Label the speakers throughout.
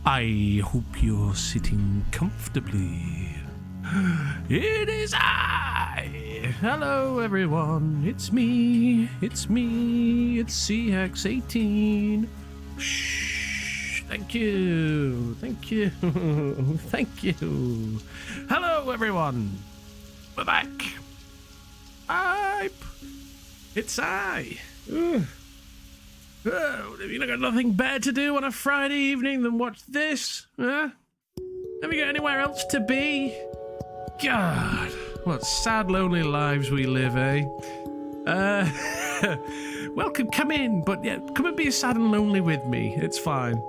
Speaker 1: I hope you're sitting comfortably. It is I! Hello everyone, it's me, it's CX18. Shh, thank you, thank you. Hello everyone, we're back. It's I. Oh, have you got nothing better to do on a Friday evening than watch this? Huh? Have you got anywhere else to be? God, what sad, lonely lives we live, eh? Welcome, come in, but yeah, come and be sad and lonely with me. It's fine.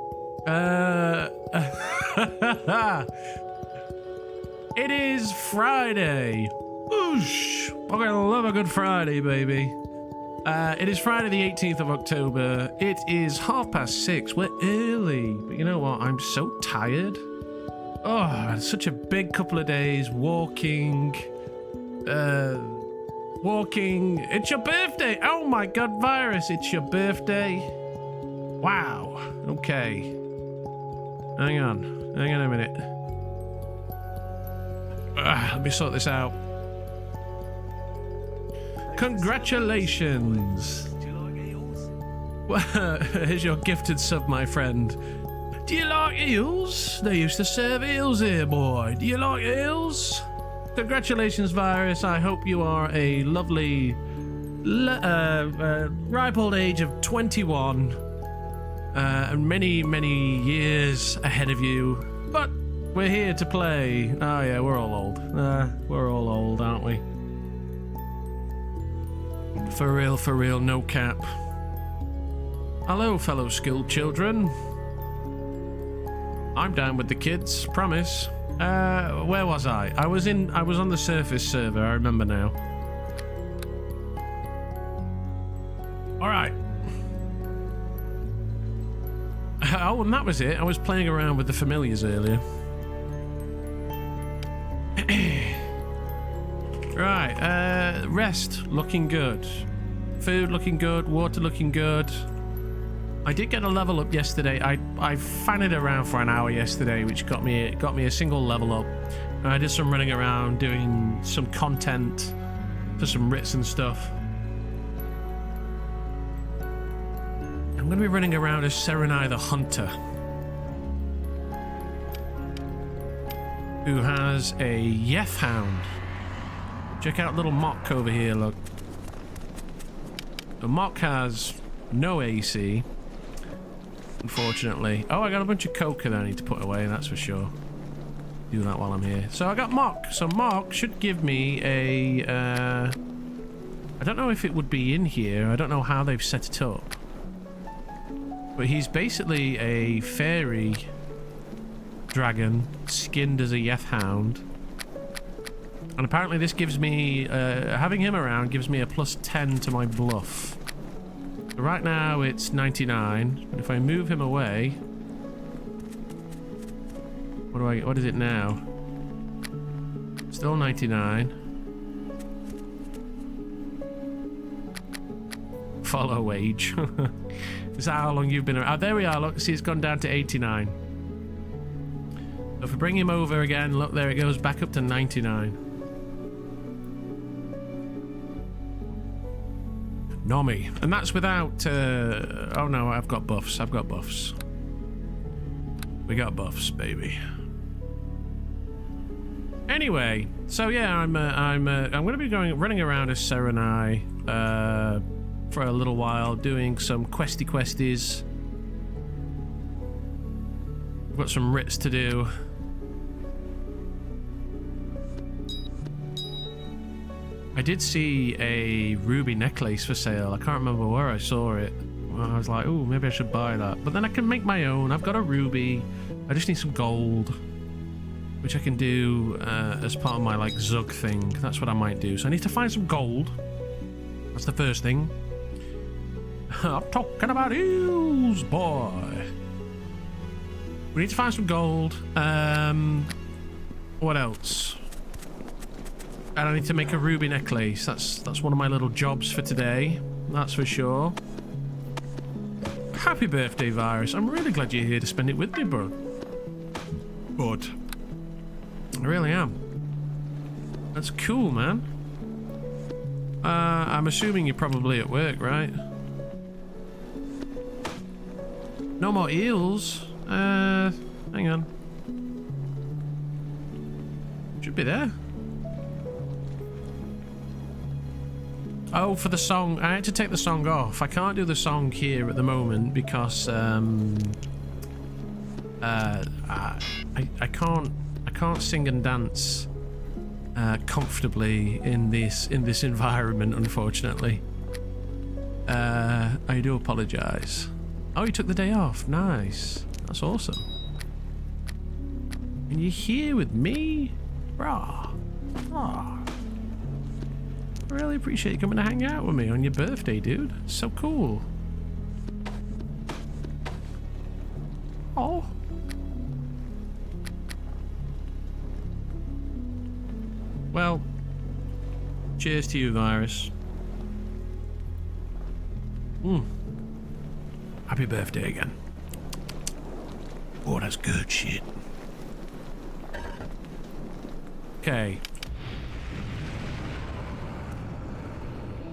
Speaker 1: It is Friday. Whoosh! I love a good Friday, baby. It is Friday the 18th of October. It is 6:30. We're early, but you know what? I'm so tired. Oh, I had such a big couple of days walking. It's your birthday. Oh my God, Virus, it's your birthday. Wow. Okay. Hang on a minute. Let me sort this out. Congratulations. Here's your gifted sub, my friend. Do you like eels? They used to serve eels here, boy. Do you like eels? Congratulations, Virus. I hope you are a lovely, ripe old age of 21. And many, many years ahead of you. But we're here to play. Oh, yeah, we're all old. We're all old, aren't we? For real, no cap. Hello, fellow school children. I'm down with the kids, promise. Where was I? I was on the Surface server, I remember now. Alright. Oh, and that was it. I was playing around with the familiars earlier. Right, rest looking good. Food looking good, water looking good. I did get a level up yesterday. I fanned around for an hour yesterday, which got me a single level up. And I did some running around doing some content for some writs and stuff. I'm going to be running around as Serenai the Hunter, who has a Yeth Hound. Check out little Mock over here, look. The Mock has no AC, unfortunately. Oh, I got a bunch of coke that I need to put away, that's for sure. Do that while I'm here. So I got Mock. So Mock should give me a... I don't know if it would be in here. I don't know how they've set it up. But he's basically a fairy dragon skinned as a Yeth Hound. And apparently this gives me, having him around gives me a +10 to my bluff. So right now it's 99, but if I move him away, what is it now? Still 99. Follow age. Is that how long you've been around? Oh, there we are, look, see it's gone down to 89. So if we bring him over again, look, there it goes back up to 99. Nommy. And that's without... oh no, I've got buffs. We got buffs, baby. Anyway, so yeah, I'm going to be running around as Serenai for a little while, doing some questies. We've got some writs to do. I did see a ruby necklace for sale. I can't remember where I saw it. I was like, oh, maybe I should buy that. But then I can make my own. I've got a ruby. I just need some gold, which I can do as part of my, like, Zug thing. That's what I might do. So I need to find some gold. That's the first thing. I'm talking about eels, boy. We need to find some gold. What else? And I need to make a ruby necklace. That's one of my little jobs for today. That's for sure. Happy birthday, Virus. I'm really glad you're here to spend it with me, bro. Bud. I really am. That's cool, man. I'm assuming you're probably at work, right? No more eels. Hang on. Should be there. Oh, for the song. I had to take the song off. I can't do the song here at the moment because I can't sing and dance comfortably in this environment, unfortunately. I do apologize. Oh, you took the day off. Nice. That's awesome. And you're here with me? Brah. Oh. I really appreciate you coming to hang out with me on your birthday, dude. It's so cool. Oh. Well, cheers to you, Virus. Happy birthday again. Oh, that's good shit. Okay.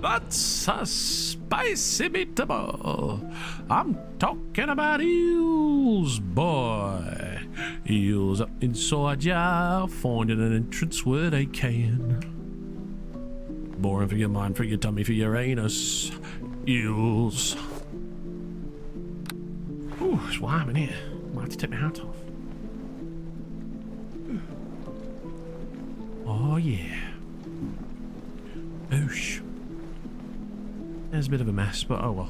Speaker 1: That's a spicy meatball. I'm talking about eels, boy. Eels up inside ya, finding an entrance where they can. Boring for your mind, for your tummy, for your anus. Eels. Ooh, it's warm in here. Might have to take my hat off. Oh yeah. Oosh. There's a bit of a mess, but oh well.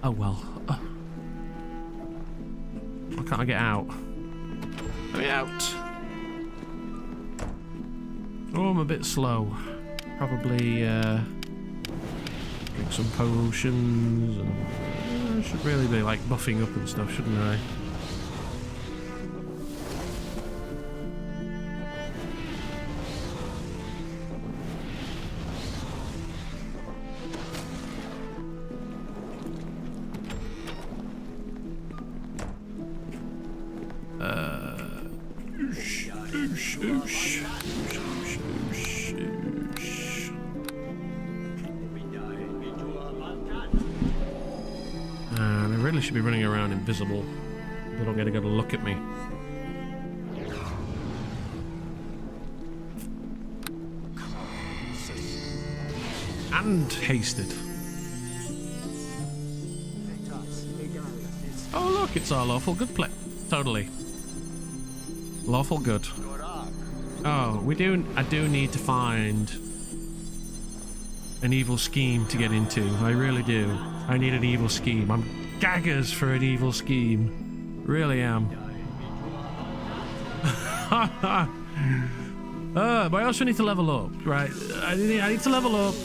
Speaker 1: Oh well. Why can't I get out? Let me out! Oh, I'm a bit slow. Probably drink some potions and I should really be like buffing up and stuff, shouldn't I? Should be running around invisible. They don't get to look at me. And hasted. Oh look, it's our lawful good play. Totally. Lawful good. Oh, I do need to find an evil scheme to get into. I really do. I need an evil scheme. I'm gaggers for an evil scheme. Really am. But I also need to level up, right? I need to level up.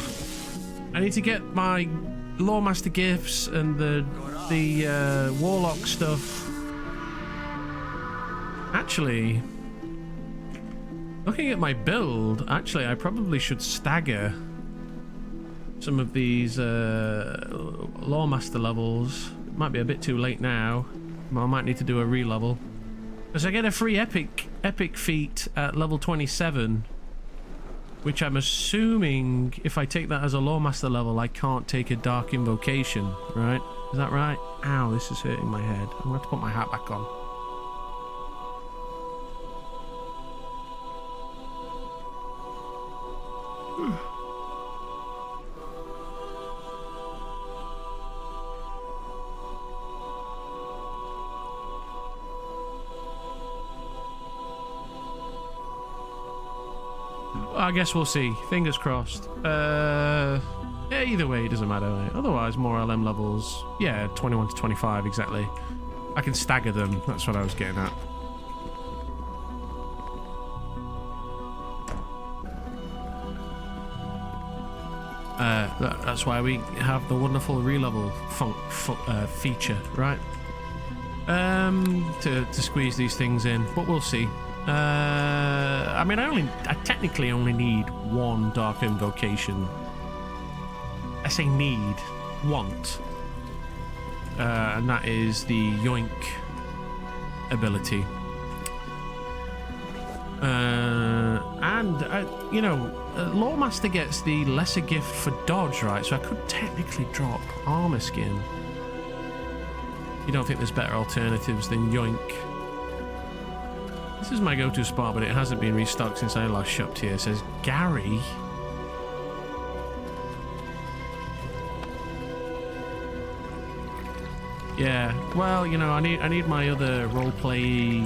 Speaker 1: I need to get my Lawmaster gifts and the Warlock stuff. Actually, looking at my build, actually I probably should stagger some of these Lawmaster levels. Might be a bit too late now. I might need to do a re-level. Because I get a free epic feat at level 27, which I'm assuming if I take that as a Lawmaster level, I can't take a Dark Invocation, right? Is that right? Ow, this is hurting my head. I'm going to have to put my hat back on. I guess we'll see. Fingers crossed. Yeah, either way, it doesn't matter. Otherwise, more LM levels. Yeah, 21 to 25, exactly. I can stagger them. That's what I was getting at. That's why we have the wonderful re-level feature, right? To squeeze these things in, but we'll see. I mean, I technically only need one Dark Invocation. I say need, want. and that is the yoink ability. You know, Lawmaster gets the lesser gift for dodge, right? So I could technically drop armor skin. You don't think there's better alternatives than yoink? This is my go-to spot, but it hasn't been restocked since I last shopped here. It says Gary. Yeah, well, you know, I need my other roleplay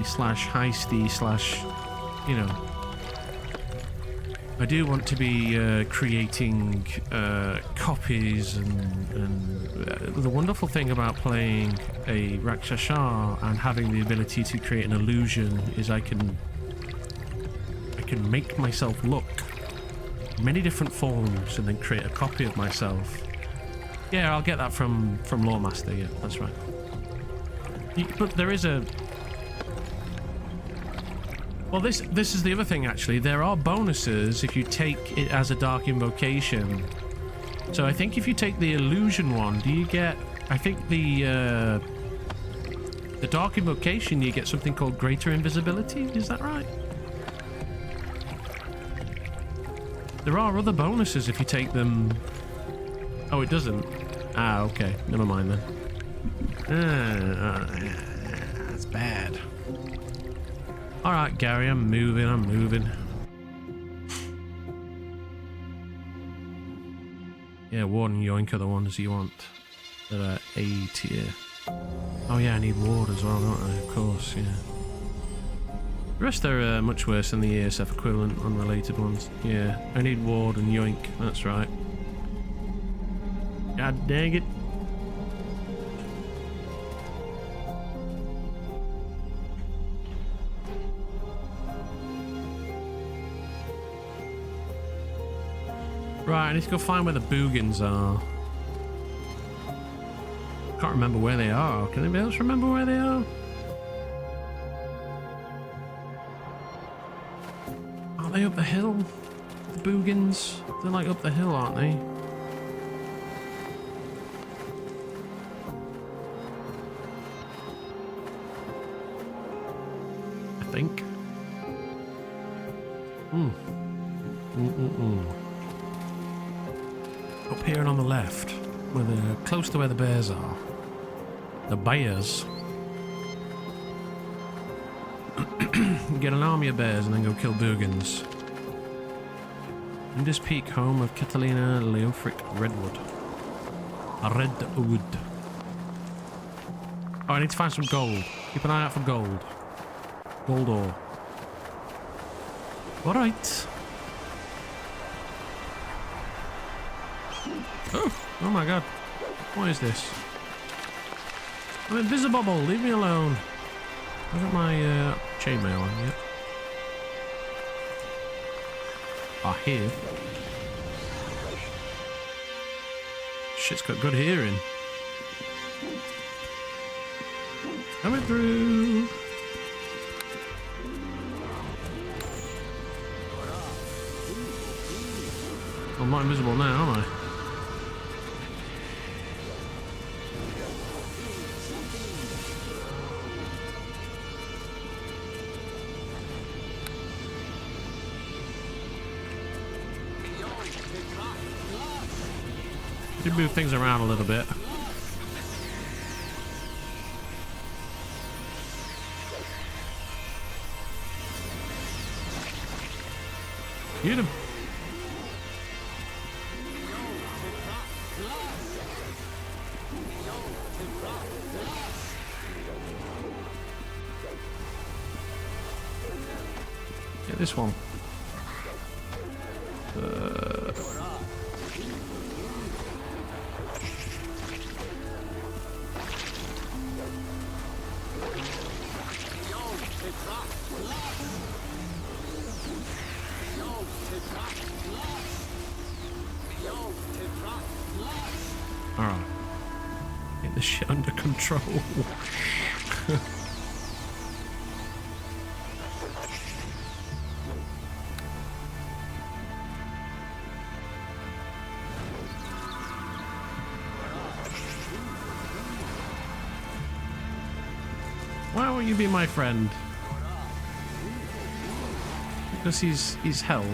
Speaker 1: slash heisty slash, you know. I do want to be creating copies, and the wonderful thing about playing a Rakshasa and having the ability to create an illusion is I can make myself look many different forms and then create a copy of myself. Yeah, I'll get that from Lawmaster. Yeah, that's right. But there is a... Well, this is the other thing, actually. There are bonuses if you take it as a Dark Invocation. So I think if you take the Illusion one, do you get... I think the Dark Invocation, you get something called Greater Invisibility. Is that right? There are other bonuses if you take them... Oh, it doesn't? Ah, okay. Never mind then. That's bad. Alright, Gary, I'm moving. Yeah, Ward and Yoink are the ones you want that are A tier. Oh yeah, I need Ward as well, don't I? Of course, yeah. The rest are much worse than the ESF equivalent, unrelated ones. Yeah, I need Ward and Yoink, that's right. God dang it. Right, I need to go find where the Boogans are. Can't remember where they are. Can anybody else remember where they are? Aren't they up the hill? The Boogans? They're like up the hill, aren't they? I think. Up here and on the left, where they're close to where the bears are. The bears. Get an army of bears and then go kill Boogans. Indus Peak, home of Catalina Leofric Redwood. Redwood. Oh, I need to find some gold. Keep an eye out for gold. Gold ore. Alright. Oh my god. What is this? I'm invisible, leave me alone. I got my chainmail on, yep. Ah, here. Shit's got good hearing. Coming through. I'm not invisible now, am I? Did move things around a little bit. Get him. Get this one. Alright. Get this shit under control. won't you be my friend? Because he's held.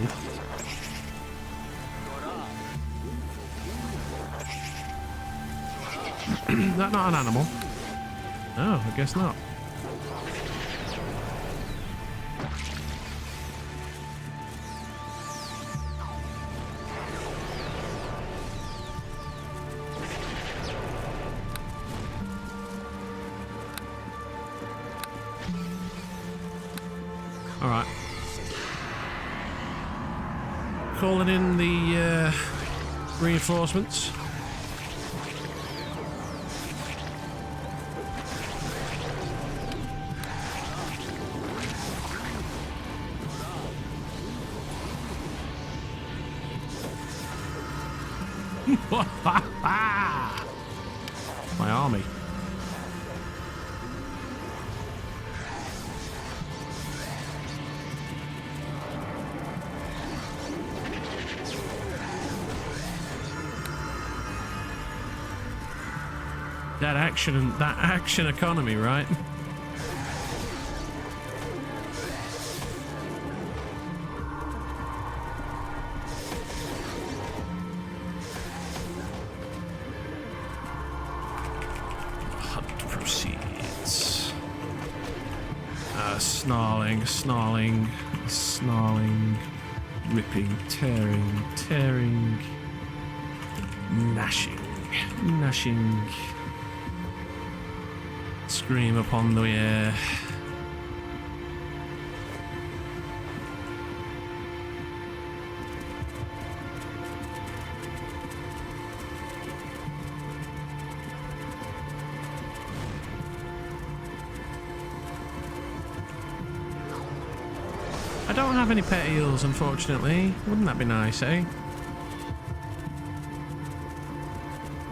Speaker 1: That not an animal? Oh, I guess not. Alright. Calling in the reinforcements. My army. That action economy, right? Snarling, ripping, tearing, gnashing, scream upon the air. I don't have any pet eels, unfortunately. Wouldn't that be nice, eh?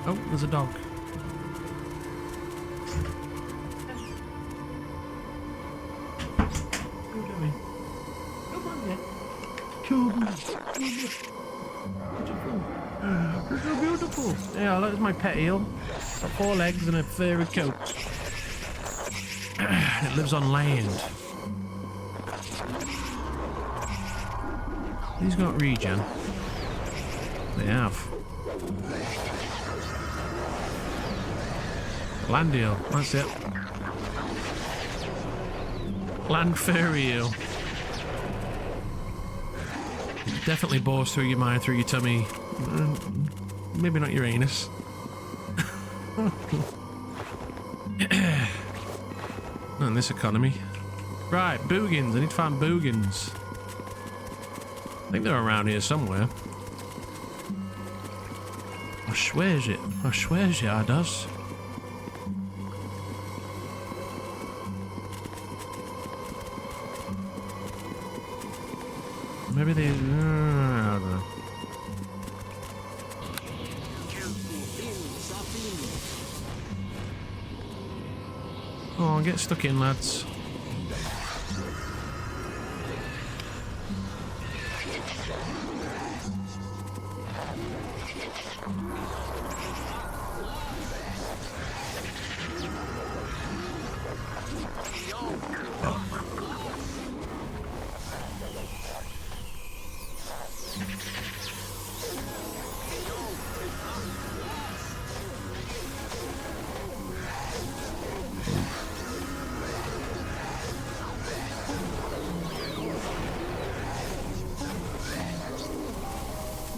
Speaker 1: Oh, there's a dog. So beautiful. Yeah, that's my pet eel. Got 4 legs and a furry coat. It lives on land. These got regen. They have. Land eel, that's it. Land furry eel. Definitely bores through your mind, through your tummy. Maybe not your anus. Not in this economy. Right, boogans. I need to find boogans. I think they're around here somewhere. I swears it. I does. Maybe they... I don't know. Oh, get stuck in, lads.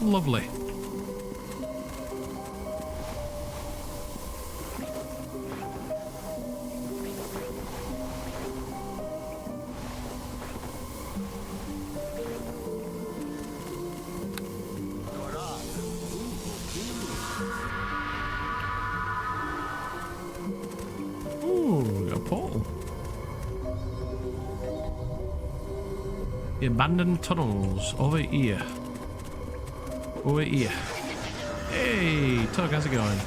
Speaker 1: Lovely. Ooh, we got a portal. The abandoned tunnels over here. Over here. Hey, Tug, how's it going?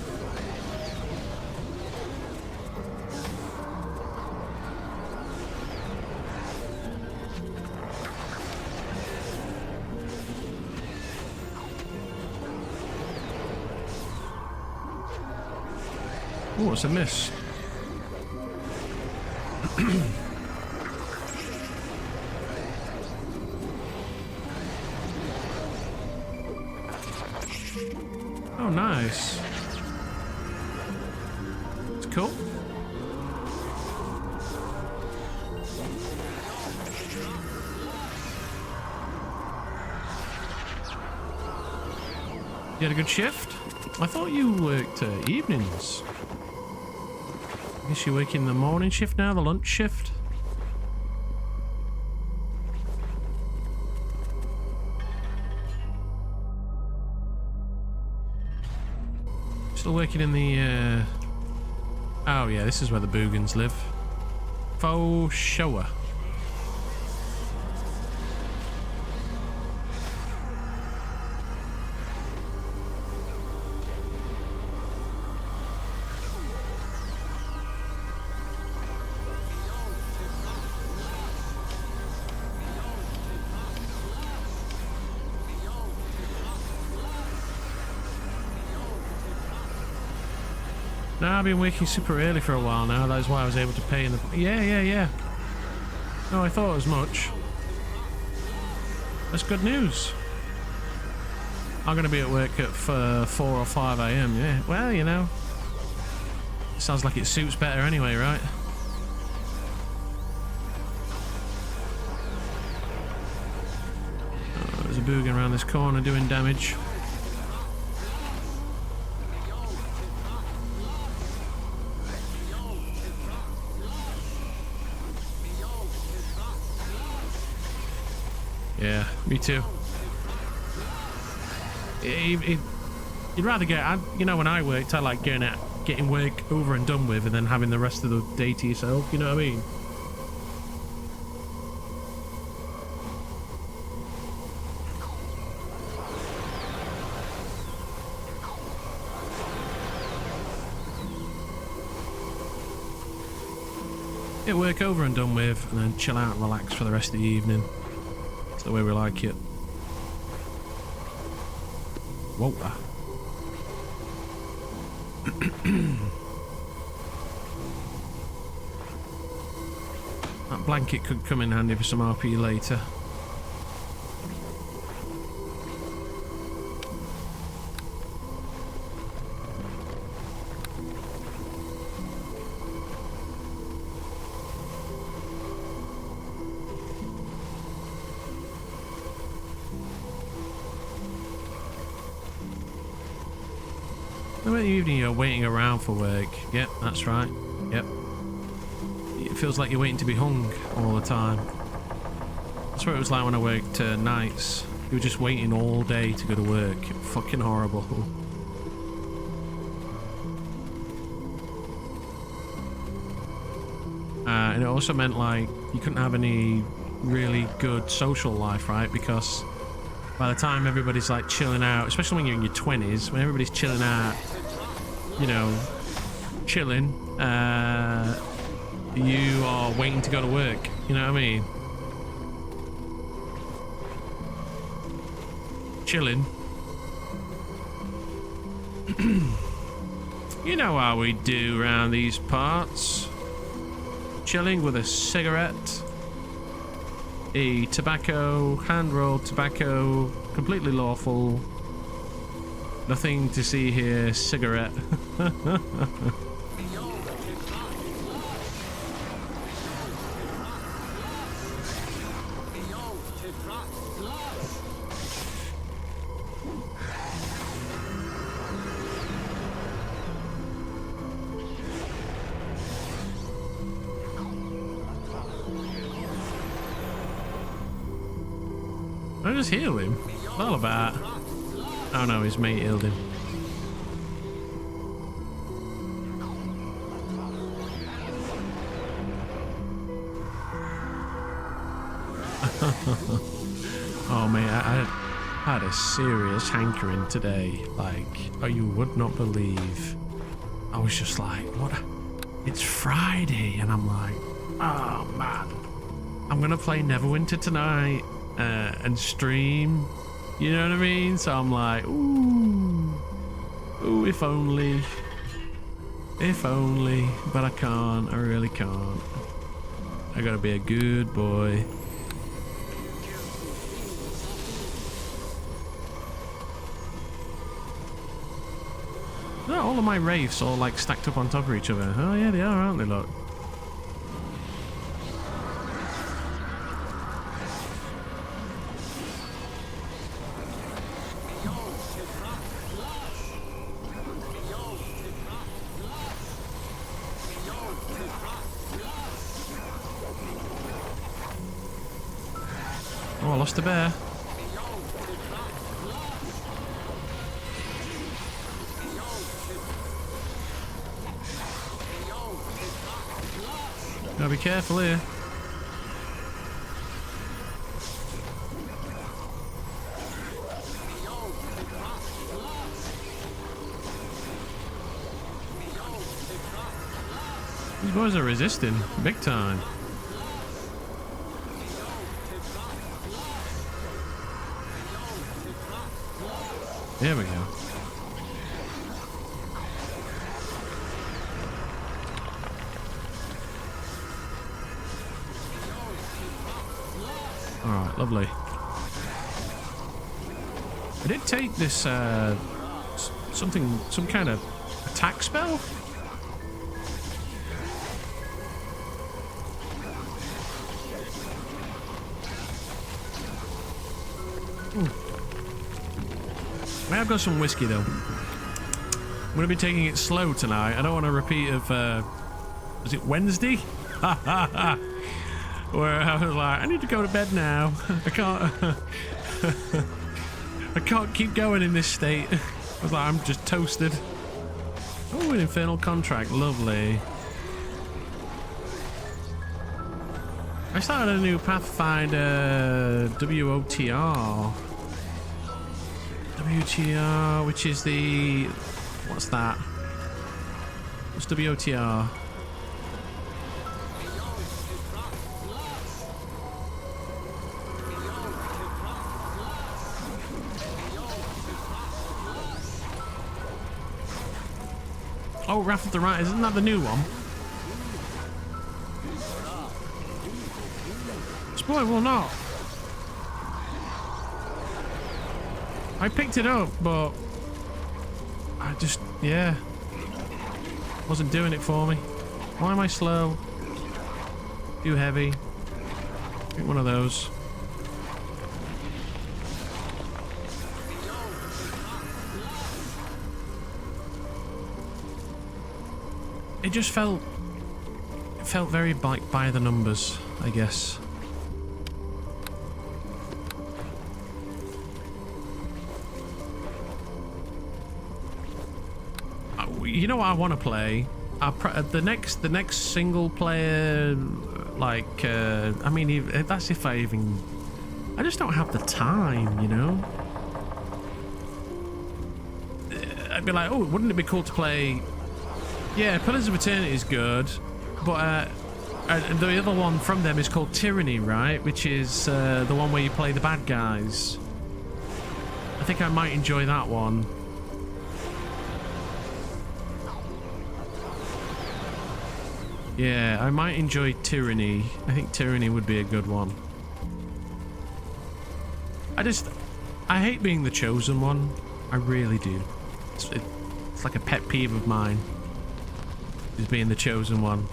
Speaker 1: Oh, what's a miss? Oh, nice. It's cool. You had a good shift? I thought you worked evenings. I guess you're working the morning shift now, the lunch shift? Still working in the, Oh yeah, this is where the Boogans live. Faux shower. No, I've been working super early for a while now. That's why I was able to pay in the... Yeah. No, I thought as much. That's good news. I'm going to be at work at 4 or 5 a.m. Yeah, well, you know. Sounds like it suits better anyway, right? Oh, there's a Boogan around this corner doing damage. Yeah, me too. You'd rather get, you know, when I worked, I like getting work over and done with and then having the rest of the day to yourself, you know what I mean? Get work over and done with and then chill out and relax for the rest of the evening. The way we like it. Whoa. That blanket could come in handy for some RP later. In the evening you're waiting around for work. Yep, that's right. Yep. It feels like you're waiting to be hung all the time. That's what it was like when I worked nights. You were just waiting all day to go to work. Fucking horrible. And it also meant like you couldn't have any really good social life, right? Because by the time everybody's like chilling out, especially when you're in your 20s, when everybody's chilling out, you know, chilling, you are waiting to go to work, you know what I mean? Chilling. You know how we do around these parts. Chilling with a cigarette, a tobacco, hand-rolled tobacco, completely lawful. Nothing to see here, cigarette. I just heal him. What's all about? Oh no, his mate healed him. Oh man, I had a serious hankering today. Like, oh, you would not believe. I was just like, what? It's Friday, and I'm like, oh man, I'm gonna play Neverwinter tonight and stream. You know what I mean? So I'm like, ooh, if only, but I can't. I really can't. I gotta be a good boy. No, all of my wraiths all like stacked up on top of each other. Oh yeah, they are, aren't they? Look. Oh, I lost a bear. Gotta be careful here. These boys are resisting, big time. There we go. Alright, lovely. I did take this, some kind of attack spell? Ooh. I have got some whiskey though. I'm going to be taking it slow tonight. I don't want a repeat of, was it Wednesday? Ha ha ha! Where I was like, I need to go to bed now. I can't, I can't keep going in this state. I was like, I'm just toasted. Oh, an infernal contract, lovely. I started a new Pathfinder WOTR. WTR, which is the... What's that? What's WOTR? Oh, Wrath of the Riders, isn't that the new one? Spoil will not. I picked it up, but I just, yeah, wasn't doing it for me. Why am I slow? Too heavy. Pick one of those. It just felt very like by the numbers, I guess. You know what I want to play? The next single player, like, I mean, that's if I even... I just don't have the time, you know? I'd be like, oh, wouldn't it be cool to play... Yeah, Pillars of Eternity is good, but the other one from them is called Tyranny, right? Which is the one where you play the bad guys. I think I might enjoy that one. Yeah, I might enjoy Tyranny. I think Tyranny would be a good one. I hate being the chosen one. I really do. It's like a pet peeve of mine. Is being the chosen one.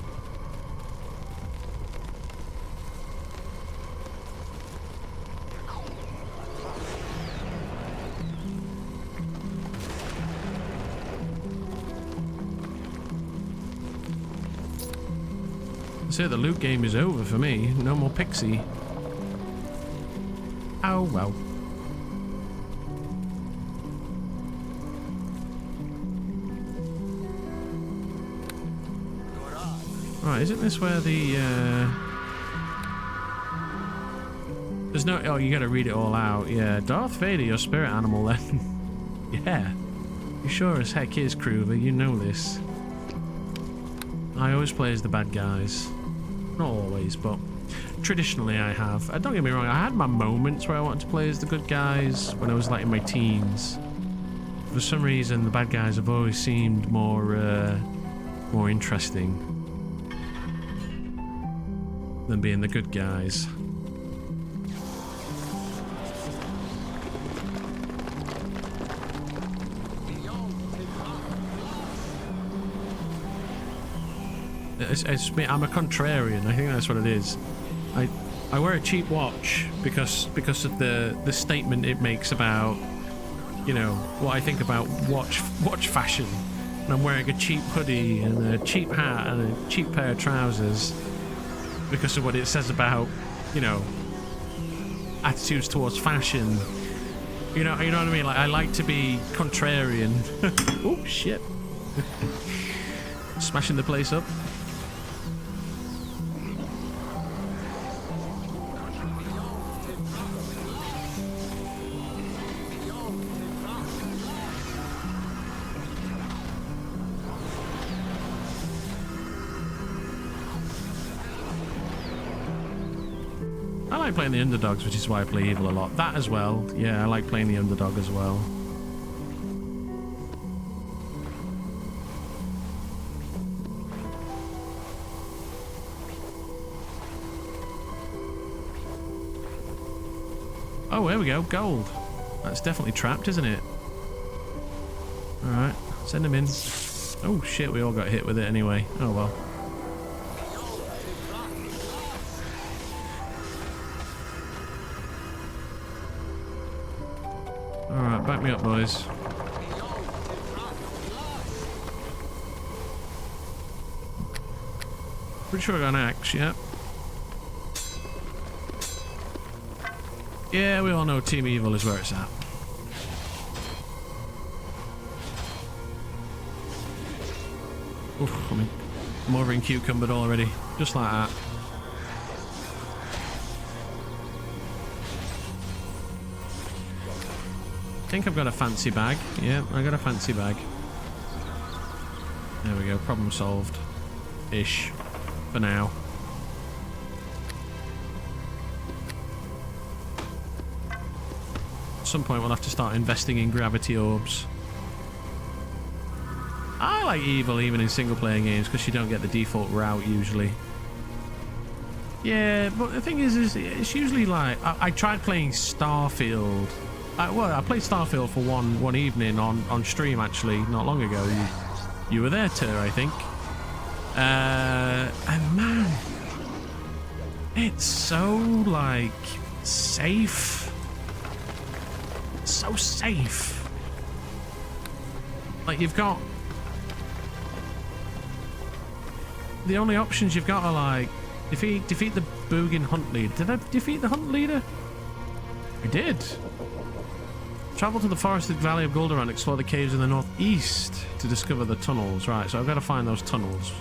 Speaker 1: So the loot game is over for me. No more pixie. Oh well. Right, isn't this where the there's no... Oh, you gotta read it all out. Yeah, Darth Vader, your spirit animal then. Yeah. You sure as heck is, Kruger. You know this. I always play as the bad guys. Not always, but traditionally I have. Don't get me wrong, I had my moments where I wanted to play as the good guys when I was like in my teens. For some reason, the bad guys have always seemed more interesting. than being the good guys. It's me. I'm a contrarian. I think that's what it is. I wear a cheap watch because of the statement it makes about, you know, what I think about watch fashion. And I'm wearing a cheap hoodie and a cheap hat and a cheap pair of trousers because of what it says about, you know, attitudes towards fashion. You know what I mean? Like, I like to be contrarian. Oh shit! Smashing the place up. I like playing the underdogs, which is why I play evil a lot. That as well. Yeah, I like playing the underdog as well. Oh, there we go. Gold. That's definitely trapped, isn't it? Alright, send him in. Oh shit, we all got hit with it anyway. Oh well. Alright, back me up, boys. Pretty sure I got an axe, yeah. Yeah, we all know Team Evil is where it's at. Oof, I'm over in cucumbered already. Just like that. I think I've got a fancy bag. Yeah, I got a fancy bag. There we go, problem solved. Ish. For now. At some point we'll have to start investing in gravity orbs. I like evil even in single player games because you don't get the default route usually. Yeah, but the thing is it's usually like I tried playing Starfield. Well, I played Starfield for one evening on stream actually not long ago. You were there, Tur, I think. And man, it's so like safe. So safe. Like you've got the only options you've got are like defeat the Boogin hunt leader. Did I defeat the hunt leader? I did. Travel to the forested valley of Golden and explore the caves in the northeast to discover the tunnels. Right, so I've got to find those tunnels.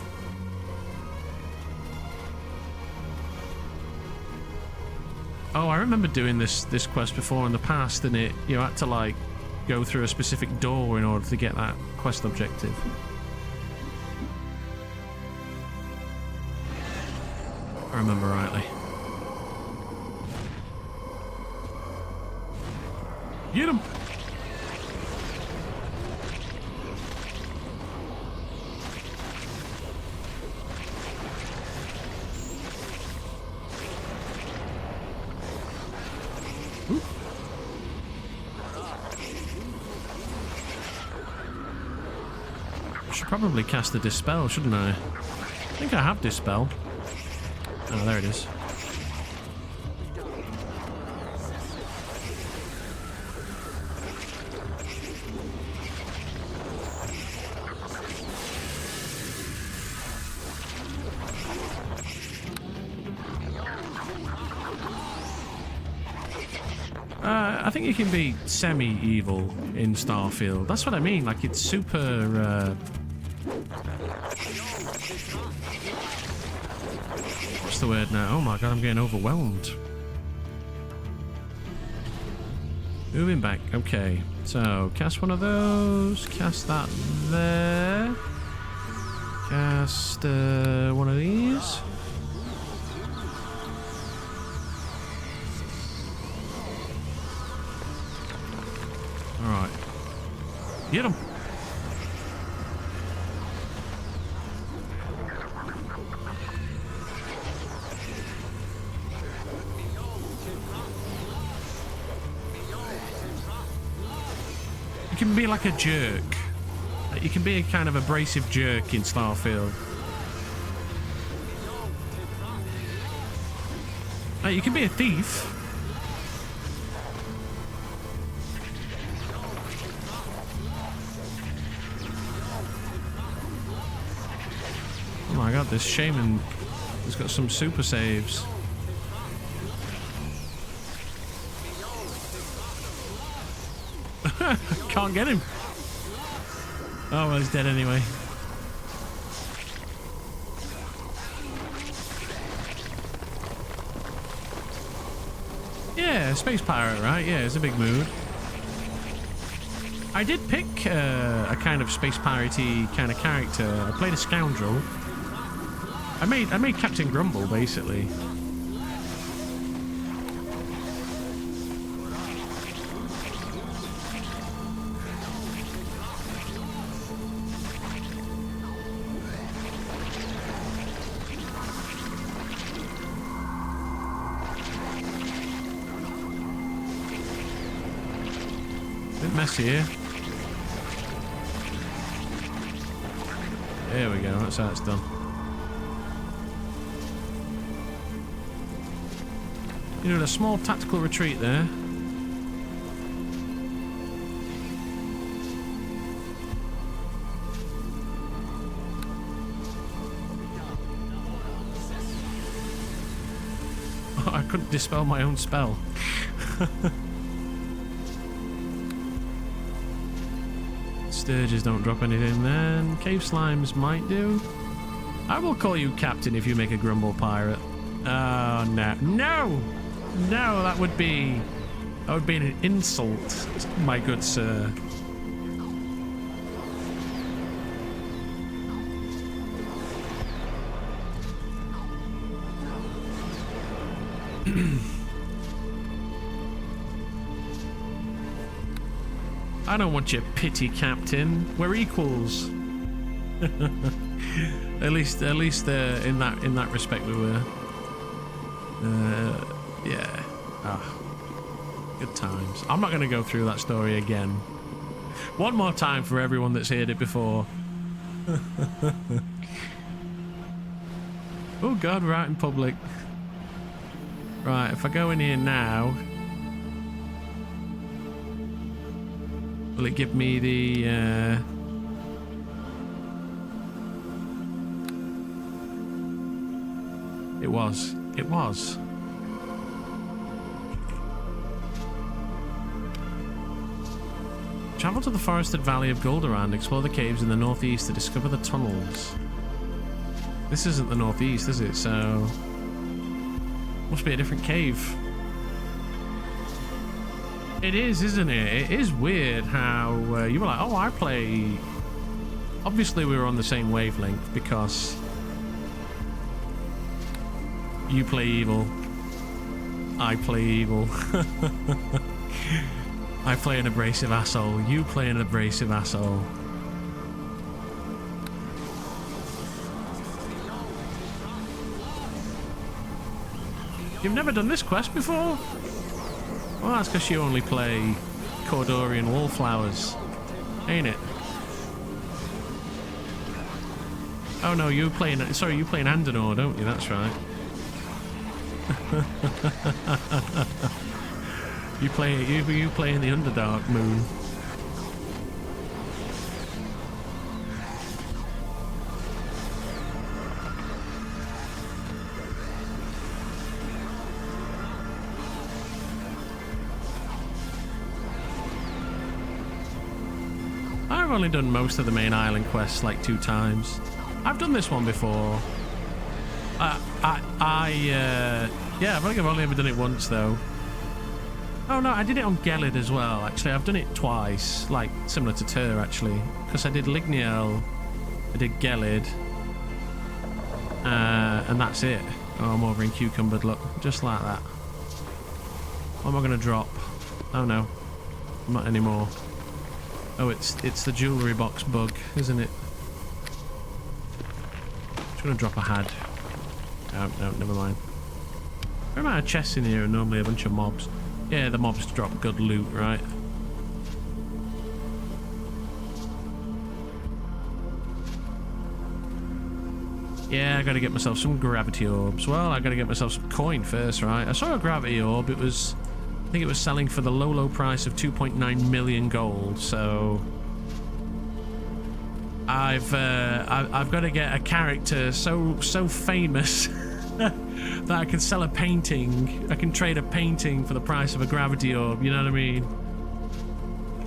Speaker 1: Oh, I remember doing this quest before in the past, and you had to like go through a specific door in order to get that quest objective. I remember rightly. Get him! I should probably cast the Dispel, shouldn't I? I think I have Dispel. Oh, there it is. I think you can be semi-evil in Starfield. That's what I mean. Like, it's super... what's the word now? Oh my god, I'm getting overwhelmed. Moving back. Okay. So, cast one of those. Cast that there. Cast one of these. Alright. Get him! can be like a jerk. You can be a kind of abrasive jerk in Starfield. You can be a thief. Oh my god, this shaman has got some super saves. Can't get him. Oh, well, he's dead anyway. Yeah, space pirate, right? Yeah, it's a big mood. I did pick a kind of space piratey kind of character. I played a scoundrel. I made Captain Grumble, basically. Messy here. There we go, that's how it's done. You know, a small tactical retreat there. Oh, I couldn't dispel my own spell. Sturges don't drop anything then. Cave slimes might do. I will call you captain if you make a grumble pirate. Oh no. No! No, that would be an insult, my good sir. I don't want your pity, Captain. We're equals. at least in that respect we were. Yeah. Good times. I'm not going to go through that story again. One more time for everyone that's heard it before. Oh God, we're out in public. Right, if I go in here now. Will it give me the It was. Travel to the forested valley of Golderand, explore the caves in the northeast to discover the tunnels. This isn't the northeast, is it? So must be a different cave. It is, isn't it? It is weird how you were like, oh, I play... Obviously we were on the same wavelength because you play evil. I play evil. I play an abrasive asshole. You play an abrasive asshole. You've never done this quest before? Well, that's because you only play Cordorian wallflowers, ain't it? Oh no, you play Andanor, don't you? That's right. you play in the Underdark moon. I've only done most of the main island quests like 2 times. I've done this one before. Yeah, I think I've only ever done it once though. Oh no, I did it on Gelid as well. Actually, I've done it twice, like similar to Tur actually, because I did Ligniel, I did Gelid, and that's it. Oh, I'm over in Cucumbered, look, just like that. What am I gonna drop? Oh no, not anymore. Oh, it's the jewellery box bug, isn't it? Just gonna drop a had. Oh, no, never mind. There are chests in here and normally a bunch of mobs. Yeah, the mobs drop good loot, right? Yeah, I gotta get myself some gravity orbs. Well, I gotta get myself some coin first, right? I saw a gravity orb. It was... I think it was selling for the low price of 2.9 million gold, so... I've got to get a character so famous that I can sell a painting. I can trade a painting for the price of a gravity orb, you know what I mean?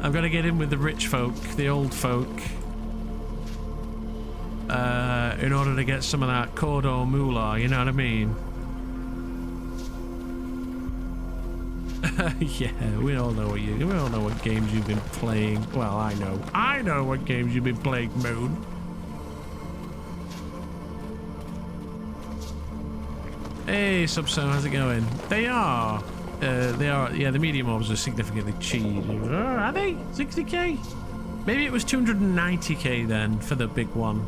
Speaker 1: I've got to get in with the rich folk, the old folk, in order to get some of that Cordor Moolah, you know what I mean? Yeah, we all know what games you've been playing. Well, I know what games you've been playing, Moon. Hey, Subso, how's it going? They are. Yeah, the medium orbs are significantly cheap. Are they? 60k? Maybe it was 290k then for the big one.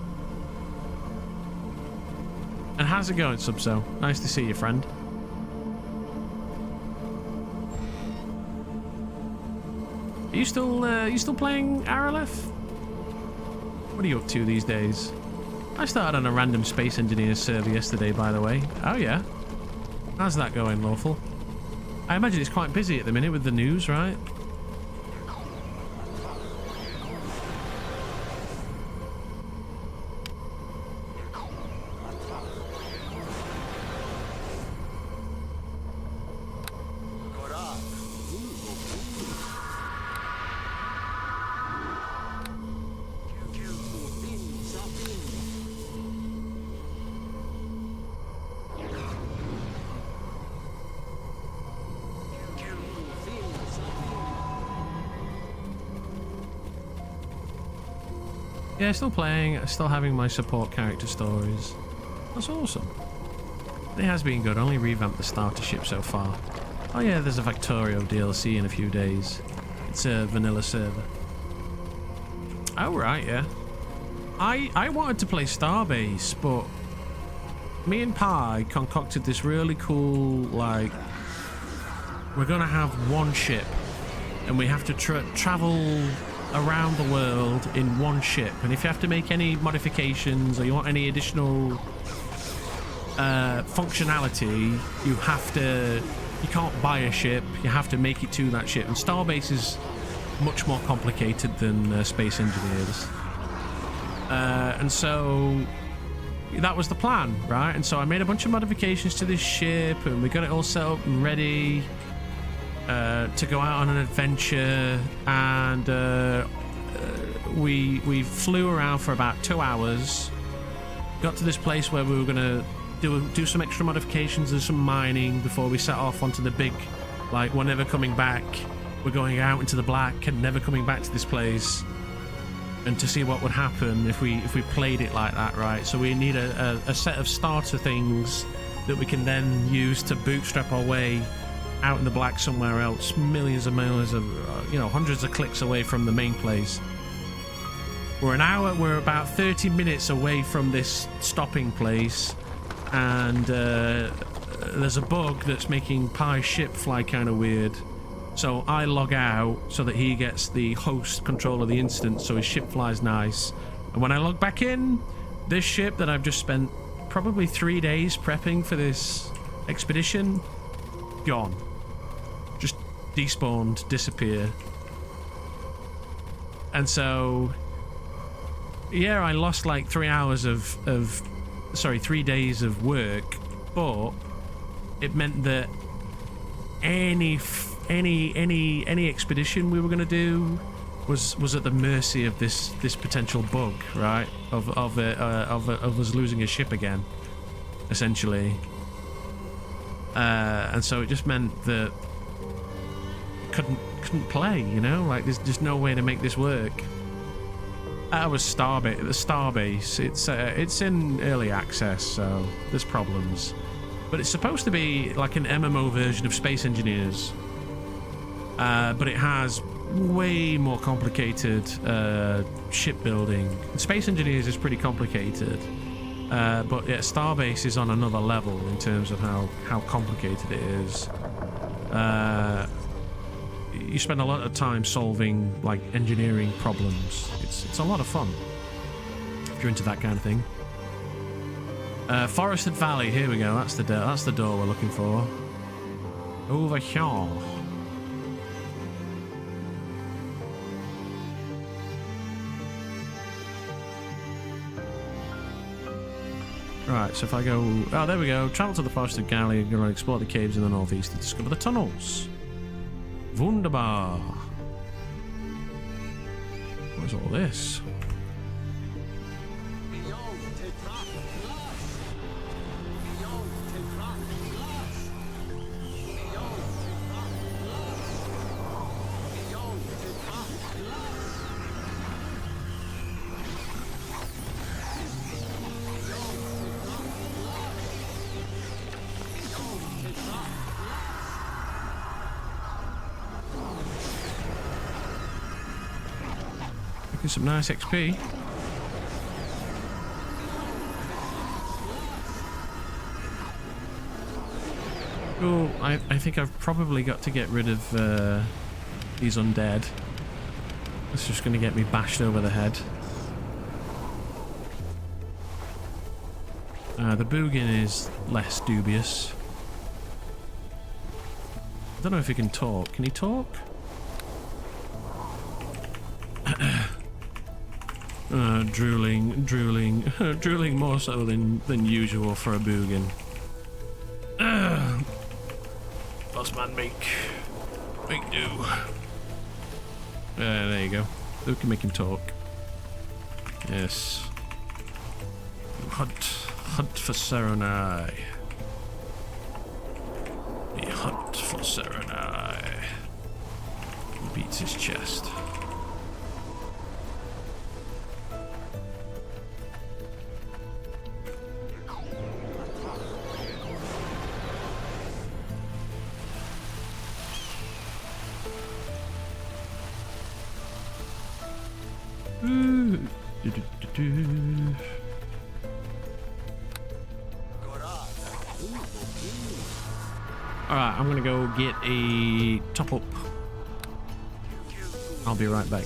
Speaker 1: And how's it going, Subso? Nice to see you, friend. Are you still playing Arelith? What are you up to these days? I started on a random Space Engineers server yesterday, by the way. Oh yeah. How's that going, Lawful? I imagine it's quite busy at the minute with the news, right? Yeah, still playing, still having my support character stories. That's awesome. It has been good. I only revamped the starter ship so far. Oh yeah, there's a Victorio DLC in a few days. It's a vanilla server. Oh right, yeah. I wanted to play Starbase, but me and Pi concocted this really cool, like, we're gonna have one ship and we have to travel around the world in one ship, and if you have to make any modifications or you want any additional functionality, you can't buy a ship, you have to make it to that ship. And Starbase is much more complicated than Space Engineers, and so that was the plan, right? And so I made a bunch of modifications to this ship and we got it all set up and ready to go out on an adventure, and we flew around for about 2 hours, got to this place where we were gonna do some extra modifications and some mining before we set off onto the big, like, we're never coming back, we're going out into the black and never coming back to this place, and to see what would happen if we played it like that, right? So we need a set of starter things that we can then use to bootstrap our way out in the black somewhere else, millions of miles of, hundreds of clicks away from the main place. We're about 30 minutes away from this stopping place, and there's a bug that's making Pi's ship fly kind of weird. So I log out so that he gets the host control of the instance, so his ship flies nice. And when I log back in, this ship that I've just spent probably 3 days prepping for this expedition, gone. Just despawned, disappear. And so, yeah, I lost like 3 days of work, but it meant that any expedition we were going to do was at the mercy of this potential bug, right? Of us losing a ship again, essentially. And so it just meant that couldn't play, like there's just no way to make this work. That was Starbase. It's in early access, so there's problems. But it's supposed to be like an MMO version of Space Engineers. But it has way more complicated shipbuilding. Space Engineers is pretty complicated. But yeah, Starbase is on another level in terms of how complicated it is. You spend a lot of time solving like engineering problems. It's a lot of fun if you're into that kind of thing. Forested Valley. Here we go. That's the door we're looking for. Over here. Right, so if I go... Oh, there we go. Travel to the Forested Valley. You're going to explore the caves in the northeast to discover the tunnels. Wunderbar. What's all this? Some nice XP. Oh, I think I've probably got to get rid of these undead. It's just going to get me bashed over the head. The Boogan is less dubious. I don't know if he can talk. Can he talk? Drooling more so than usual for a Boogan. Boss man, make do. There you go. Who can make him talk? Yes. Hunt for Serenai. We hunt for Serenai. He beats his chest. Alright, I'm gonna go get a top up. I'll be right back.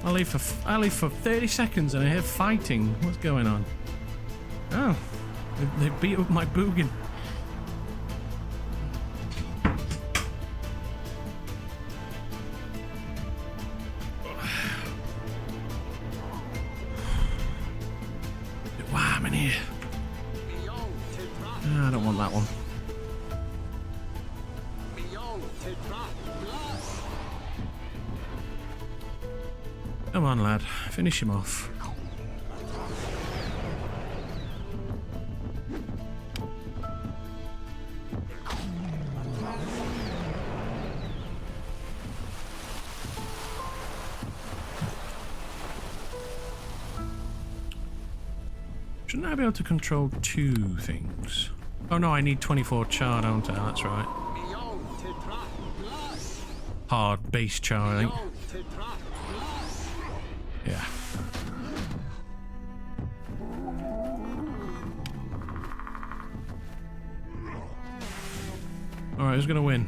Speaker 1: I leave for 30 seconds and I hear fighting. What's going on? Oh, they beat up my Boogan. Wow, I'm in here. I don't want that one. Come on, lad. Finish him off. Shouldn't I be able to control 2 things? Oh no, I need 24 char, don't I? That's right. Hard base char, I think. Yeah. Alright, who's gonna win?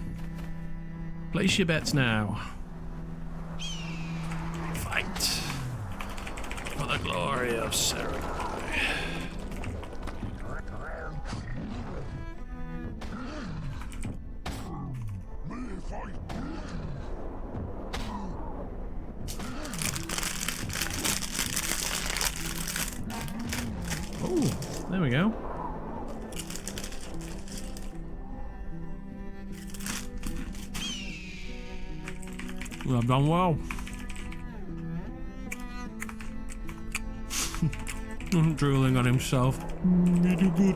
Speaker 1: Place your bets now. Fight. For the glory of Saga. Oh, there we go. Well, I've done well. Drooling on himself. You do good.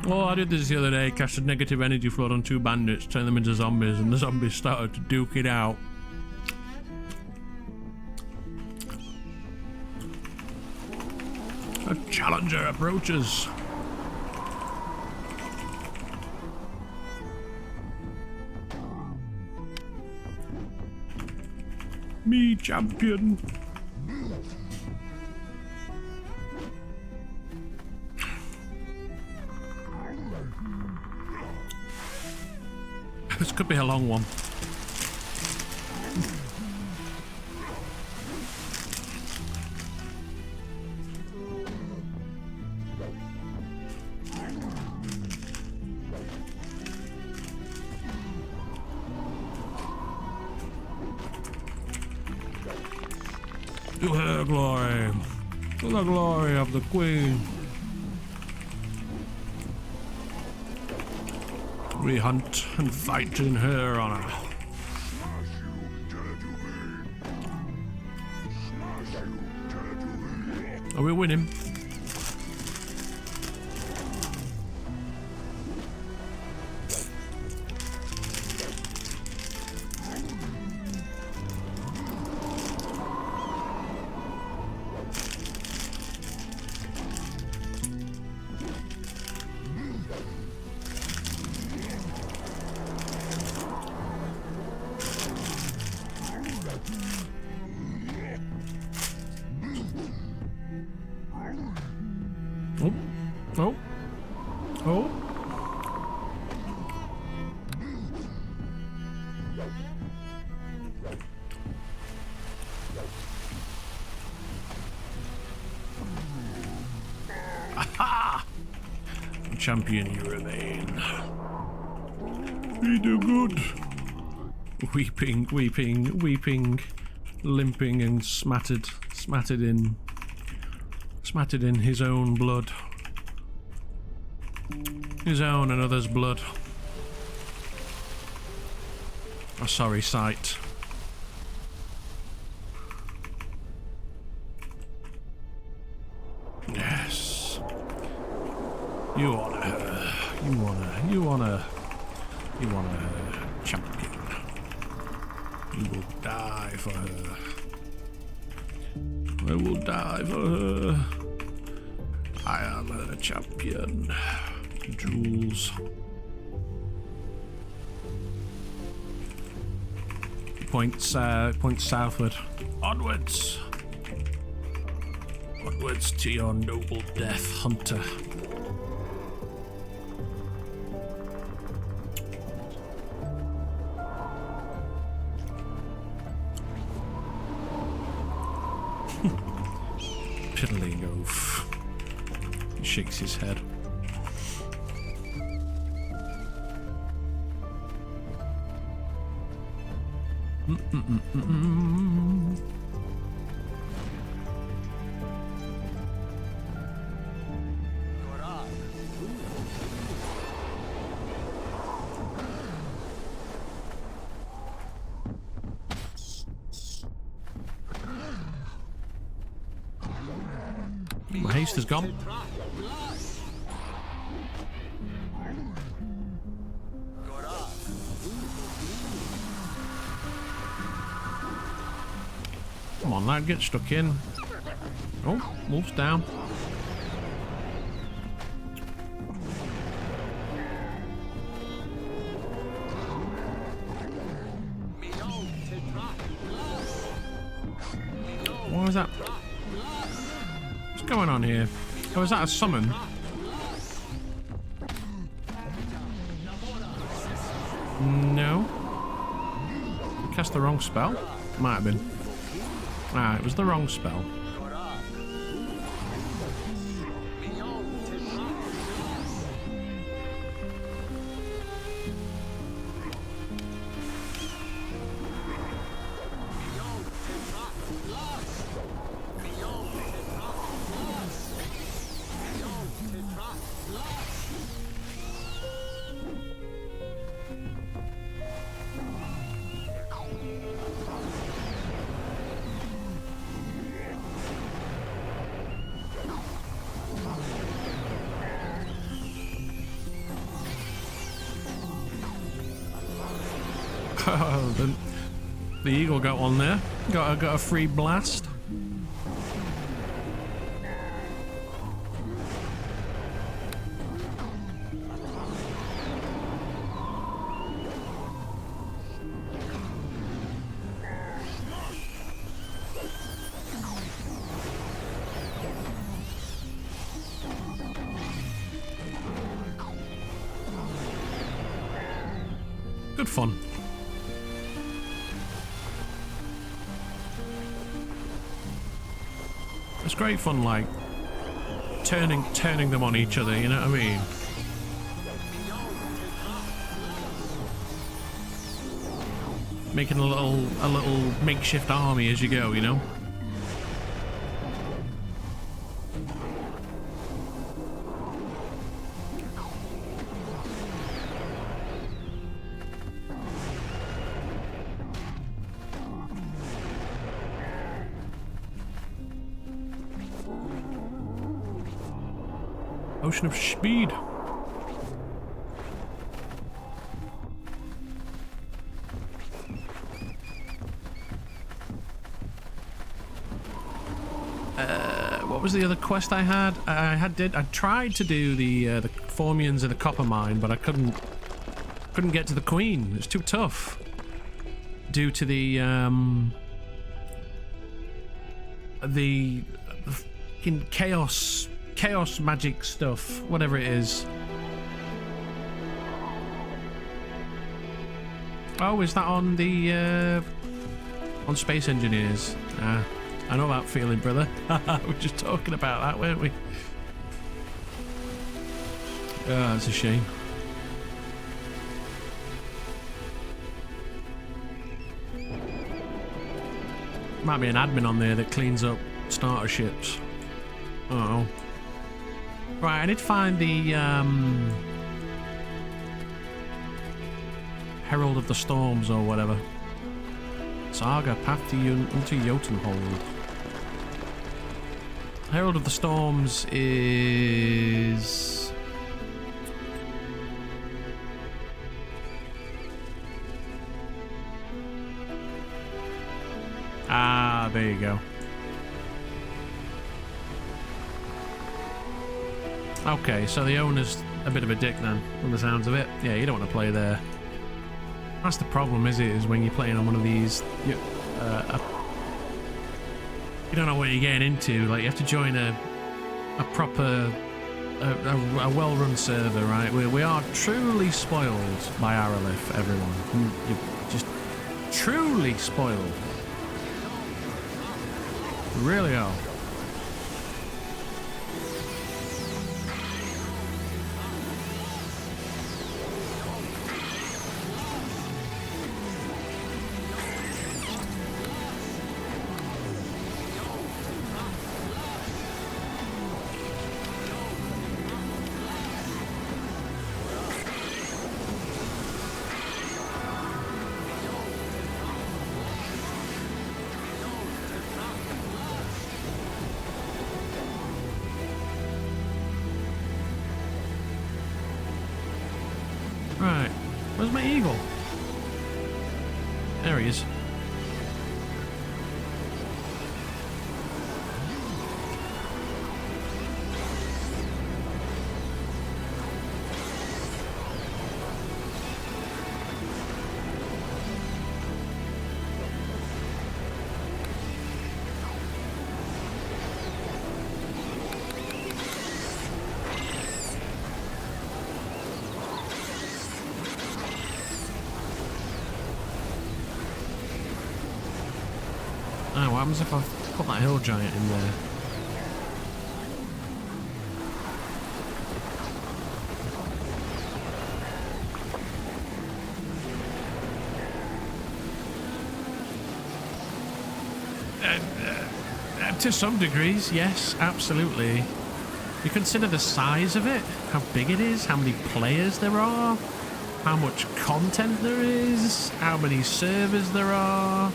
Speaker 1: Well, I did this the other day. Casted negative energy flood on 2 bandits, turned them into zombies, and the zombies started to duke it out. A challenger approaches. Me champion. This could be a long one. To her glory, to the glory of the Queen. We hunt and fight in her honor. Are we winning? Oh. Oh. Oh. Aha! Champion you remain. We do good. Weeping, weeping, weeping, limping and smattered in his own blood. His own and others' blood. A sorry sight. Yes. You honor her. You honor her, champion. You will die for her. I will die for her. I am her champion. Jules. Point southward. Onwards. Onwards to your noble death, hunter. Piddling oaf. He shakes his head. My haste is gone. Come on, lad, get stuck in. Oh, wolf's down. What was that? What's going on here? Oh, is that a summon? No. Cast the wrong spell? Might have been. Ah, it was the wrong spell. Oh, the eagle got one there. Got a free blast. Good fun. It's great fun, like turning them on each other. You know what I mean? Making a little makeshift army as you go. You know. Ocean of speed. What was the other quest I had? I tried to do the Formians in the copper mine, but I couldn't get to the queen. It's too tough due to the fucking chaos magic stuff, whatever it is. Oh, is that on the on Space Engineers? I know that feeling, brother. We were just talking about that, weren't we? Oh, that's a shame. Might be an admin on there that cleans up starter ships. Uh oh. Right, I need to find the Herald of the Storms or whatever. Saga, path to into Jotunhold. Herald of the Storms is... Ah, there you go. Okay, so the owner's a bit of a dick then, from the sounds of it. Yeah, you don't want to play there. That's the problem, is when you're playing on one of these... You don't know what you're getting into. Like, you have to join a proper... a well-run server, right? We are truly spoiled by Arelith, everyone. You're just truly spoiled. We really are. Right, where's my eagle? There he is. what happens if I put that hill giant in there? To some degrees, yes, absolutely. You consider the size of it, how big it is, how many players there are, how much content there is, how many servers there are,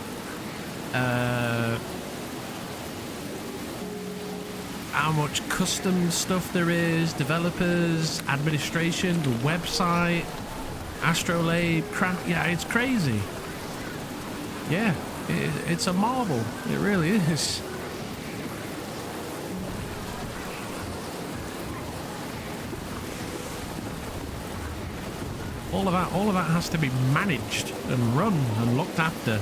Speaker 1: how much custom stuff there is, developers, administration, the website, Astrolabe, yeah, it's crazy. Yeah, it's a marvel. It really is. All of that has to be managed and run and looked after.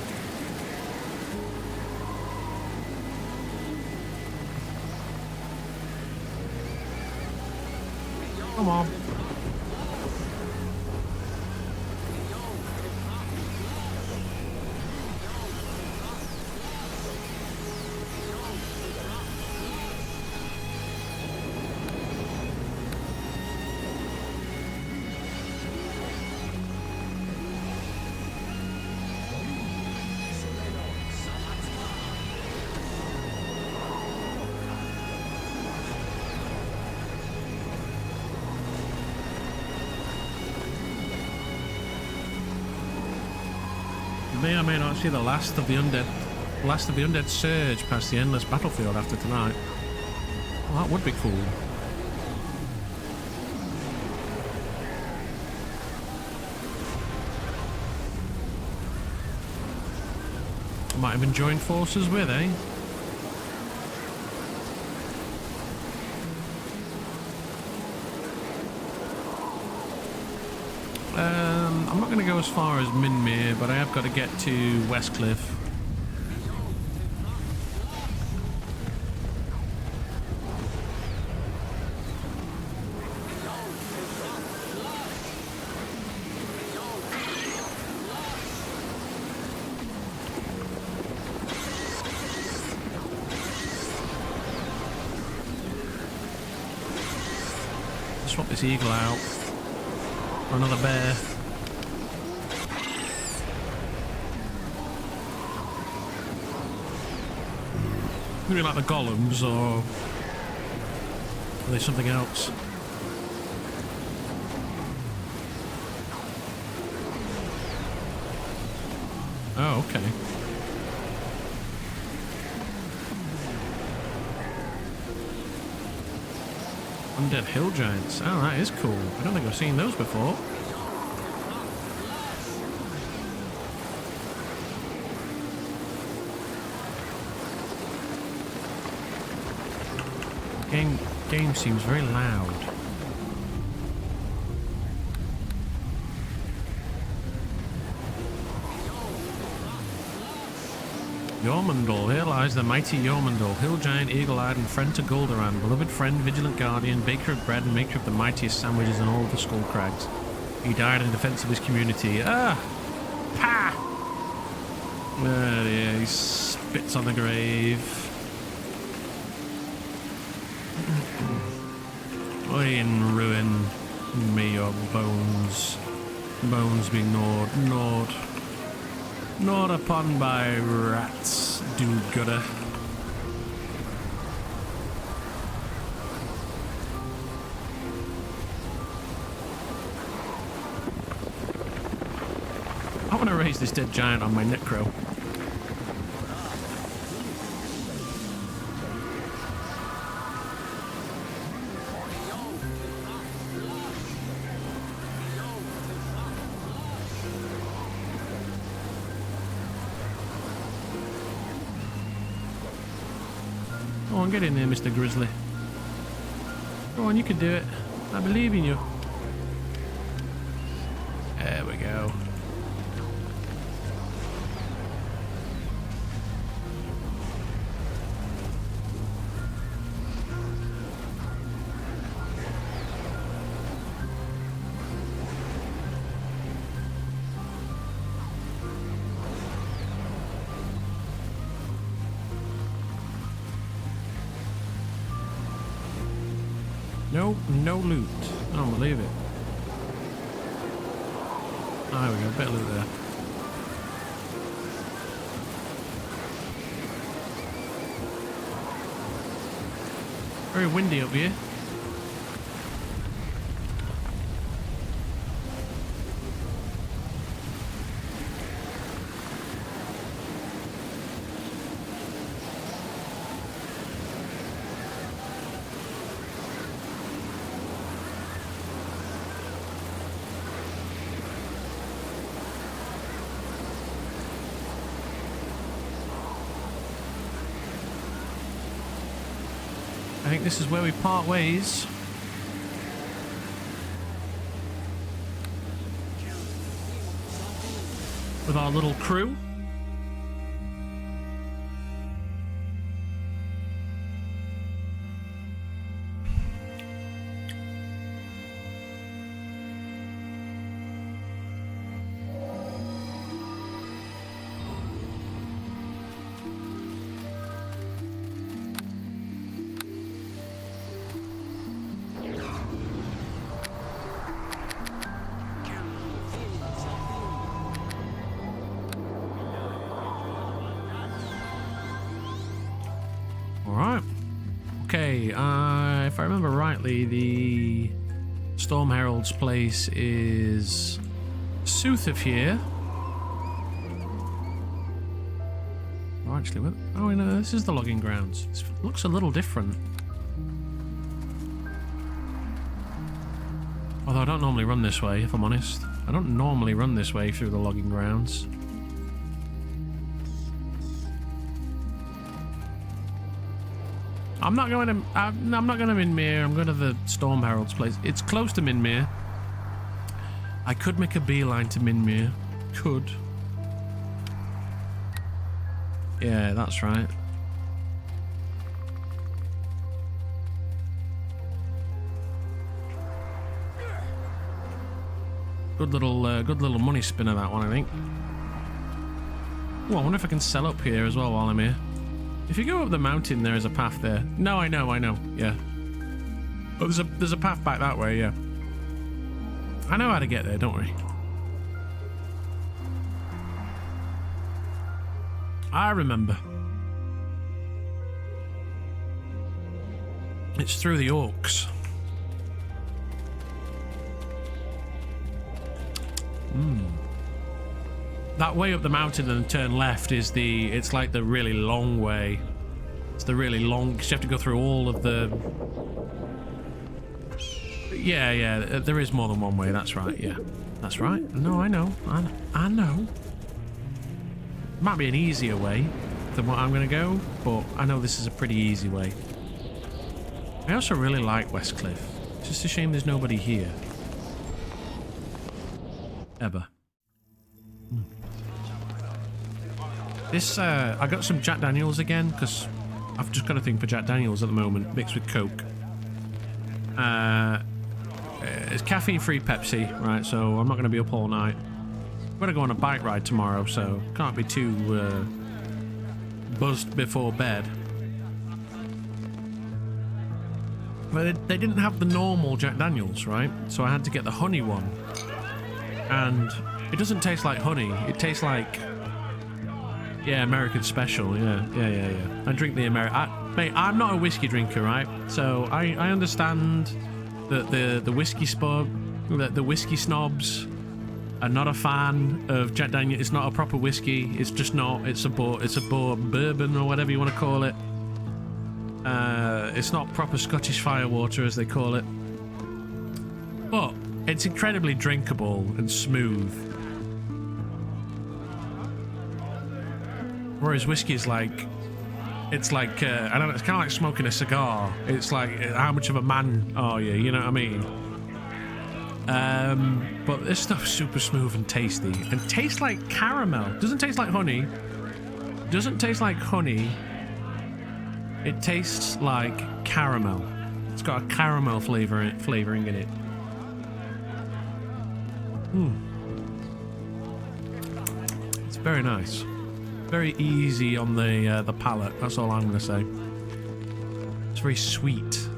Speaker 1: Come on. May or may not see the last of the undead surge past the endless battlefield after tonight. Well, that would be cool. Might have been joined forces with, eh? I'm not going to go as far as Minmere, but I have got to get to Westcliff. Swap this eagle out for another bear. Maybe like the golems, or are they something else? Oh, okay. Undead hill giants. Oh, that is cool. I don't think I've seen those before. Game seems very loud. Jormungandr, here lies the mighty Jormungandr, hill giant, eagle-eyed, and friend to Gul'dan, beloved friend, vigilant guardian, baker of bread, and maker of the mightiest sandwiches in all of the Skull Crags. He died in defense of his community. Ah! Pa! Oh dear, he spits on the grave. In ruin, may your bones be gnawed upon by rats, do-gooder. I want to raise this dead giant on my necro. Go on, get in there, Mr. Grizzly. Go on, you can do it. I believe in you. There we go. No loot. I don't believe it. Oh, there we go. A bit of loot there. Very windy up here. I think this is where we part ways. With our little crew. Okay, if I remember rightly, the Storm Herald's place is south of here. Oh, actually, what? Oh, no, this is the logging grounds. This looks a little different. Although I don't normally run this way, if I'm honest. I don't normally run this way through the logging grounds. I'm not going to Minmere. I'm going to the Storm Herald's place. It's close to Minmere. I could make a beeline to Minmere. Could. Yeah, that's right. Good little money spinner, that one, I think. Oh, I wonder if I can sell up here as well while I'm here. If you go up the mountain, there is a path there. No, I know, yeah. Oh, there's a path back that way, yeah. I know how to get there, don't worry. I remember. It's through the orcs. That way up the mountain and turn left is it's like the really long way. It's the really long, because you have to go through all of the... Yeah, there is more than one way, that's right, yeah. That's right. No, I know. I know. Might be an easier way than what I'm going to go, but I know this is a pretty easy way. I also really like Westcliff. It's just a shame there's nobody here. Ever. This, I got some Jack Daniels again, because I've just got a thing for Jack Daniels at the moment, mixed with Coke. It's caffeine-free Pepsi, right, so I'm not going to be up all night. I'm going to go on a bike ride tomorrow, so can't be too buzzed before bed. But they didn't have the normal Jack Daniels, right? So I had to get the honey one. And it doesn't taste like honey, it tastes like... Yeah, American Special, yeah. I drink the mate, I'm not a whiskey drinker, right? So I understand that the whiskey the whiskey snobs are not a fan of Jack Daniel. It's not a proper whiskey. It's just not. It's a bourbon or whatever you want to call it. It's not proper Scottish firewater as they call it. But it's incredibly drinkable and smooth. Whereas whiskey is like, it's like, I don't know, it's kind of like smoking a cigar. It's like, how much of a man are you? You know what I mean? But this stuff's super smooth and tasty. And tastes like caramel. Doesn't taste like honey. Doesn't taste like honey. It tastes like caramel. It's got a caramel flavoring in it. It's very nice. Very easy on the palate. That's all I'm going to say. It's very sweet.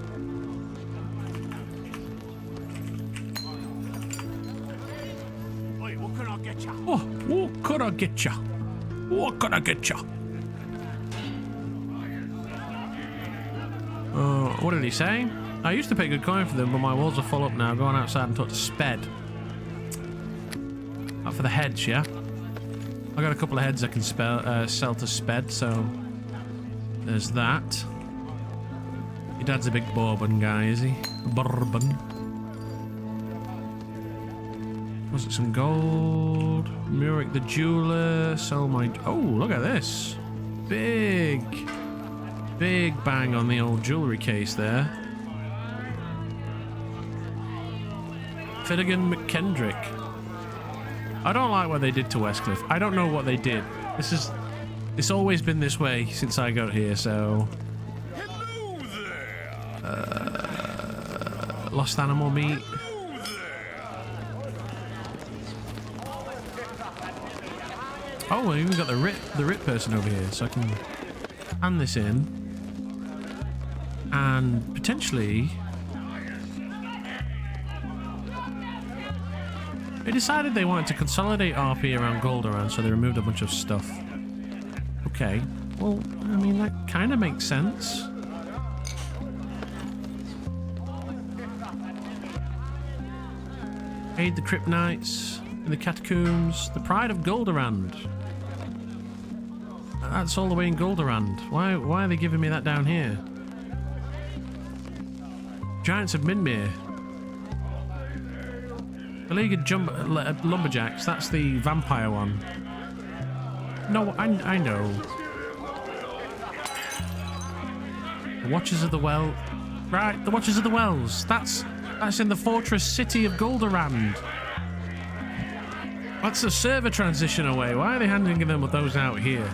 Speaker 1: Oh, what could I get ya? What could I get ya? What did he say? I used to pay good coin for them, but my walls are full up now. Going outside and talk to Sped. Up for the heads, yeah? I got a couple of heads I can sell to Sped, so there's that. Your dad's a big bourbon guy, is he? Bourbon. Was it some gold? Murik the jeweler. Sell my... Oh, look at this. Big bang on the old jewellery case there. Finnegan McKendrick. I don't like what they did to Westcliff. I don't know what they did. It's always been this way since I got here, so...
Speaker 2: Hello there.
Speaker 1: Lost animal meat. Oh, we even got the rip person over here, so I can hand this in. And potentially... They decided they wanted to consolidate RP around Goldoran, so they removed a bunch of stuff. Okay. Well, I mean, that kind of makes sense. Aid the Crypt Knights in the catacombs. The pride of Goldoran. That's all the way in Goldoran. Why are they giving me that down here? Giants of Minmere. The League of Lumberjacks. That's the vampire one. No, I know. The Watchers of the Well. Right, the Watchers of the Wells. That's in the fortress city of Goldoran. That's a server transition away. Why are they handing them with those out here?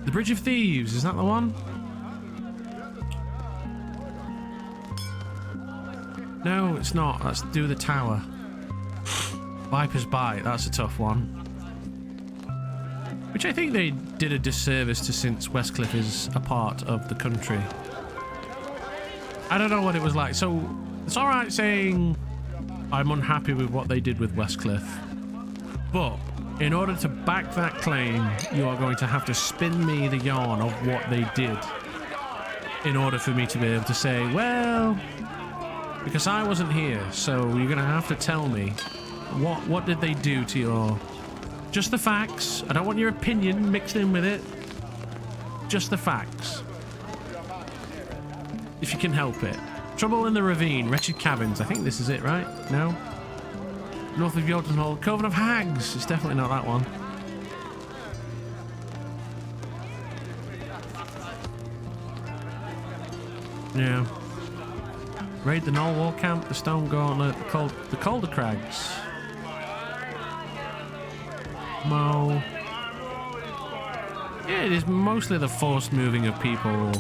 Speaker 1: The Bridge of Thieves, is that the one? No, it's not. Let's do the tower. Viper's Bite, that's a tough one. Which I think they did a disservice to since Westcliff is a part of the country. I don't know what it was like. So, it's alright saying I'm unhappy with what they did with Westcliff. But, in order to back that claim, you are going to have to spin me the yarn of what they did. In order for me to be able to say, well... Because I wasn't here, so you're going to have to tell me what did they do to your... Just the facts. I don't want your opinion mixed in with it. Just the facts. If you can help it. Trouble in the Ravine, Wretched Cabins. I think this is it, right? No? North of Jotunhall, Coven of Hags. It's definitely not that one. Yeah. Raid the Knoll Wall Camp, the Stone Gauntlet, the Calder Crags. Mo. Yeah, it is mostly the forced moving of people's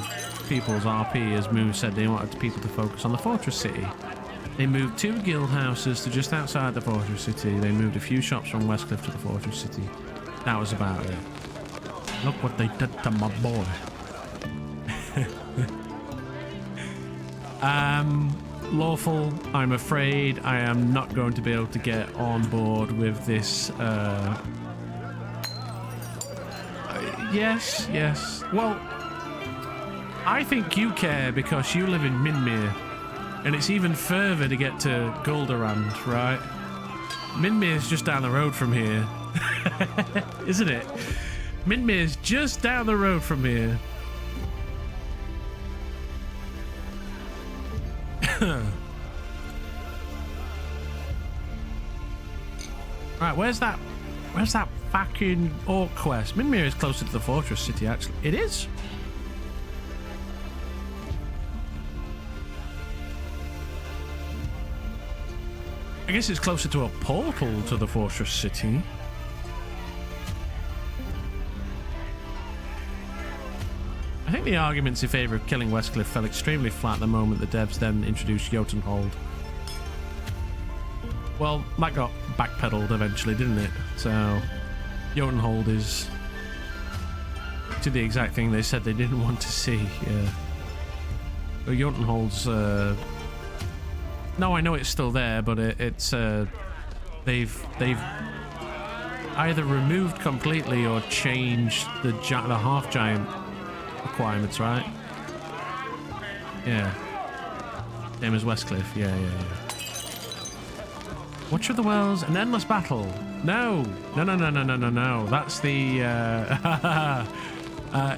Speaker 1: RP, as Moon said they wanted people to focus on the Fortress City. They moved 2 guild houses to just outside the Fortress City. They moved a few shops from Westcliff to the Fortress City. That was about it. Look what they did to my boy. Lawful, I'm afraid I am not going to be able to get on board with this. Yes. Well, I think you care because you live in Minmere, and it's even further to get to Goldoran, right? Minmere's just down the road from here, isn't it? Minmere's just down the road from here. Right, where's that fucking orc quest? Minmere is closer to the fortress city, actually. It is? I guess it's closer to a portal to the fortress city. I think the arguments in favour of killing Westcliff fell extremely flat the moment the devs then introduced Jotunhold. Well, that got backpedaled eventually, didn't it? So, Jotunhold is to the exact thing they said they didn't want to see, yeah. But Jotunhold's No, I know it's still there, but it's they've either removed completely or changed the half giant requirements, right? Yeah. Same as Westcliff. Yeah. Watch of the Wells, an endless battle. No. That's the.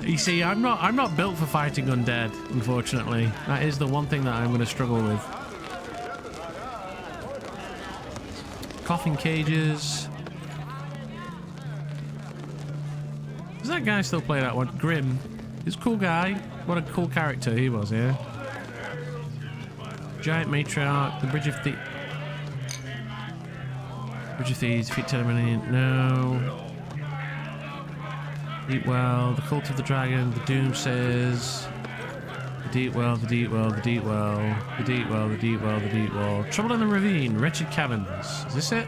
Speaker 1: You see, I'm not built for fighting undead. Unfortunately, that is the one thing that I'm going to struggle with. Coffin cages. Does that guy still play that one? Grim. He's a cool guy. What a cool character he was, yeah. Giant matriarch. The Bridge of Thieves. Bridge of Thieves. Defeat Telemanian. No. Deep Well. The Cult of the Dragon. The Doomsayers. The Deep Well. The Deep Well. The Deep Well. The Deep Well. The Deep Well. The Deep Well. Trouble in the Ravine. Wretched Caverns. Is this it?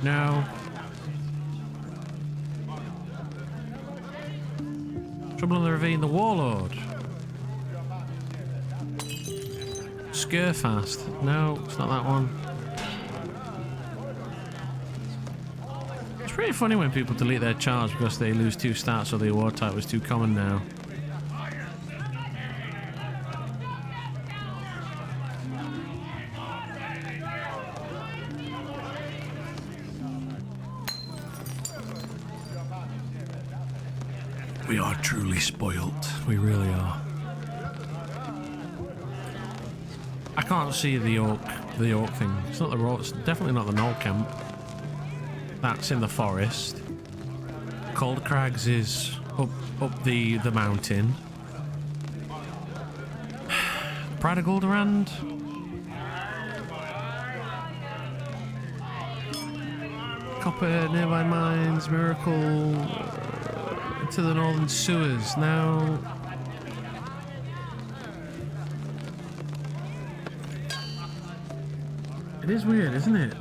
Speaker 1: No. Trouble in the Ravine, the Warlord. Scarefast. No, it's not that one. It's pretty funny when people delete their charge because they lose 2 stats or the award type was too common now. We are truly spoilt. We really are. I can't see the orc thing. It's not the orc. It's definitely not the Knoll camp. That's in the forest. Cold Crags is up the mountain. Pride of Golderand. Copper, nearby mines, Miracle. To the northern sewers now. It is weird, isn't it?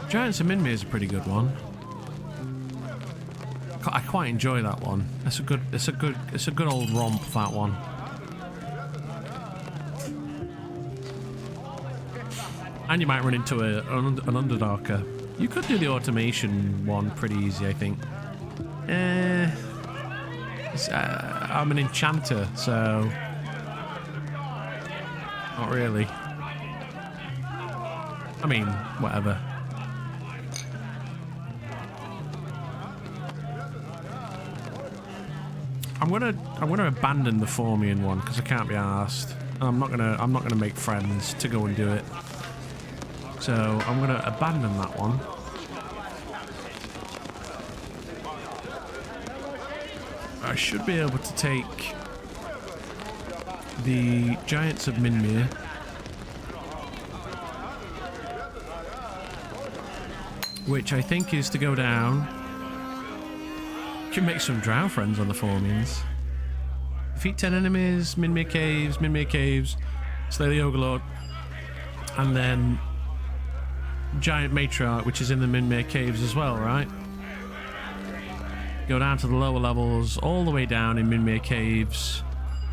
Speaker 1: Giants of Minmi is a pretty good one. I quite enjoy that one. It's a good old romp, that one. And you might run into an Underdarker. You could do the automation one pretty easy, I think. I'm an enchanter, so not really. I mean, whatever. I'm gonna abandon the Formian one because I can't be arsed. I'm not gonna make friends to go and do it. So I'm going to abandon that one. I should be able to take the Giants of Minmir. Which I think is to go down. You can make some drow friends on the Formians. Defeat 10 enemies, Minmir Caves, slay the Overlord. And then Giant Matriarch, which is in the Minmir Caves as well, right? Go down to the lower levels, all the way down in Minmir Caves,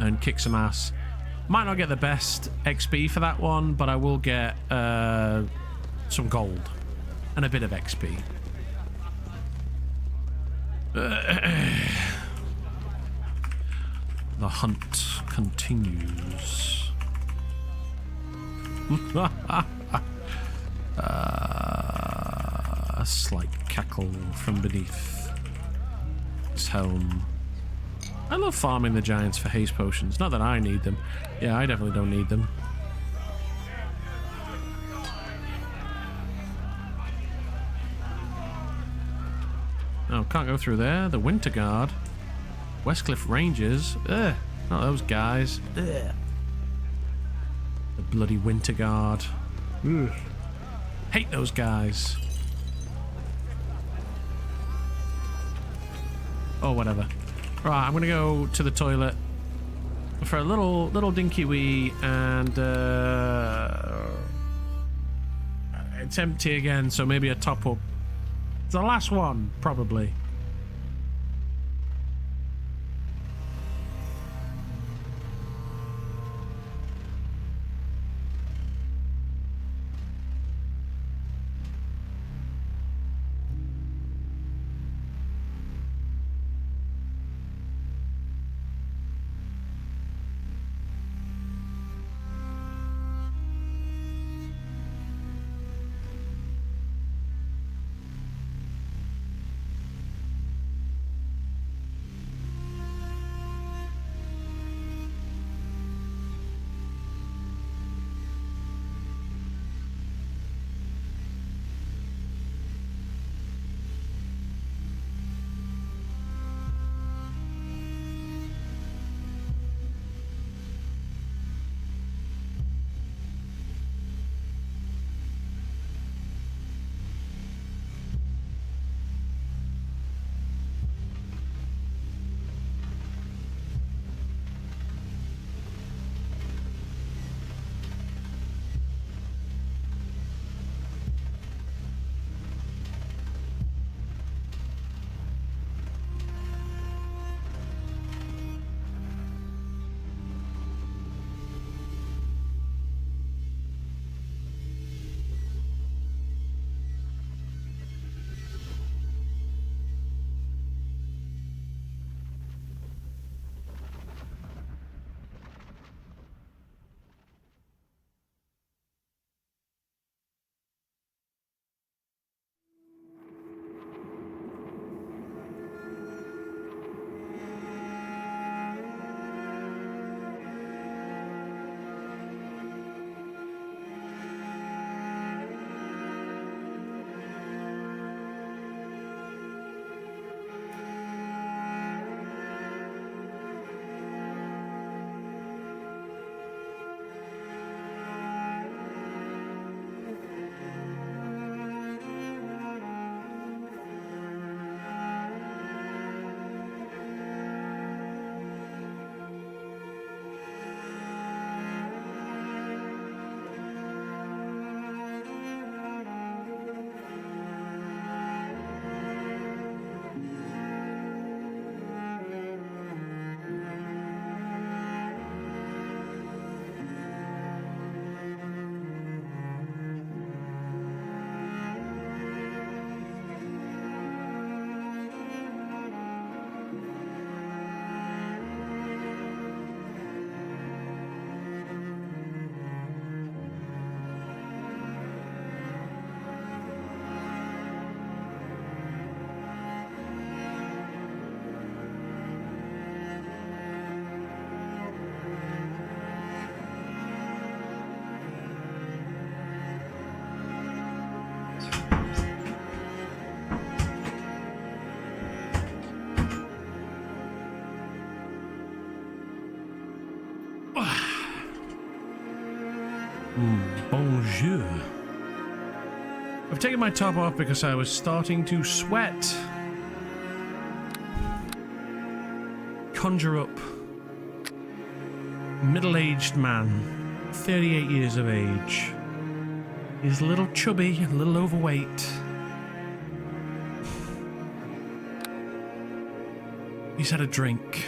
Speaker 1: and kick some ass. Might not get the best XP for that one, but I will get some gold and a bit of XP. The hunt continues. A slight cackle from beneath his helm. I love farming the giants for haste potions. Not that I need them. Yeah, I definitely don't need them. Oh, can't go through there. The Winter Guard. Westcliff Rangers. Ugh, not those guys. Ugh. The bloody Winter Guard. Ugh. Hate those guys. Oh, whatever. Right, I'm gonna go to the toilet for a little dinky wee, and it's empty again, so maybe a top up. It's the last one, probably. Bonjour. I've taken my top off because I was starting to sweat. Conjure up. Middle-aged man, 38 years of age. He's a little chubby, a little overweight. He's had a drink.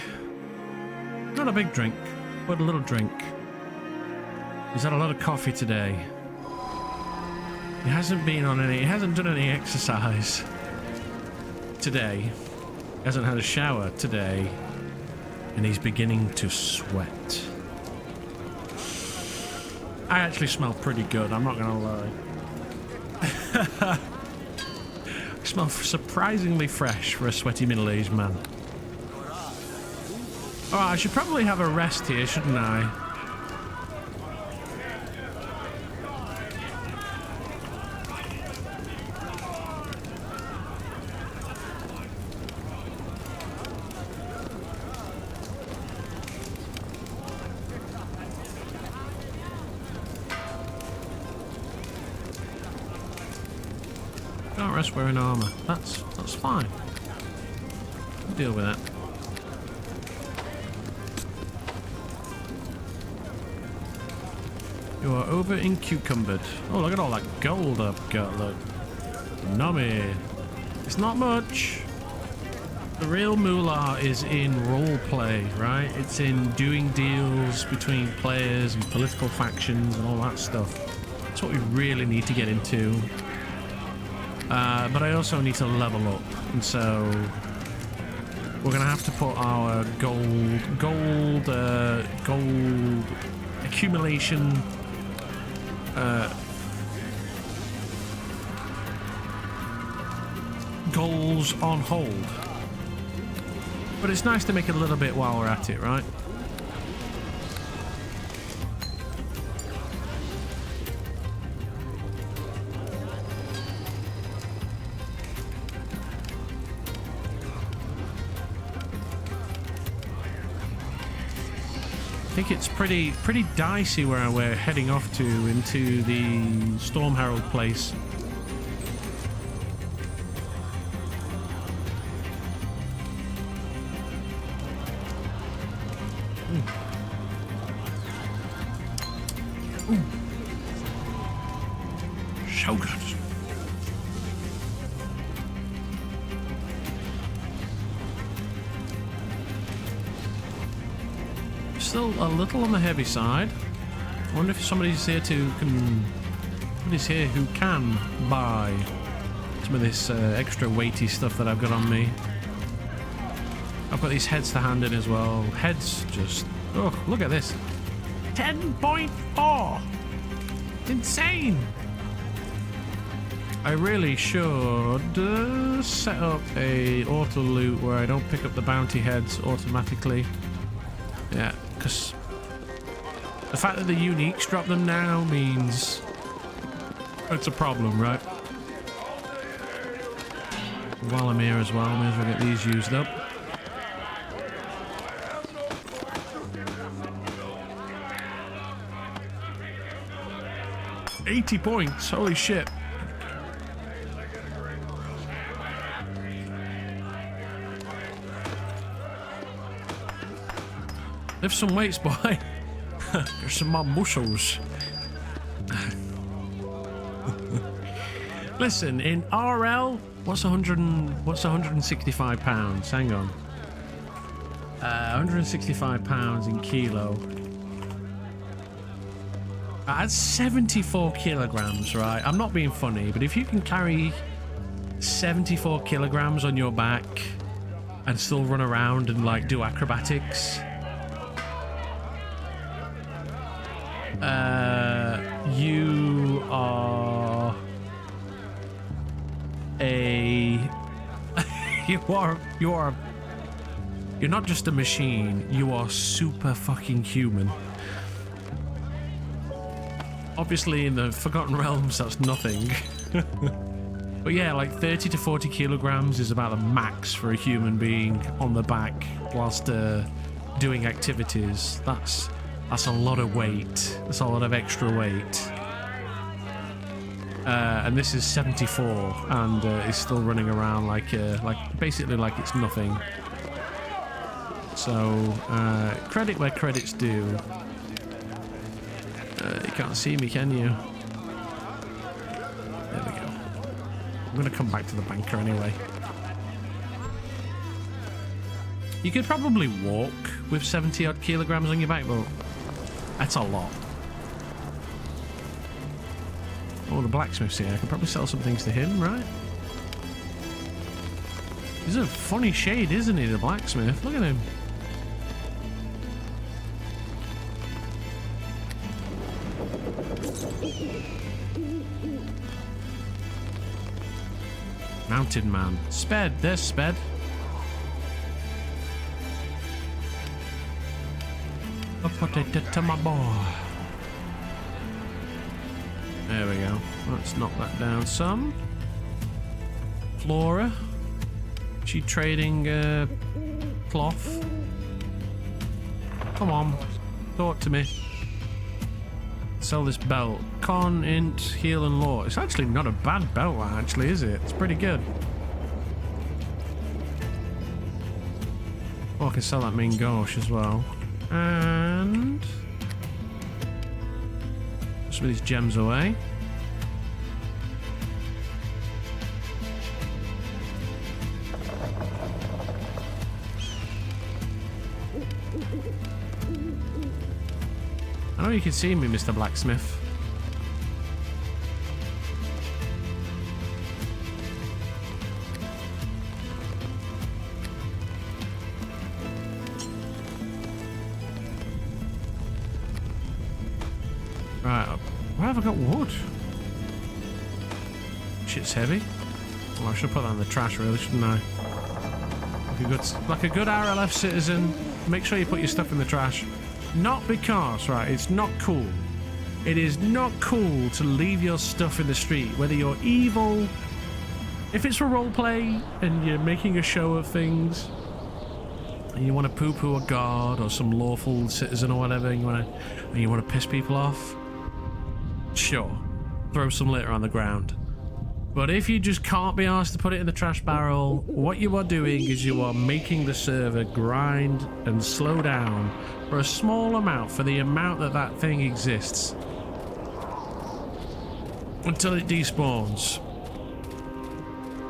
Speaker 1: Not a big drink, but a little drink. He's had a lot of coffee today. He hasn't done any exercise today. He hasn't had a shower today. And he's beginning to sweat. I actually smell pretty good, I'm not gonna lie. I smell surprisingly fresh for a sweaty middle-aged man. Oh, I should probably have a rest here, shouldn't I? Can't rest wearing armor. That's fine. We'll deal with that. You are over in cucumbered. Oh, look at all that gold I've got, look. Nummy. It's not much. The real moolah is in roleplay, right? It's in doing deals between players and political factions and all that stuff. That's what we really need to get into. But I also need to level up, and so we're gonna have to put our gold accumulation goals on hold. But it's nice to make it a little bit while we're at it, right? I think it's pretty dicey where we're heading off to into the Storm Herald place. Ooh. Ooh. So good. Still a little on the heavy side. I wonder if somebody's here who can buy some of this extra weighty stuff that I've got on me. I've got these heads to hand in as well. Heads just... Oh, look at this. 10.4! It's insane! I really should set up a auto loot where I don't pick up the bounty heads automatically. Yeah, because the fact that the uniques drop them now means it's a problem, right? While I'm here as well, I may as well get these used up. $80 points, holy shit. Lift some weights, boy. There's some more muscles. Listen, in RL, what's 165 pounds? Hang on. 165 pounds in kilo. That's 74 kilograms, right? I'm not being funny, but if you can carry 74 kilograms on your back and still run around and like do acrobatics, you are you're not just a machine, you are super fucking human. Obviously in the Forgotten Realms that's nothing. But yeah, like 30 to 40 kilograms is about the max for a human being on the back whilst doing activities. That's That's a lot of weight. That's a lot of extra weight. And this is 74, and it's still running around like basically like it's nothing. So credit where credit's due. You can't see me, can you? There we go. I'm gonna come back to the banker anyway. You could probably walk with 70 odd kilograms on your back, but that's a lot. Oh, the blacksmith's here. I can probably sell some things to him, right? He's a funny shade, isn't he, the blacksmith? Look at him. Mounted man. Sped. There's Sped. A potato to my boy. There we go. Let's knock that down some. Flora. She trading cloth. Come on. Talk to me. Sell this belt. Con, int, heal and law. It's actually not a bad belt, actually, is it? It's pretty good. Oh, I can sell that mean gauche as well. And some of these gems away. I know you can see me, Mr. Blacksmith. Right, where have I got wood? Shit's heavy. Oh, I should have put that in the trash, really, shouldn't I? Like a good Arelith citizen, make sure you put your stuff in the trash. Not because, right, it's not cool. It is not cool to leave your stuff in the street, whether you're evil. If it's for roleplay and you're making a show of things, and you want to poo-poo a god or some lawful citizen or whatever, and you want to piss people off, sure, throw some litter on the ground. But if you just can't be asked to put it in the trash barrel, what you are doing is you are making the server grind and slow down for a small amount, for the amount that that thing exists, until it despawns.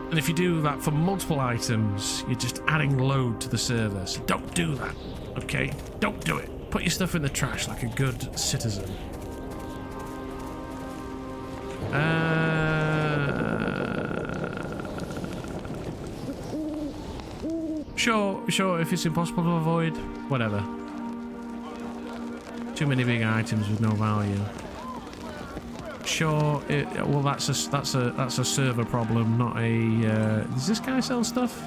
Speaker 1: And if you do that for multiple items, you're just adding load to the server. So don't do that, okay? Don't do it. Put your stuff in the trash like a good citizen. Sure, if it's impossible to avoid, whatever. Too many big items with no value. Sure, well that's a server problem, not a. Does this guy sell stuff?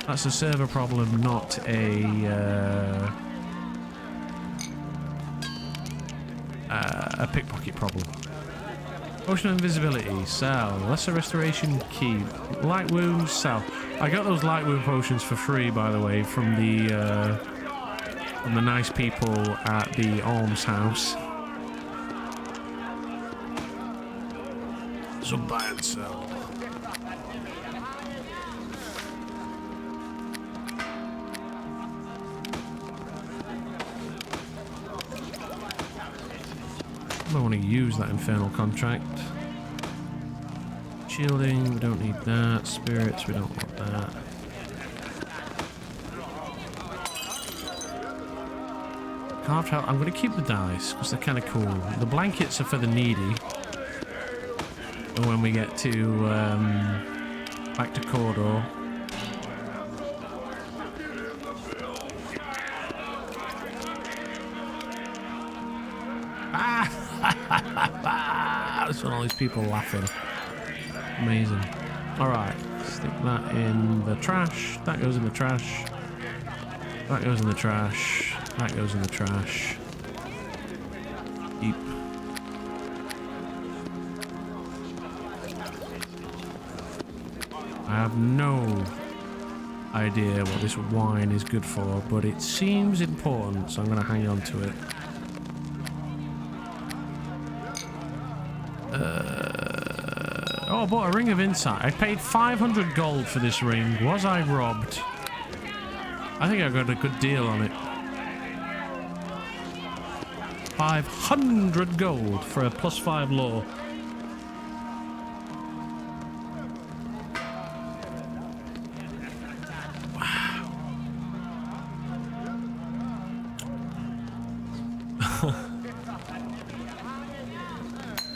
Speaker 1: That's a server problem, not a pickpocket problem. Potion of invisibility, sell. Lesser restoration, keep. Light wounds, sell. I got those light wound potions for free, by the way, from the nice people at the alms house. So buy and sell. I want to use that infernal contract. Shielding, we don't need that. Spirits, we don't want that. Carved out. I'm going to keep the dice because they're kind of cool. The blankets are for the needy. And when we get to back to Cawdor. That's when all these people laughing. Amazing. Alright, stick that in the trash. That goes in the trash. That goes in the trash. That goes in the trash. Keep. I idea what this wine is good for, but it seems important, so I'm going to hang on to it. Oh, I bought a ring of insight. I paid 500 gold for this ring. Was I robbed? I think I got a good deal on it. 500 gold for a +5 law.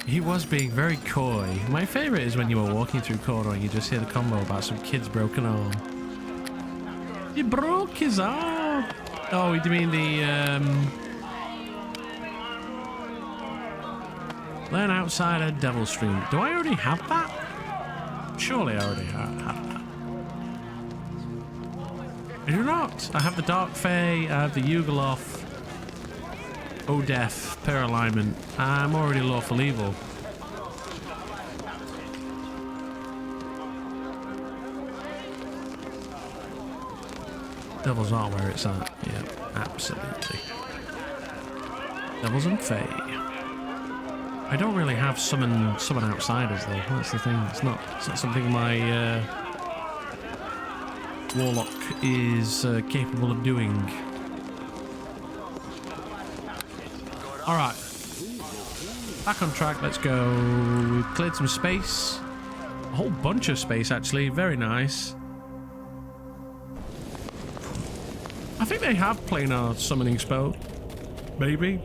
Speaker 1: He was being very coy. My favourite is when you were walking through corridor and you just hear the combo about some kid's broken arm. He broke his arm! Oh, you mean the, Learn outside a devil stream. Do I already have that? Surely I already have that. I do not. I have the Dark Fae, I have the Ugoloth. Odef, pair alignment. I'm already lawful evil. Devils are where it's at. Yeah, absolutely. Devils and Fae. I don't really have summon outsiders though. That's the thing. It's not something my warlock is capable of doing. All right, back on track. Let's go. We've cleared some space, a whole bunch of space actually. Very nice. I think they have planar summoning spell, maybe.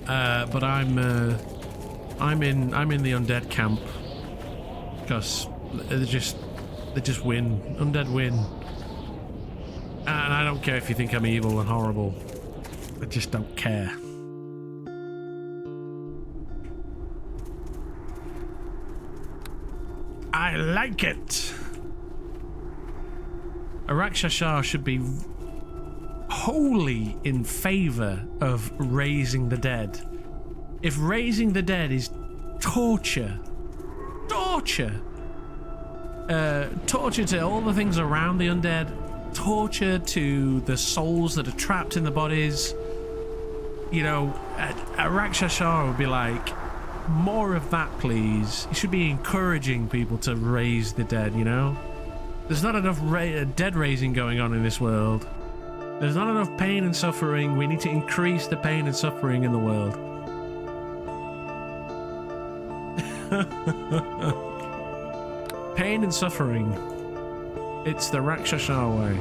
Speaker 1: But I'm in the undead camp because they just win. Undead win, and I don't care if you think I'm evil and horrible. I just don't care. I like it. Arakshashar should be wholly in favor of raising the dead. If raising the dead is torture to all the things around the undead, torture to the souls that are trapped in the bodies, you know, Arakshashar would be like, more of that please. You should be encouraging people to raise the dead, you know? There's not enough dead raising going on in this world. There's not enough pain and suffering. We need to increase the pain and suffering in the world. Pain and suffering. It's the Rakshashar way.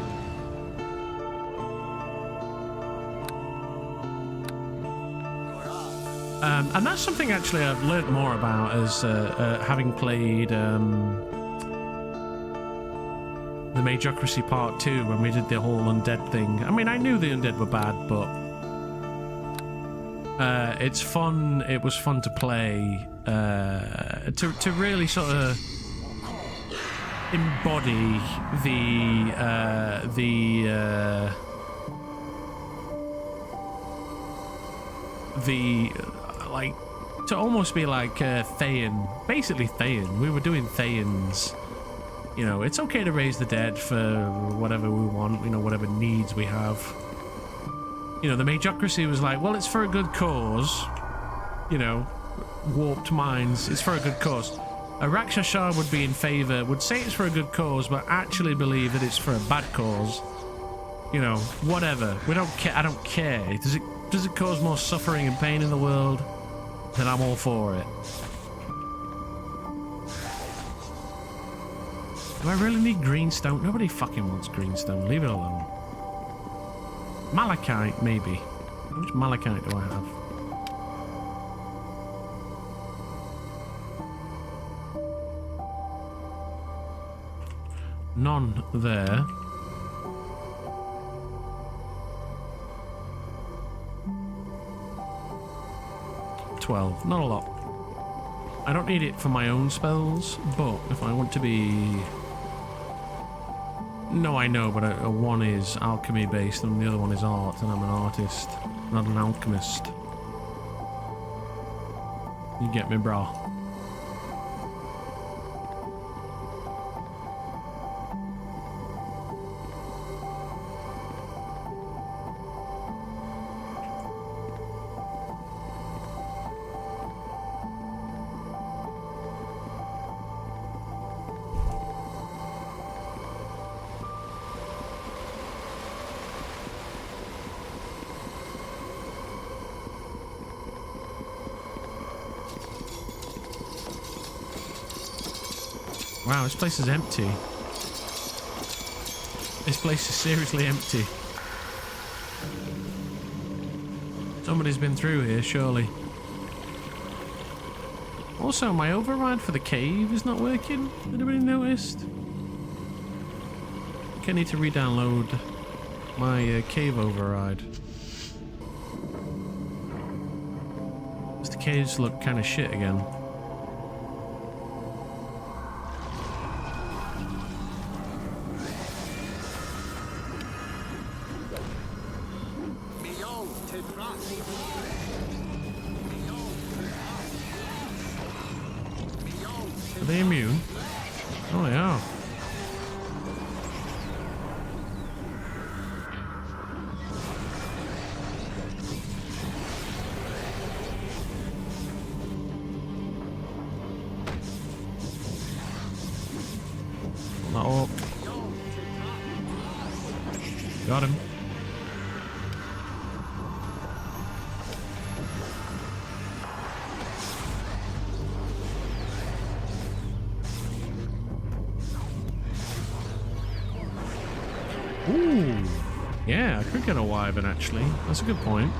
Speaker 1: And that's something actually I've learnt more about as having played the Magocracy Part 2 when we did the whole undead thing. I mean, I knew the undead were bad, but it's fun. It was fun to play, to really sort of embody like, to almost be like Thayan, basically Thayan. We were doing Thayans. You know, it's okay to raise the dead for whatever we want, you know, whatever needs we have. You know, the Magocracy was like, well, it's for a good cause. You know, warped minds, it's for a good cause. A Rakshashar would be in favour, would say it's for a good cause, but actually believe that it's for a bad cause. You know, whatever. We don't care. I don't care. Does it cause more suffering and pain in the world? Then I'm all for it. Do I really need greenstone? Nobody fucking wants greenstone. Leave it alone. Malachite, maybe. How much malachite do I have? None there. $12. Not a lot. I don't need it for my own spells, but if I want to be... No, I know, but one is alchemy based and the other one is art, and I'm an artist, not an alchemist. You get me, bro? Wow, this place is empty. This place is seriously empty. Somebody's been through here, surely. Also, my override for the cave is not working. Anybody noticed? I think I need to re-download my cave override. The caves look kind of shit again. Are they immune? Oh, they are. Not up. Got him. Ooh. Yeah, I could get a wyvern actually. That's a good point.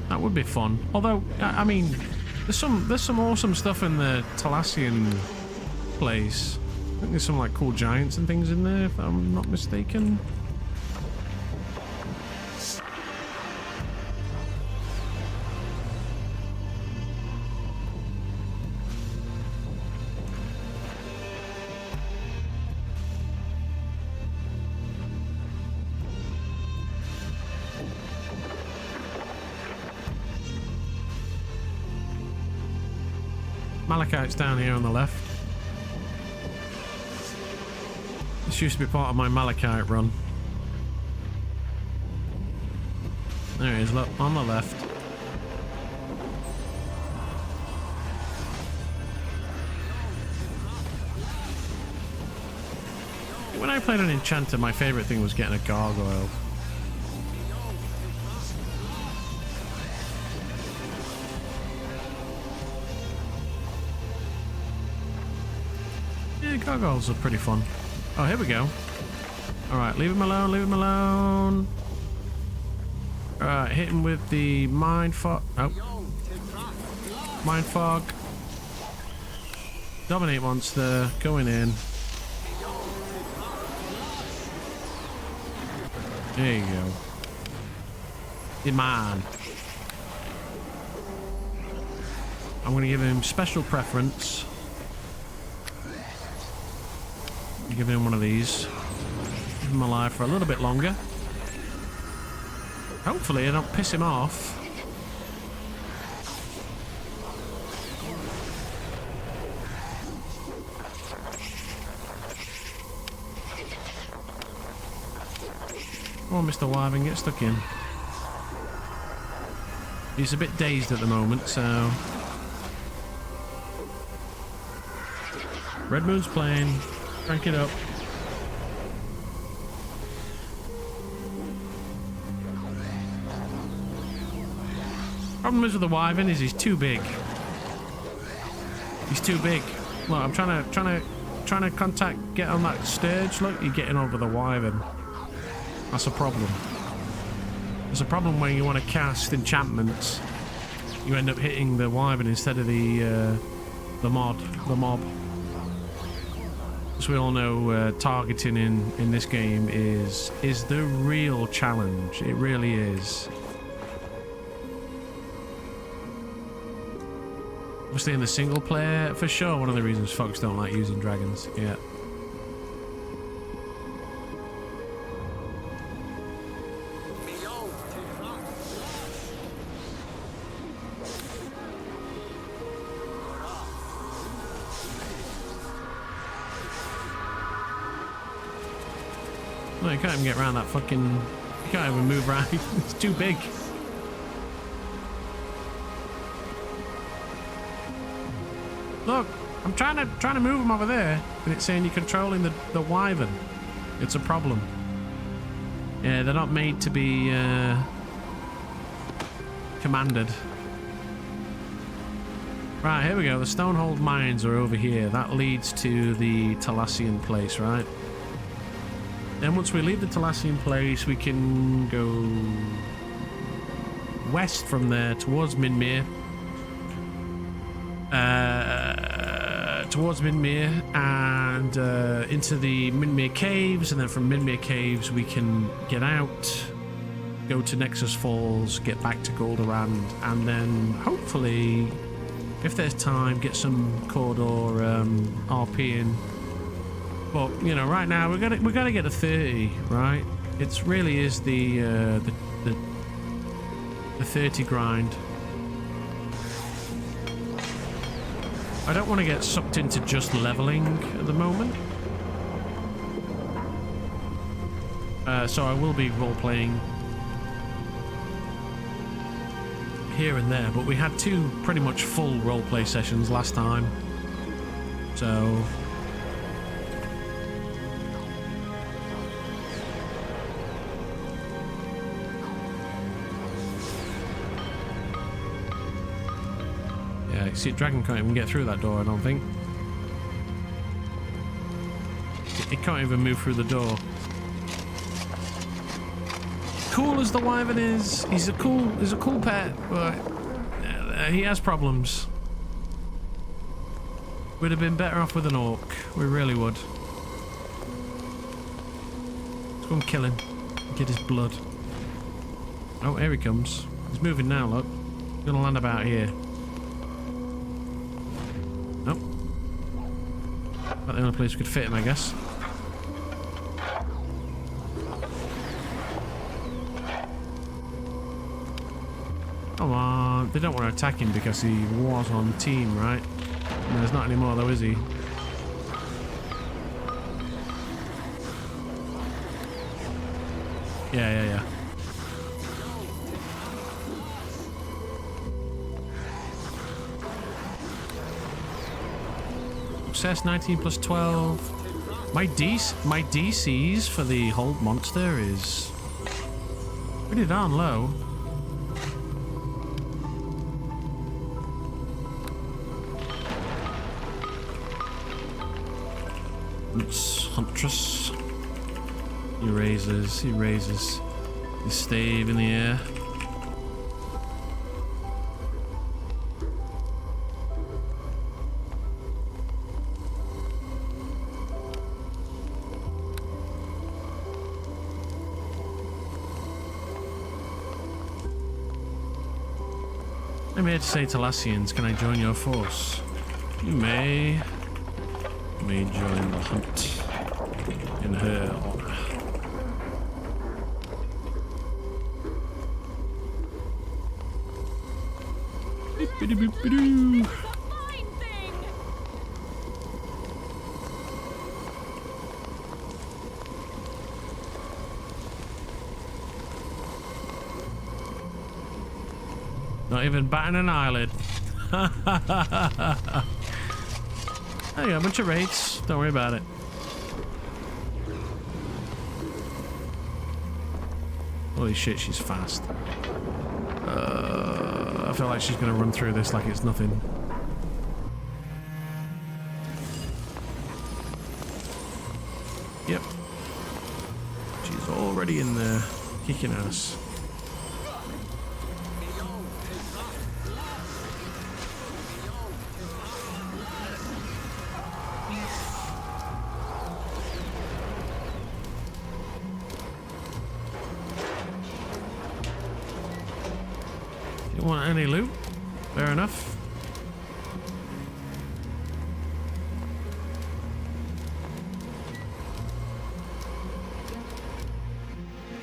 Speaker 1: That would be fun. Although, I mean, there's some awesome stuff in the Thalassian place. I think there's some like cool giants and things in there, if I'm not mistaken. Malachite's down here on the left. This used to be part of my Malachite run. There he is, look, on the left. When I played an enchanter, my favourite thing was getting a gargoyle. Gargoyles are pretty fun. Oh, here we go. Alright, leave him alone, leave him alone. Alright, hit him with the mind fog. Oh. Mind fog. Dominate monster, going in. There you go. The man. I'm going to give him special preference. Give him one of these. Keep him alive for a little bit longer. Hopefully I don't piss him off. Come on, Mr. Wyvern, get stuck in. He's a bit dazed at the moment, so... Red Moon's playing. Crank it up. Problem is with the wyvern is he's too big. He's too big. Look, I'm trying to get on that sturge. Look, you're getting over the wyvern. That's a problem. There's a problem when you want to cast enchantments. You end up hitting the wyvern instead of the mob. As we all know, targeting in this game is the real challenge. It really is. Obviously in the single player, for sure, one of the reasons folks don't like using dragons. Yeah. No, you can't even get around that fucking... You can't even move around. It's too big. Look, I'm trying to move him over there, and it's saying you're controlling the wyvern. It's a problem. Yeah, they're not made to be commanded. Right, here we go. The Stonehold Mines are over here. That leads to the Talassian place, right? Then once we leave the Talassian place, we can go west from there towards Minmere. Towards Minmere and into the Minmere Caves, and then from Minmere Caves we can get out, go to Nexus Falls, get back to Golderand, and then hopefully, if there's time, get some Cawdor RP in. But you know, right now we gotta get to 30, right? It really is the 30 grind. I don't want to get sucked into just leveling at the moment. So I will be role-playing here and there, but we had 2 pretty much full role-play sessions last time. So... see, Dragon can't even get through that door, I don't think. It can't even move through the door. Cool as the Wyvern is, he's a cool pet, but he has problems. We'd have been better off with an orc. We really would. Let's go and kill him. Get his blood. Oh, here he comes. He's moving now, look. He's gonna land about here. About the only place we could fit him, I guess. Come on. They don't want to attack him because he was on team, right? No, there's not anymore though, is he? Yeah. Success 19 plus 12. My DCs for the hold monster is pretty darn low. It's Huntress. He raises his stave in the air. I'm here to say Talassians, can I join your force? You may join the hunt in her honor. Beep-a-doo-beep-a-doo. Not even batting an eyelid. There you go, a bunch of raids. Don't worry about it. Holy shit, she's fast. I feel like she's gonna run through this like it's nothing. Yep. She's already in there, kicking ass. You want any loot? Fair enough.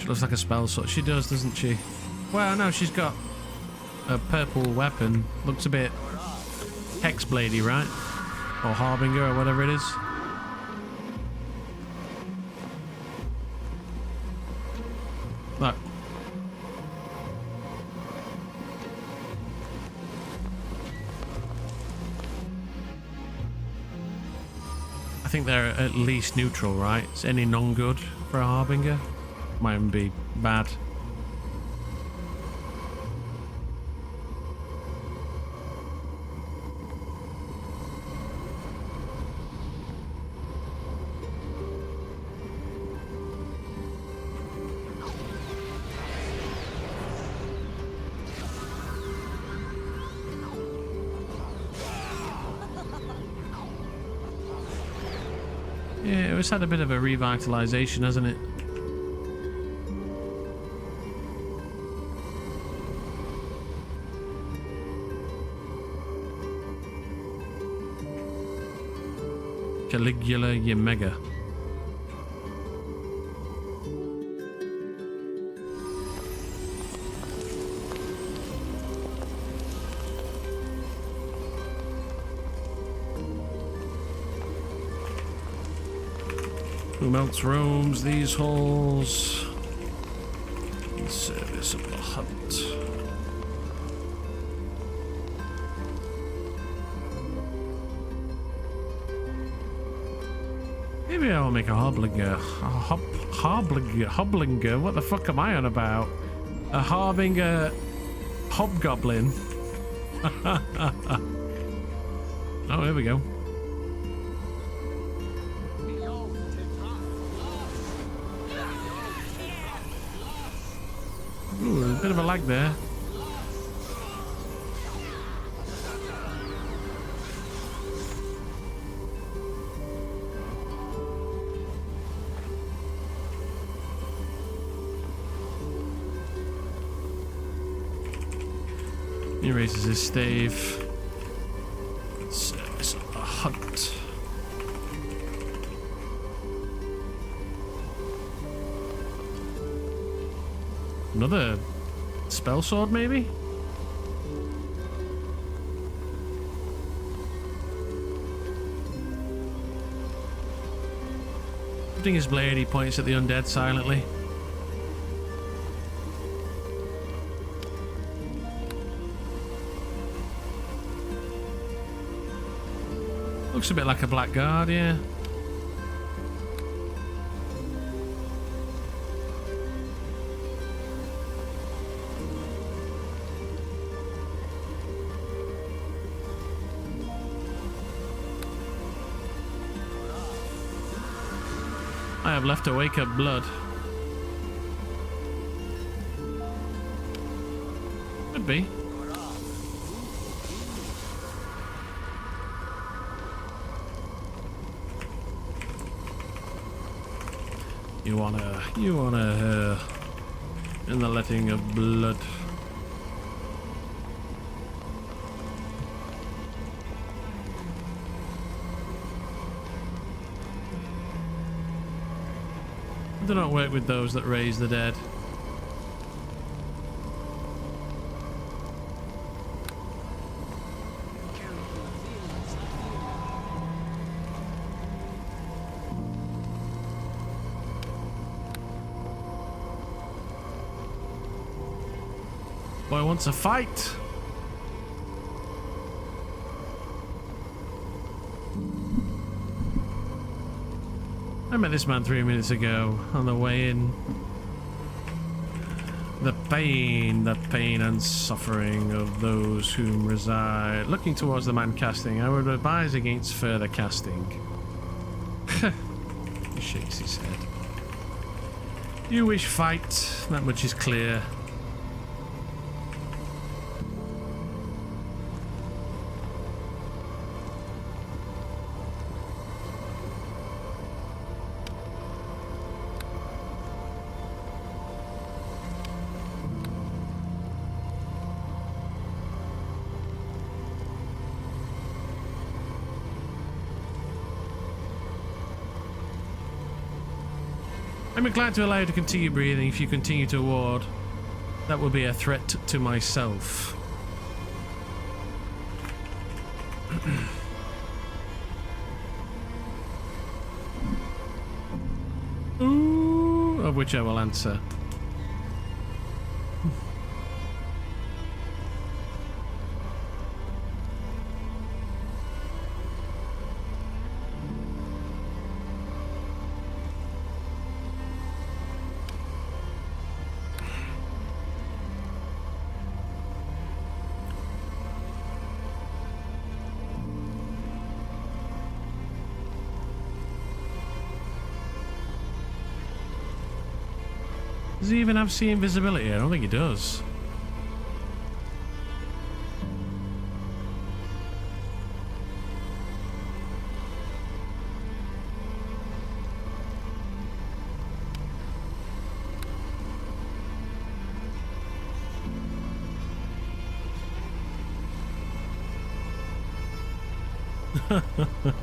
Speaker 1: She looks like a spell sort. She does, doesn't she? Well, no, she's got a purple weapon. Looks a bit hexbladey, right? Or harbinger, or whatever it is. Look. I think they're at least neutral, right? Is any non-good for a harbinger? Might even be bad. Yeah, it's had a bit of a revitalization, hasn't it? Caligula Yemega. Whom else roams these halls in service of the hunt? Maybe I'll make a Hoblinger. Hoblinger? What the fuck am I on about? A Harbinger Hobgoblin. Oh, here we go. Ooh, a bit of a lag there. He raises his stave. Service of the hunt. Another spell sword, maybe? Lifting his blade, he points at the undead silently. Looks a bit like a blackguard, yeah. I have left to wake up blood. Could be. You wanna in the letting of blood. Do not work with those that raise the dead. Boy wants a fight. I met this man 3 minutes ago on the way in. The pain and suffering of those whom reside. Looking towards the man casting, I would advise against further casting. He shakes his head. You wish fight, that much is clear. I'm glad to allow you to continue breathing. If you continue to ward, that will be a threat to myself. Ooh, of which I will answer. Does he even have see invisibility? I don't think he does.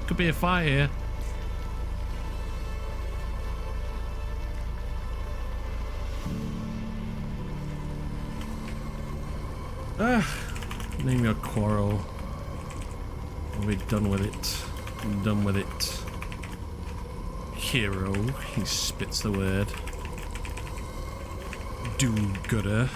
Speaker 1: Could be a fight here. Name your quarrel. Are we done with it? I'm done with it. Hero. He spits the word. Do-gooder.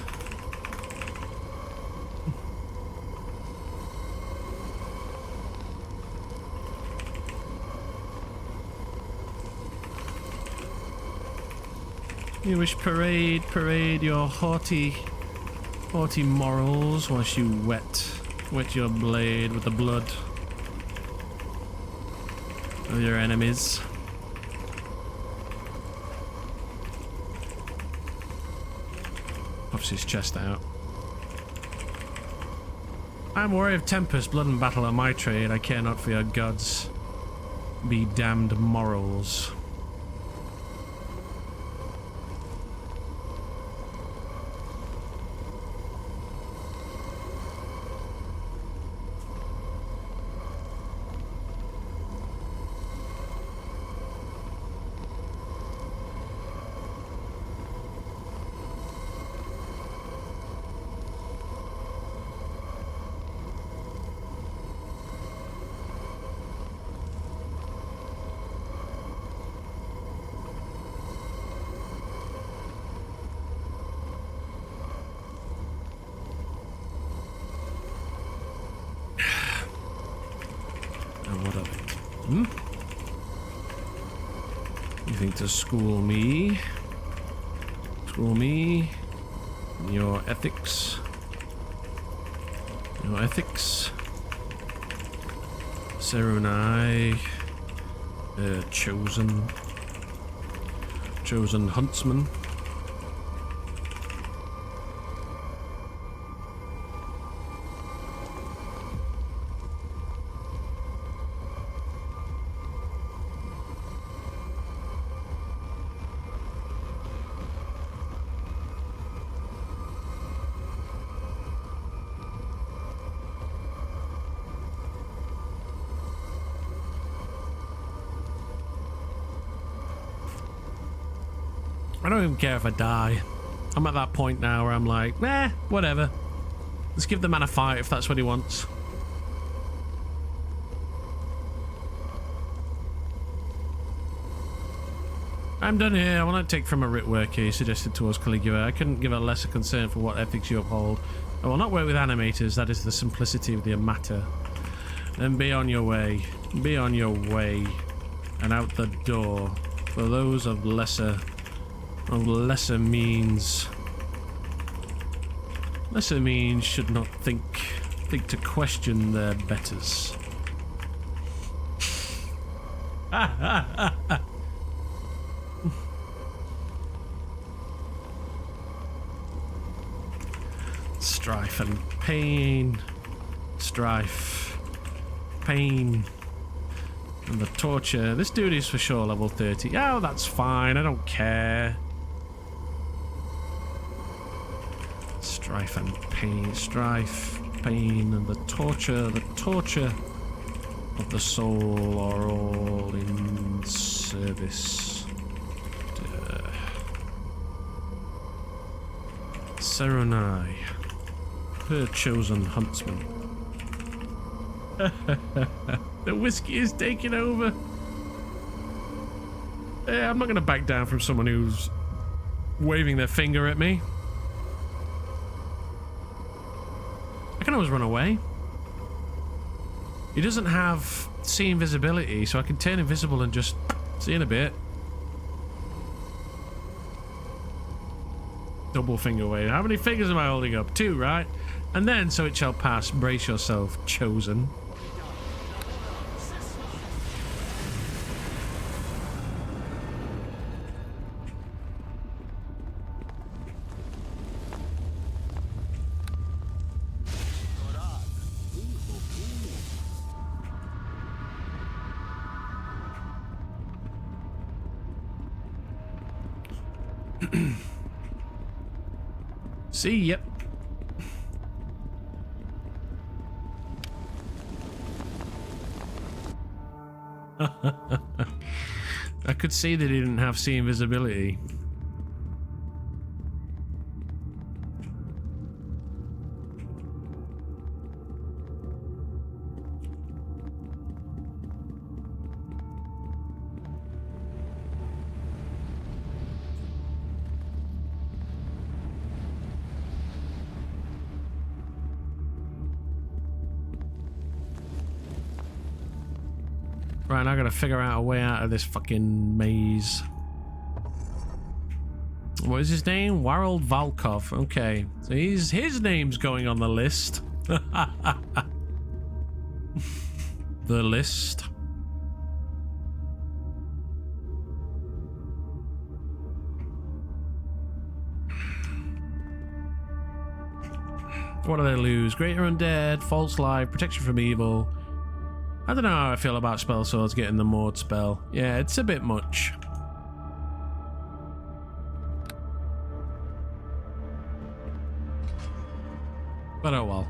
Speaker 1: You wish parade your haughty morals whilst you wet your blade with the blood of your enemies. Puffs his chest out. I'm wary of tempest, blood and battle are my trade. I care not for your gods. Be damned morals. You think to school me? School me? Your ethics? Your ethics? Serunai, chosen huntsman. I don't even care if I die. I'm at that point now where I'm like, whatever. Let's give the man a fight if that's what he wants. I'm done here. I want to take from a writ worker you suggested towards Caligula. I couldn't give a lesser concern for what ethics you uphold. I will not work with animators. That is the simplicity of the matter. Then be on your way. Be on your way. And out the door. For those of lesser means. Lesser means should not think to question their betters. Strife and pain. Strife. Pain. And the torture. This dude is for sure level 30. Oh, that's fine. I don't care. Strife and pain. Strife, pain, and the torture of the soul are all in service. Serunai, her chosen huntsman. The whiskey is taking over. I'm not going to back down from someone who's waving their finger at me. I can always run away. He doesn't have see invisibility, so I can turn invisible and just see in a bit. Double finger wave. How many fingers am I holding up? 2, right? And then, so it shall pass. Brace yourself, chosen. See, yep. I could see that he didn't have sea invisibility. Right, now I gotta figure out a way out of this fucking maze. What is his name? Warald Valkov. Okay, so his name's going on the list. The list. What do they lose? Greater undead, false life, protection from evil. I don't know how I feel about spell swords getting the moored spell. Yeah, it's a bit much. But oh well.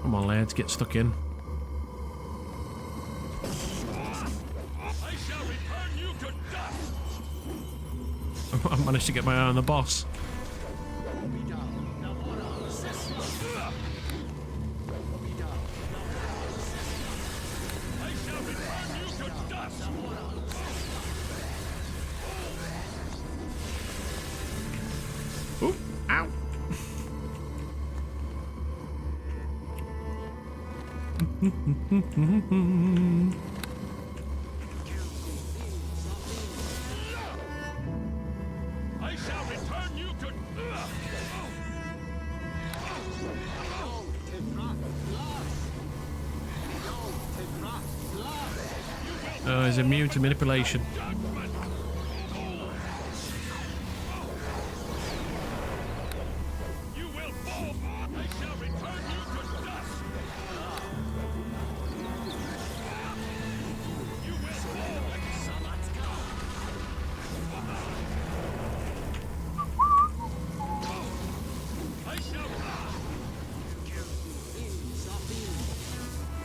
Speaker 1: Come on, lads, get stuck in. I managed to get my eye on the boss. Ooh, ow. Oh, he's immune to manipulation.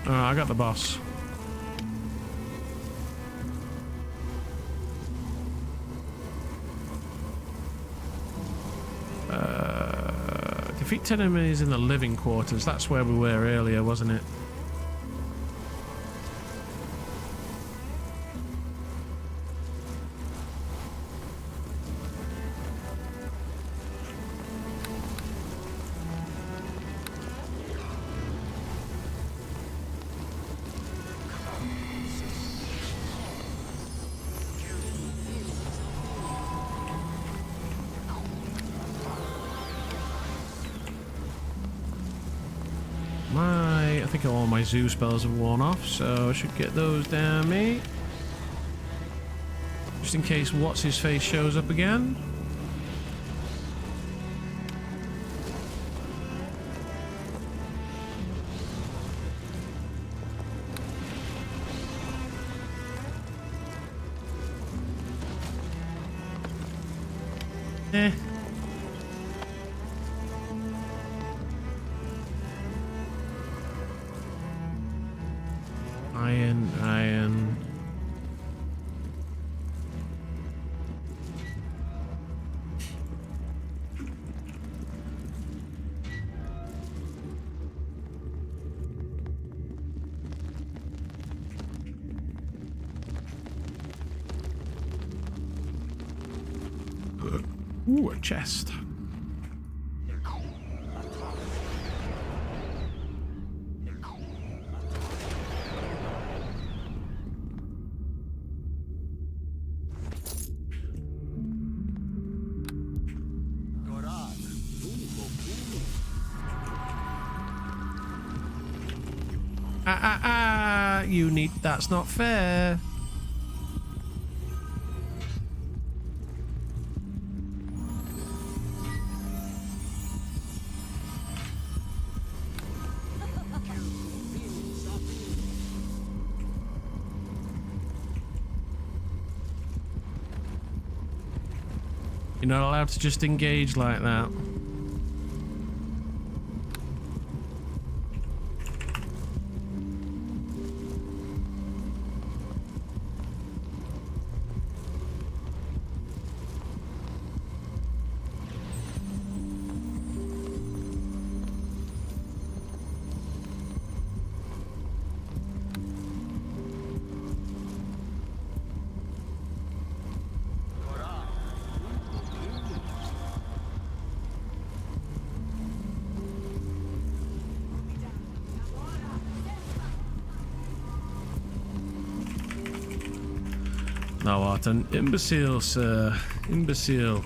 Speaker 1: Oh, I got the boss. Defeat 10 enemies in the living quarters. That's where we were earlier, wasn't it? I think all my zoo spells have worn off, so I should get those down me. Just in case what's his face shows up again. Iron. Ooh, a chest. You need. That's not fair. You're not allowed to just engage like that. No, what an imbecile, sir. Imbecile.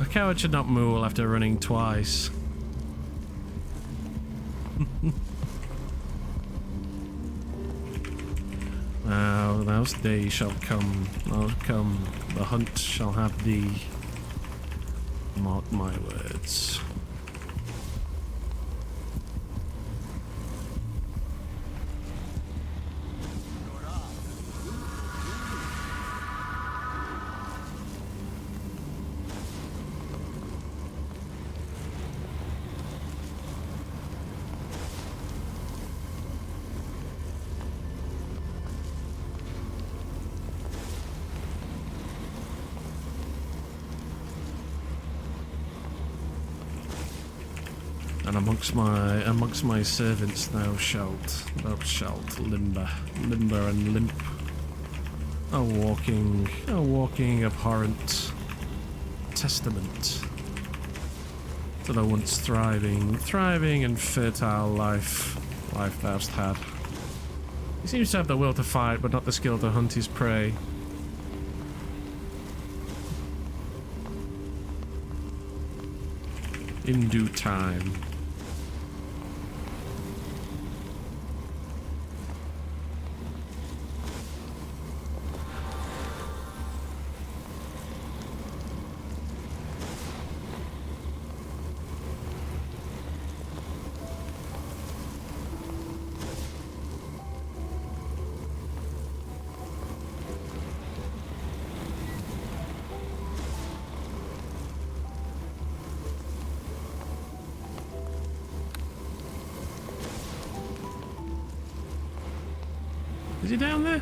Speaker 1: A coward should not move after running twice. Now, those days shall come. The hunt shall have thee. Mark my words. And amongst my servants thou shalt limber and limp, a walking abhorrent testament to the once thriving and fertile life thou'st had. He seems to have the will to fight, but not the skill to hunt his prey. In due time. Is he down there?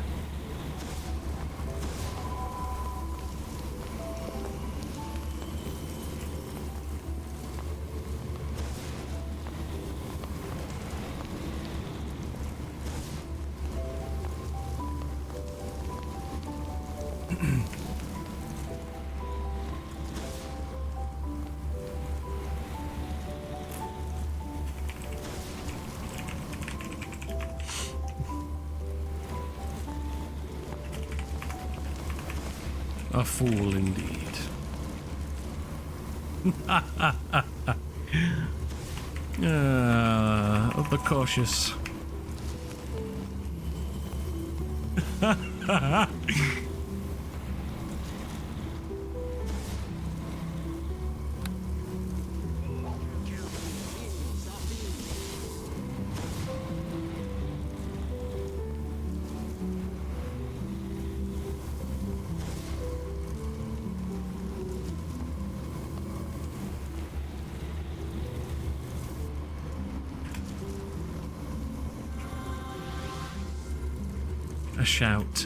Speaker 1: A fool indeed. Of the cautious.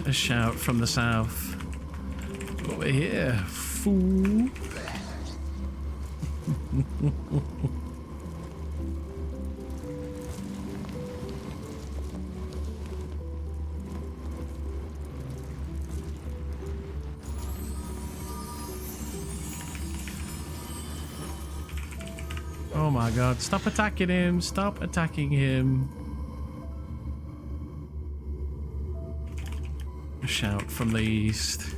Speaker 1: A shout from the south. Over here, fool. Oh my god, stop attacking him, stop attacking him. A shout from the east.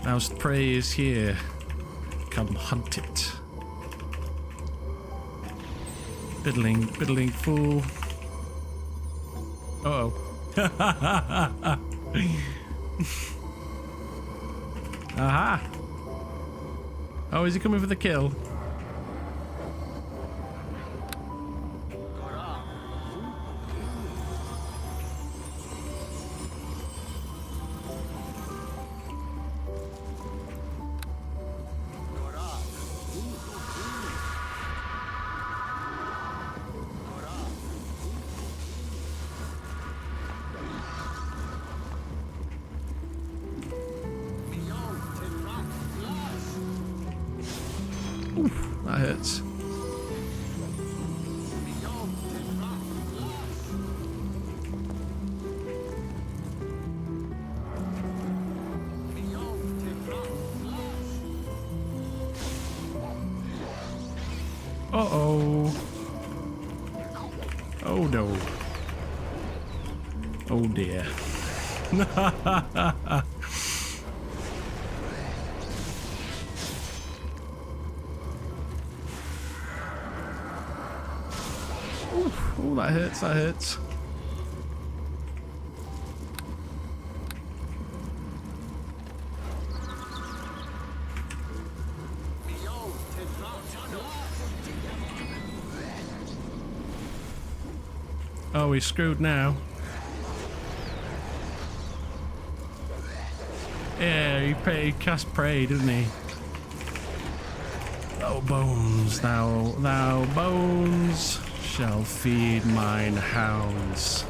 Speaker 1: Now's prey is here. Come hunt it. Biddling fool. Uh oh. Aha! Oh, is he coming for the kill? That hurts. Uh-oh. Oh no. Oh dear. Oh, that hurts, that hurts. Oh, he's screwed now. Yeah, he cast prey, didn't he? Thou bones, thou bones shall feed mine hounds.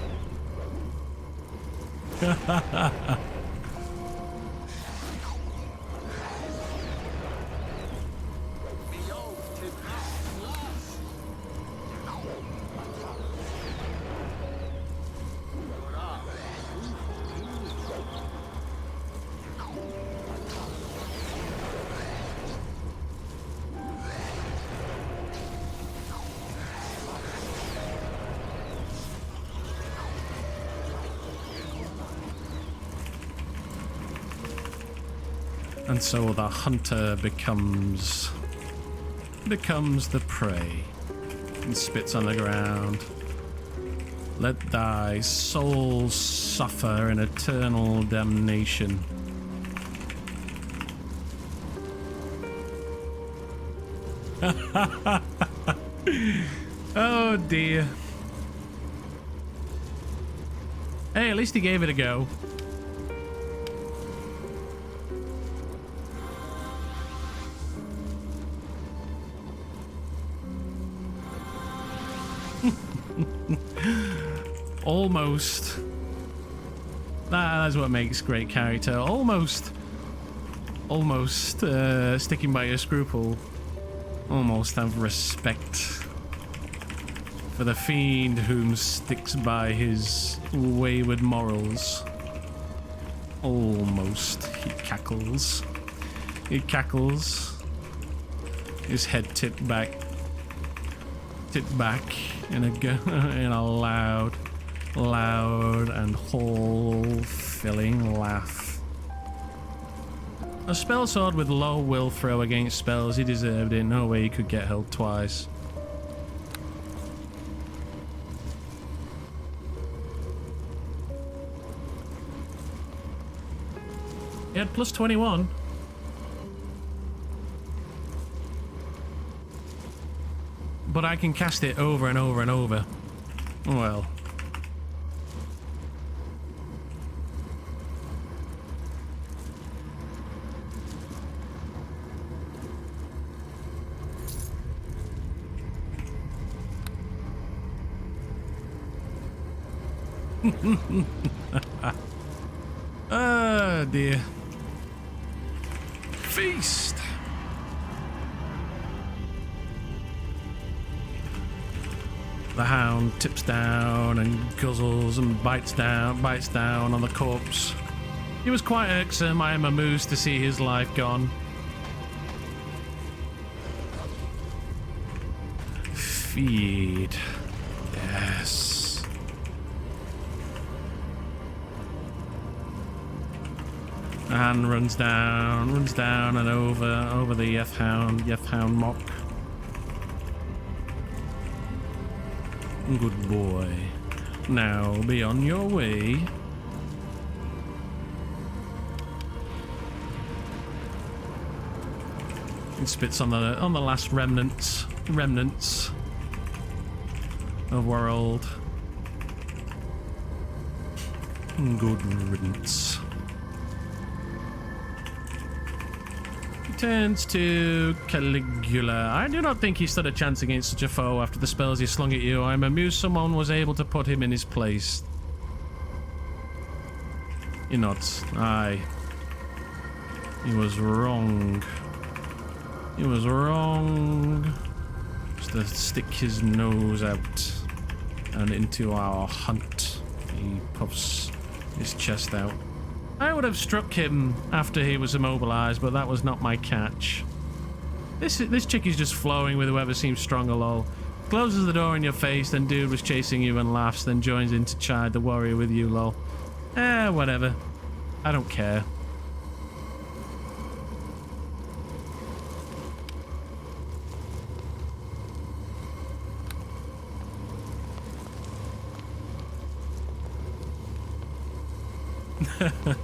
Speaker 1: And so the hunter becomes the prey and spits on the ground. Let thy soul suffer in eternal damnation. Oh dear. Hey, at least he gave it a go. Almost. That's what makes great character. Almost sticking by your scruple. Almost have respect for the fiend whom sticks by his wayward morals. Almost. He cackles. He cackles. His head tipped back in a loud and hole-filling laugh. A spell sword with low will throw against spells. He deserved it. No way he could get held twice. He had plus 21. But I can cast it over and over and over. Well. Oh dear. Feast. The hound tips down and guzzles and bites down on the corpse. He was quite irksome. I am amused to see his life gone. Feed. Yes. The hand runs down and over the Yeth-hound mock. Good boy. Now, be on your way. It spits on the last remnants of world. Good riddance. Turns to Caligula. I do not think he stood a chance against such a foe after the spells he slung at you. I am amused someone was able to put him in his place. He nods. Aye. He was wrong. He was wrong. Just to stick his nose out and into our hunt. He puffs his chest out. I would have struck him after he was immobilized, but that was not my catch. This chick is just flowing with whoever seems stronger, lol. Closes the door in your face, then dude was chasing you and laughs, then joins in to chide the warrior with you, lol. Whatever. I don't care.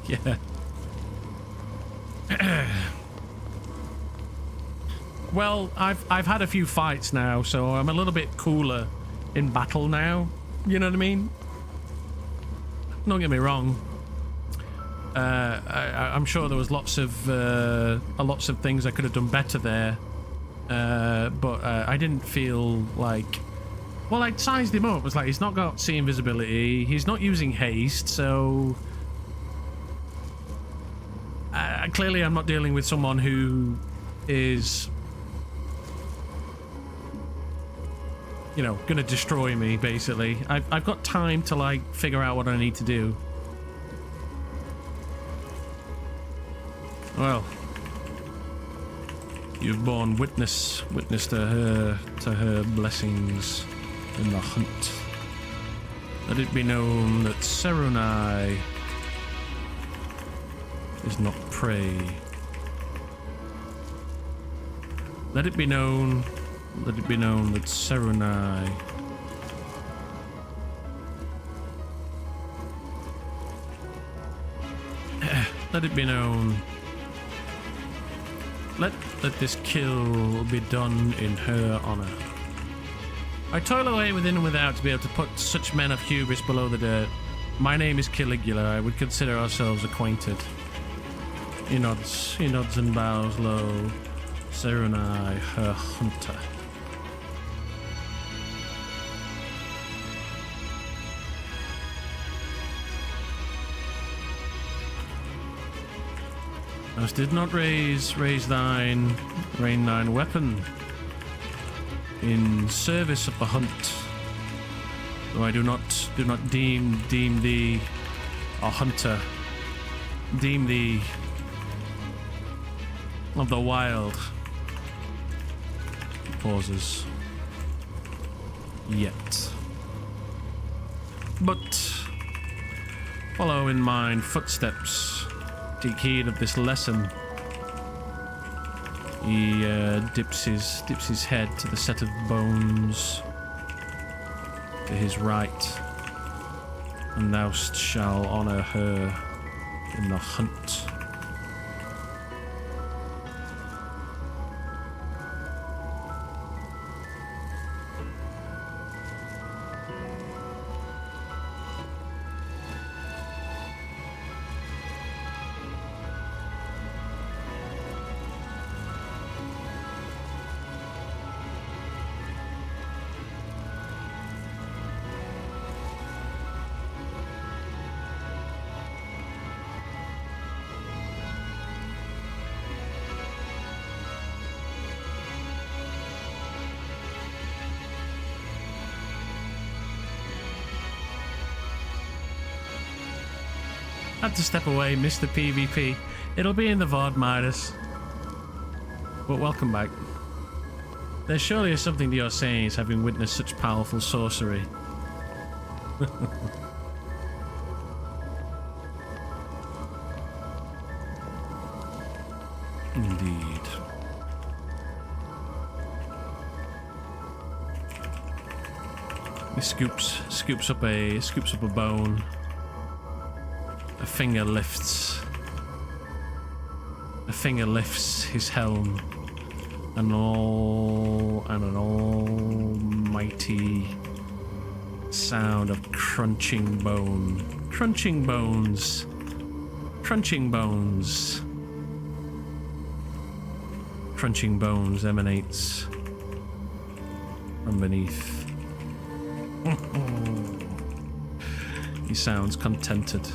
Speaker 1: Yeah. Well, I've had a few fights now, so I'm a little bit cooler in battle now. You know what I mean? Don't get me wrong. I'm sure there was lots of things I could have done better there, but I didn't feel like. Well, I sized him up. It was like he's not got see invisibility. He's not using haste, so. Clearly, I'm not dealing with someone who is, you know, gonna destroy me, basically. I've got time to, like, figure out what I need to do. Well, you've borne witness to her blessings in the hunt. Let it be known that Serunai is not prey. Let it be known that Serunai let it be known. Let this kill be done in her honor. I toil away within and without to be able to put such men of hubris below the dirt. My name is Caligula. I would consider ourselves acquainted. He nods and bows low. Serunai, her hunter. Thou did not rain thine weapon in service of the hunt. Though I do not deem thee a hunter. Deem thee of the wild. He pauses. Yet. But follow in mine footsteps. Take heed of this lesson. He dips his head to the set of bones to his right, and thou shalt honor her in the hunt. Had to step away, missed the PvP. It'll be in the VOD, Midas. But welcome back. There surely is something to your sayings, having witnessed such powerful sorcery. Indeed. He scoops up a bone. A finger lifts his helm, and an almighty sound of crunching bones emanates from beneath. He sounds contented.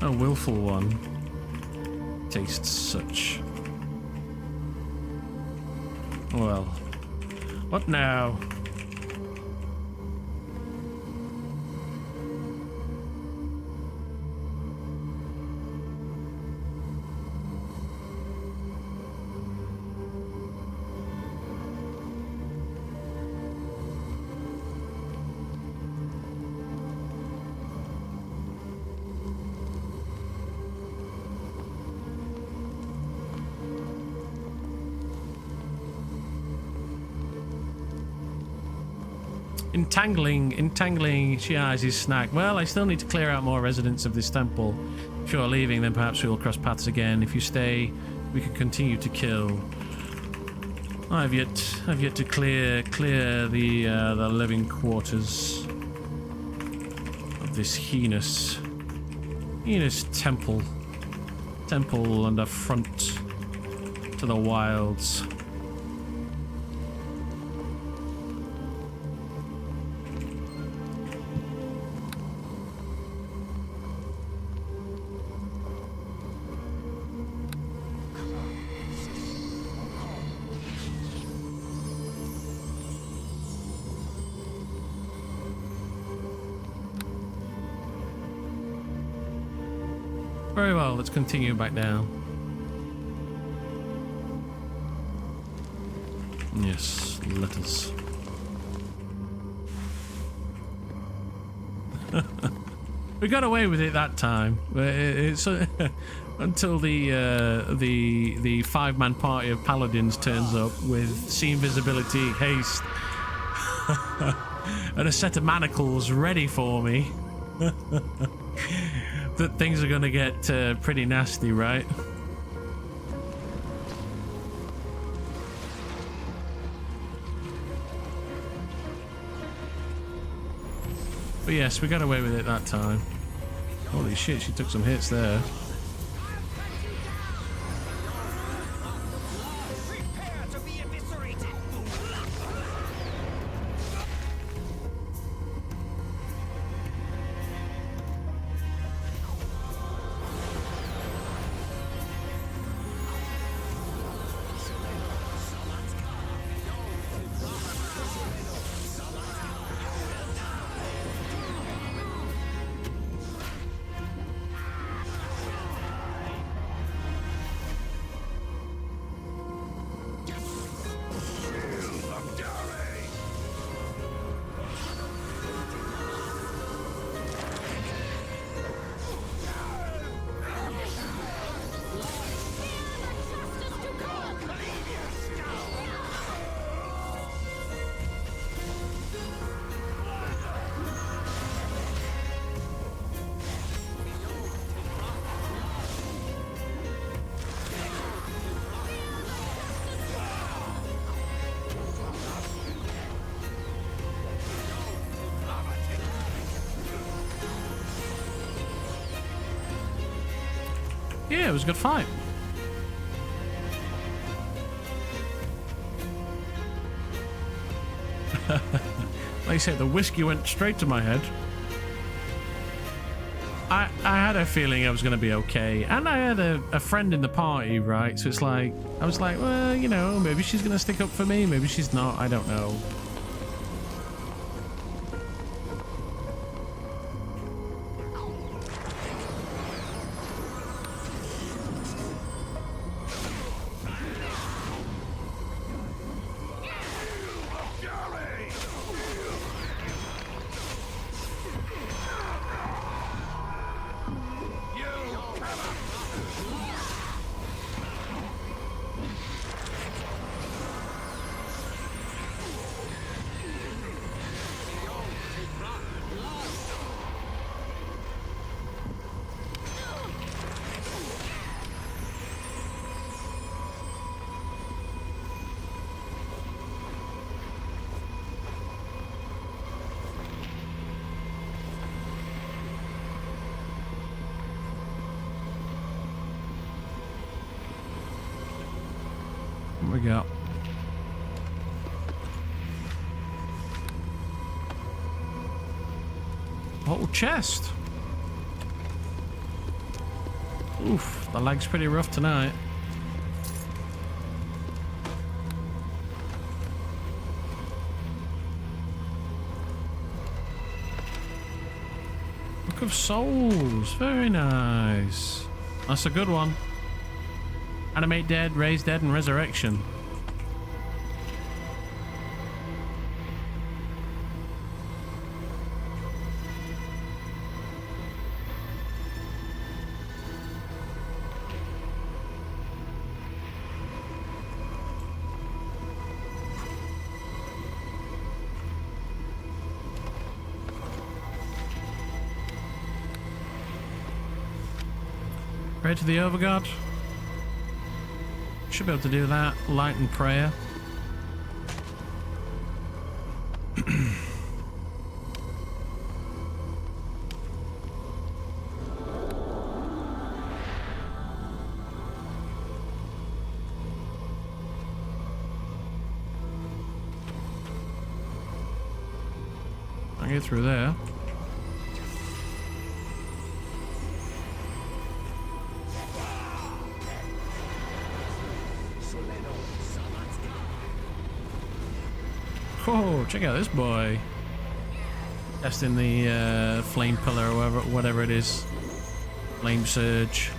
Speaker 1: A willful one tastes such. Well, what now? Entangling, she eyes his snack. Well, I still need to clear out more residents of this temple. If you're leaving, then perhaps we will cross paths again. If you stay, we can continue to kill. I've yet to clear the living quarters of this heinous temple and affront to the wilds. Very well, let's continue back down. Yes, let us. We got away with it that time. It's until the five-man party of paladins turns up with sea invisibility, haste, and a set of manacles ready for me. That things are gonna get pretty nasty, right? But yes, we got away with it that time. Holy shit, she took some hits there. Yeah, it was a good fight. Like I said, the whiskey went straight to my head. I had a feeling I was going to be okay. And I had a friend in the party, right? So it's like, I was like, well, you know, maybe she's going to stick up for me. Maybe she's not. I don't know. got? Whole chest. Oof, the leg's pretty rough tonight. Book of Souls, very nice. That's a good one. Animate dead, raise dead, and resurrection. Pray to the Overgod. Should be able to do that. Light and prayer. I'll get through there. Oh, check out this boy. Testing the flame pillar or whatever it is. Flame surge.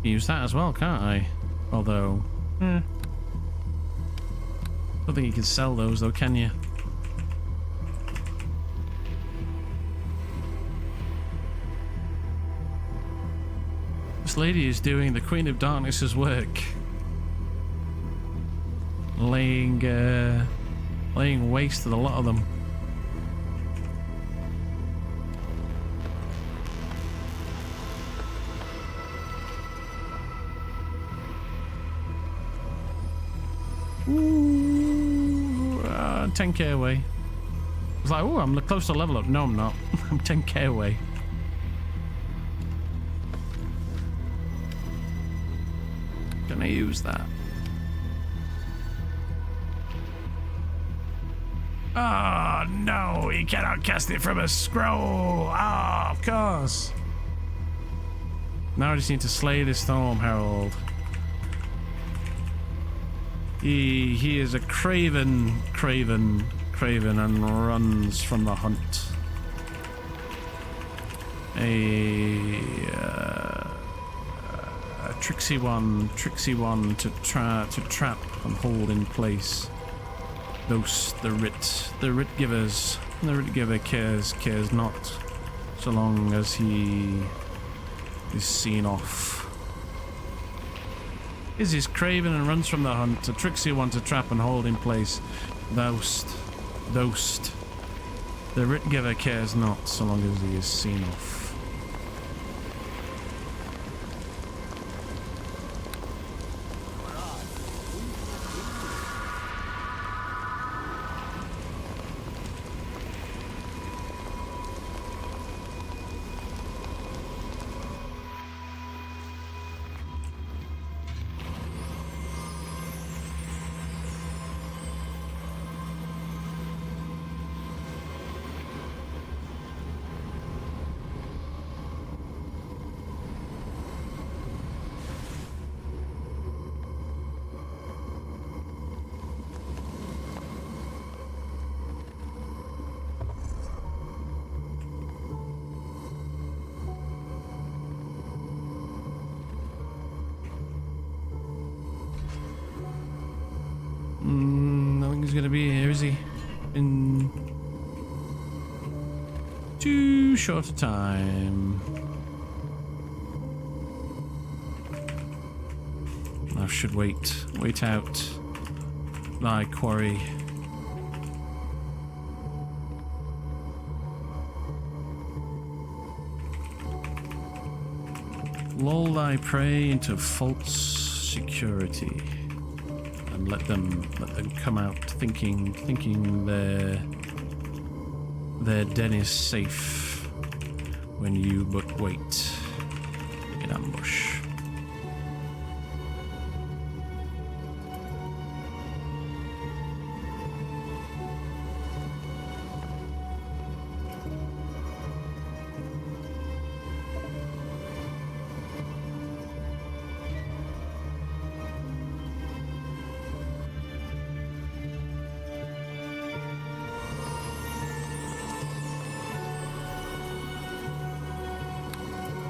Speaker 1: Use that as well, can't I? Although, don't think you can sell those though, can you? This lady is doing the Queen of Darkness's work, laying waste to a lot of them. Ooh, 10k away. I was like, oh, I'm close to level up. No, I'm not. I'm 10k away. Can I use that? Oh, no, you cannot cast it from a scroll. Ah, of course. Now I just need to slay this Storm Herald. He is a craven and runs from the hunt. A tricksy one to trap and hold in place. Those the writ givers. The writ giver cares not, so long as he is seen off. Is craven and runs from the hunt, a tricksy one to trap and hold in place. Thou'st. The writ giver cares not, so long as he is seen off. Nothing's gonna be here, is he? In too short a time. I should wait out thy quarry. Lull thy prey into false security, and let them come out thinking their den is safe when you but wait in ambush.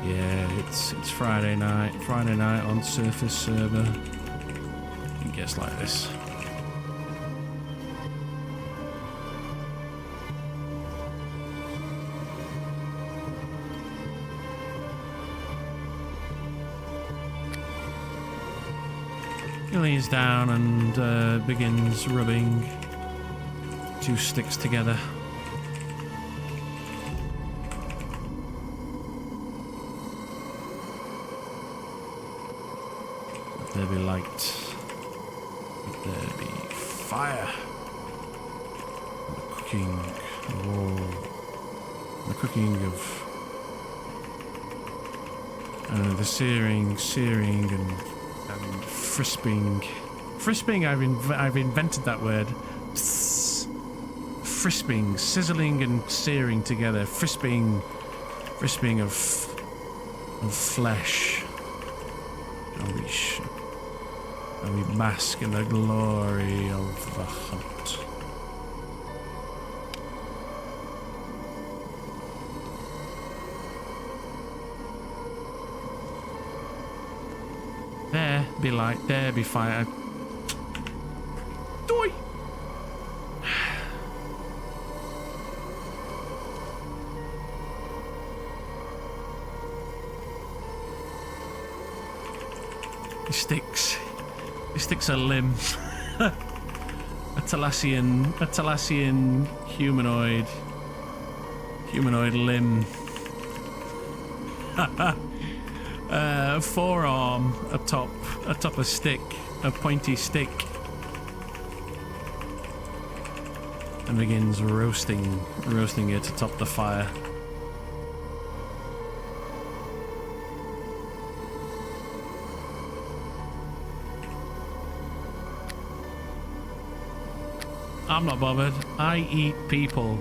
Speaker 1: Yeah, it's Friday night on Surface server. It gets like this. He leans down and begins rubbing two sticks together. Let there be light. Let there be fire. And the cooking of all. The cooking of. The searing and frisping. Frisping, I've invented that word. Frisping, sizzling and searing together. Frisping of flesh. And we bask in the glory of the hunt. There be light, there be fire. Doi! He sticks a limb. a Thalassian humanoid limb. Forearm atop a stick, a pointy stick, and begins roasting it atop the fire. I'm not bothered. I eat people.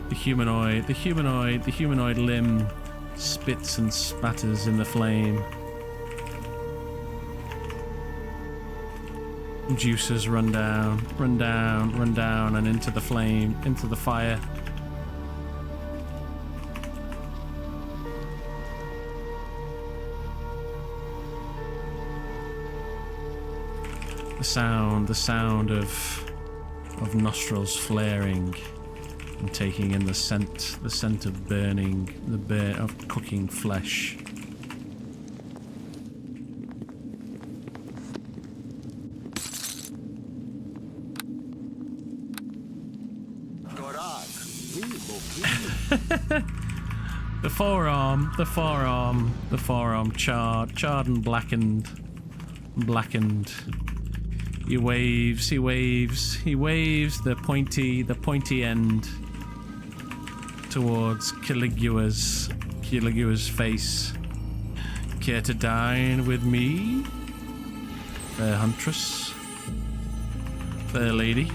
Speaker 1: The humanoid limb spits and spatters in the flame. Juices run down, and into the flame, into the fire. The sound of nostrils flaring and taking in the scent of burning, of cooking flesh. The forearm charred and blackened. He waves the pointy end towards Caligua's face. Care to dine with me, fair huntress, fair lady?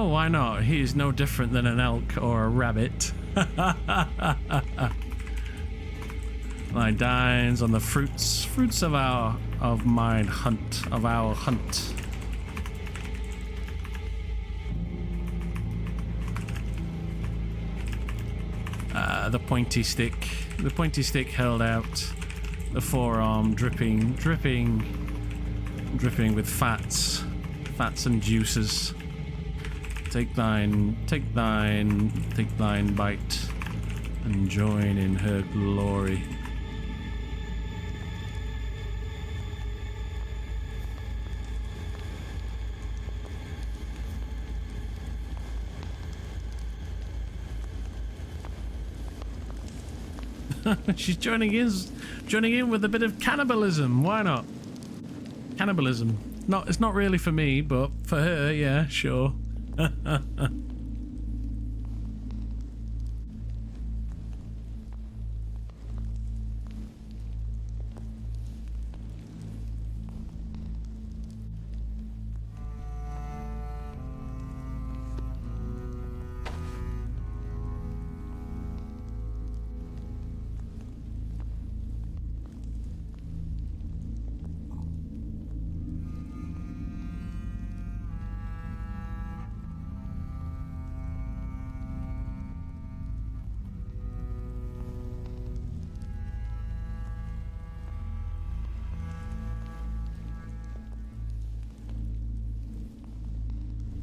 Speaker 1: Oh, why not? He is no different than an elk or a rabbit. My dines on the fruits of our hunt. The pointy stick held out, the forearm dripping with fats and juices. Take thine bite, and join in her glory. She's joining in with a bit of cannibalism. Why not? Cannibalism. It's not really for me, but for her, yeah, sure.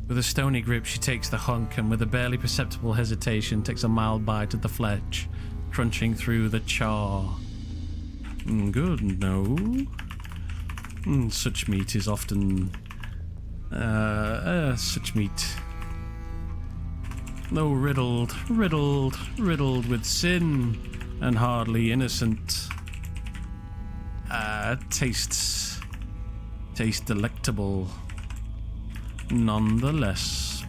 Speaker 1: With a stony grip, she takes the hunk and with a barely perceptible hesitation takes a mild bite at the flesh, crunching through the char. Good, no. Such meat is often... such meat. Though riddled with sin and hardly innocent. Tastes delectable. Nonetheless,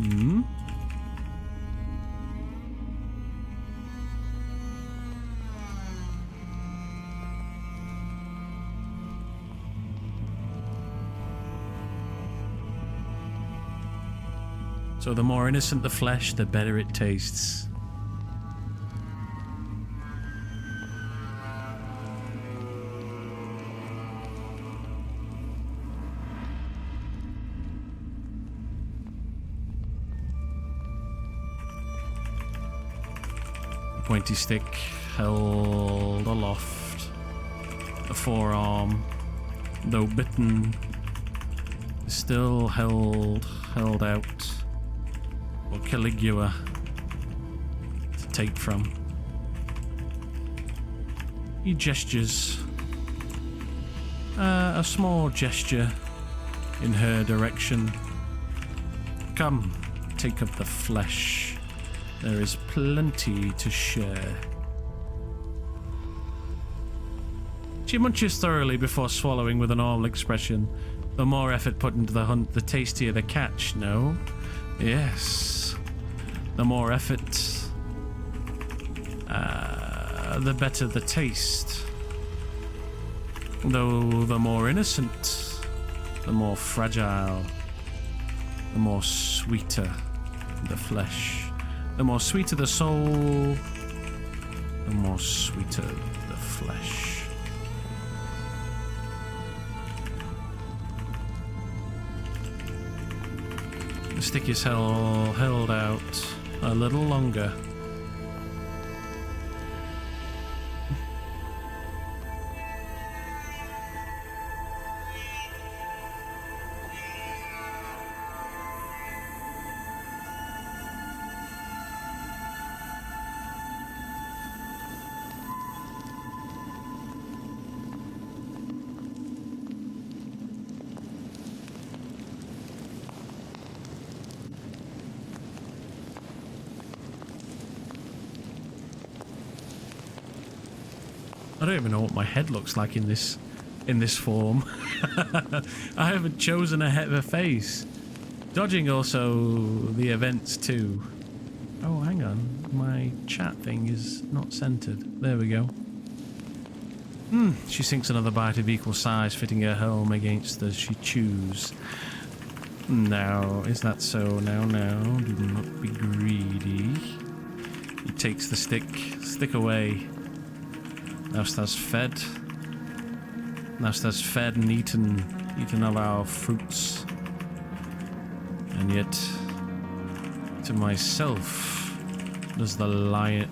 Speaker 1: So the more innocent the flesh, the better it tastes. Pointy stick held aloft. The forearm, though bitten, is still held out for Caligula to take from. He gestures a small gesture in her direction. Come, take up the flesh. There is plenty to share. She munches thoroughly before swallowing with a normal expression. The more effort put into the hunt, the tastier the catch, no? Yes. The more effort, the better the taste. Though the more innocent, the more fragile, the more sweeter the flesh. The more sweeter the soul, the more sweeter the flesh. The stick is held out a little longer. I don't even know what my head looks like in this form. I haven't chosen a face. Dodging also the events too. Oh, hang on. My chat thing is not centered. There we go. She sinks another bite of equal size, fitting her helm against as she chews. No, is that so? No, no, do not be greedy. He takes the stick. Stick away. Thou hast fed. Thou hast fed and eaten of our fruits. And yet, to myself, does the lion...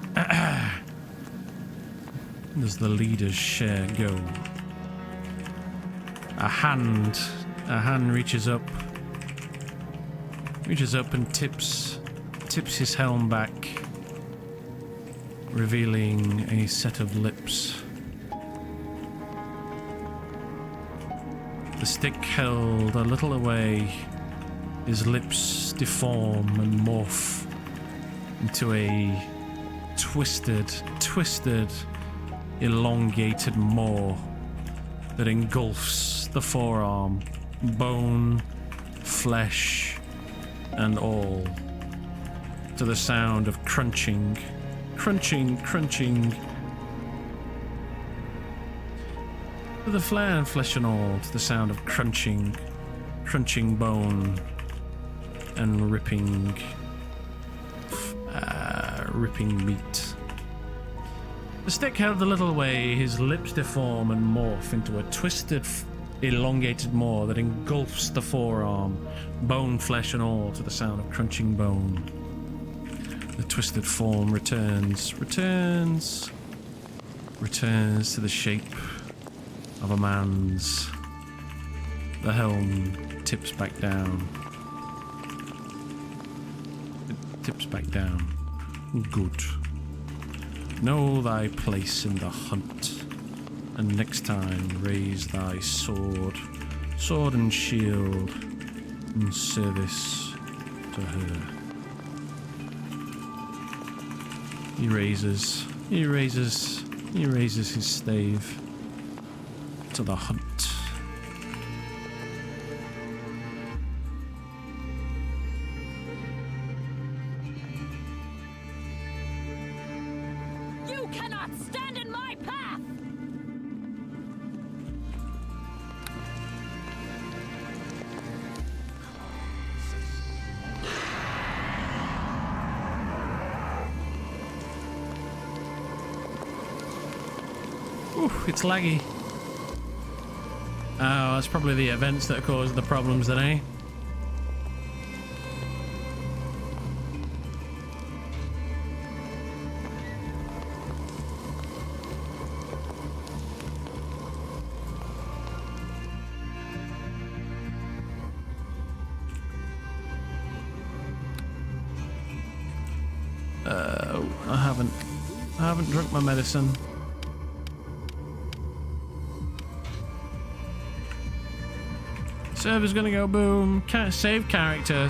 Speaker 1: does the leader's share go? A hand reaches up and tips his helm back, revealing a set of lips. The stick held a little away, his lips deform and morph into a twisted, elongated maw that engulfs the forearm, bone, flesh, and all, to the sound of crunching. To the flesh and all, to the sound of crunching bone and ripping meat. The stick held a little away, his lips deform and morph into a twisted, elongated maw that engulfs the forearm, bone, flesh and all, to the sound of crunching bone. The twisted form returns to the shape of a man's. The helm tips back down. It tips back down. Good. Know thy place in the hunt, and next time raise thy sword and shield in service to her. He raises his stave to the hunt.
Speaker 3: You cannot stand in my path!
Speaker 1: Ooh, it's laggy. Oh, that's probably the events that caused the problems then, eh? I haven't drunk my medicine. Server's gonna go boom. Save character.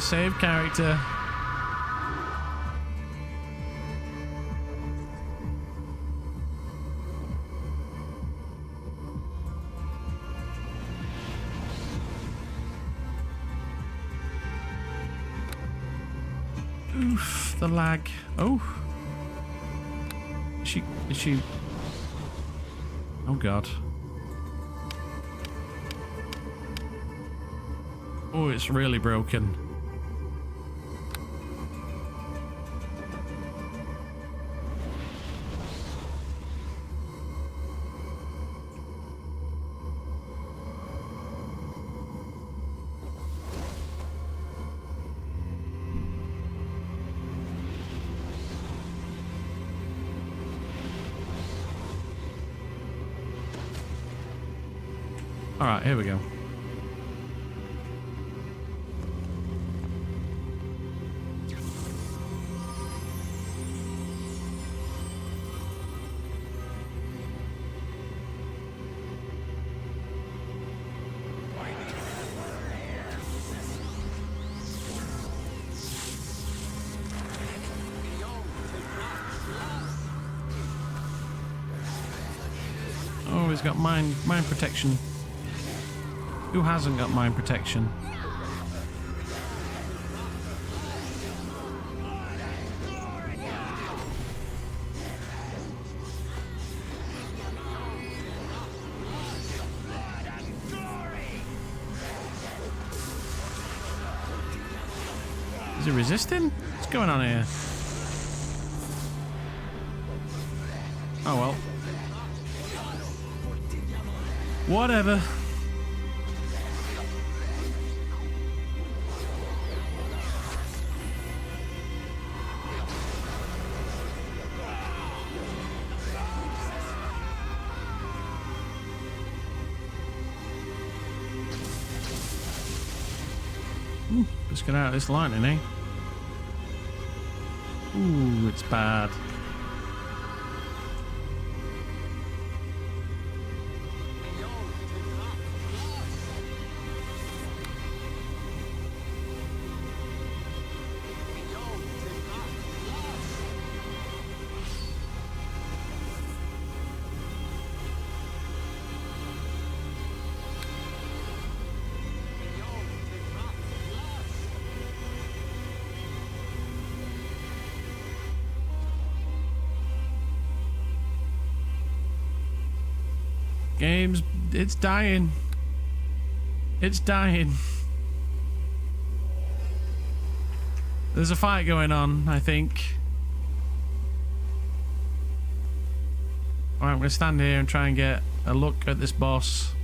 Speaker 1: Oof, the lag. Oh. Is she... Oh god. Oh, it's really broken. All right, here we go. Oh, he's got mine protection. Who hasn't got mine protection? Is it resisting? What's going on here? Oh well. Whatever. Let's get out of this lightning, eh? Ooh, it's bad. Games, it's dying. It's dying. There's a fight going on, I think. Alright, I'm gonna stand here and try and get a look at this boss.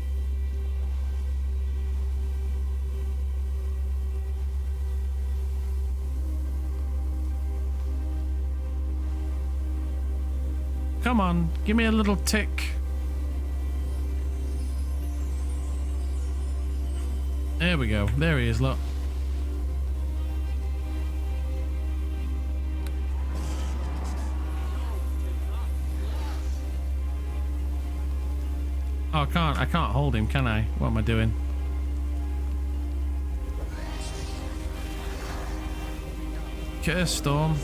Speaker 1: Come on, give me a little tick. There we go. There he is, look. Oh, I can't hold him, can I? What am I doing? Curse Storm.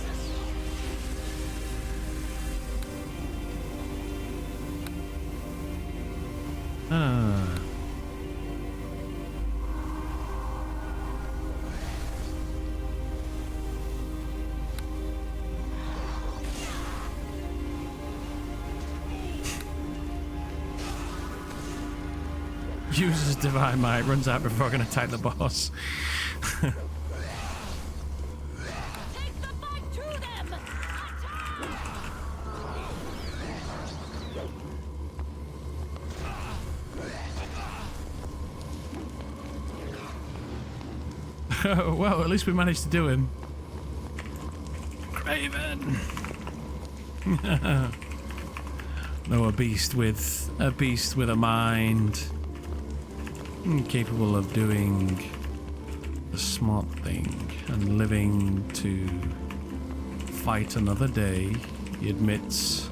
Speaker 1: Uses divine might, runs out before I can attack the boss.
Speaker 3: Take the fight to them!
Speaker 1: Oh, well, at least we managed to do him. Craven! No, a beast with a mind. Capable of doing the smart thing and living to fight another day, he admits.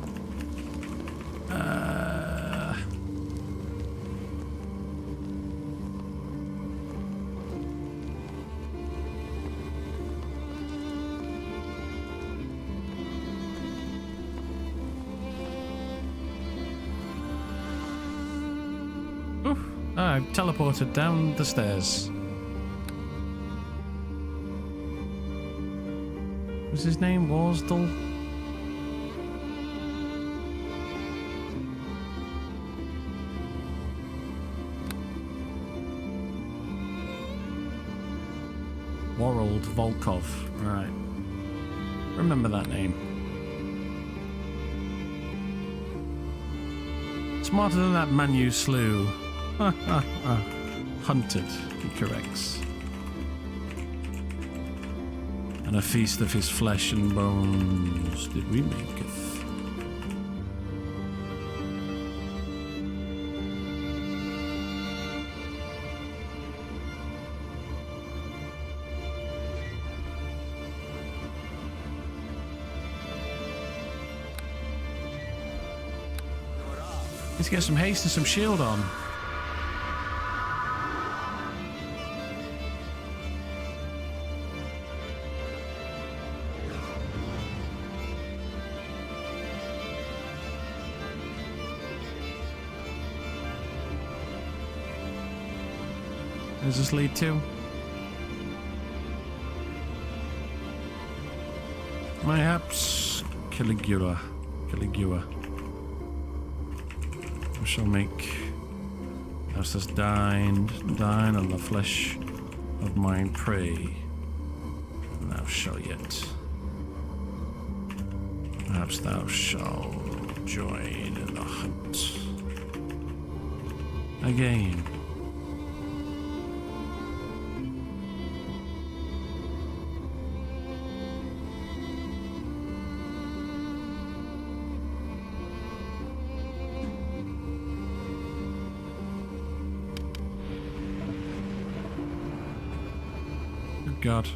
Speaker 1: I've teleported down the stairs. Was his name Warsdal? Warald Volkov. Right. Remember that name. Smarter than that man you slew. Hunted, he corrects. And a feast of his flesh and bones did we maketh. Let's get some haste and some shield on. Where does this lead to? Mayhaps Caligula. I shall make thou hast dine on the flesh of my prey. thou shalt yet. Perhaps thou shalt join in the hunt again. Good God.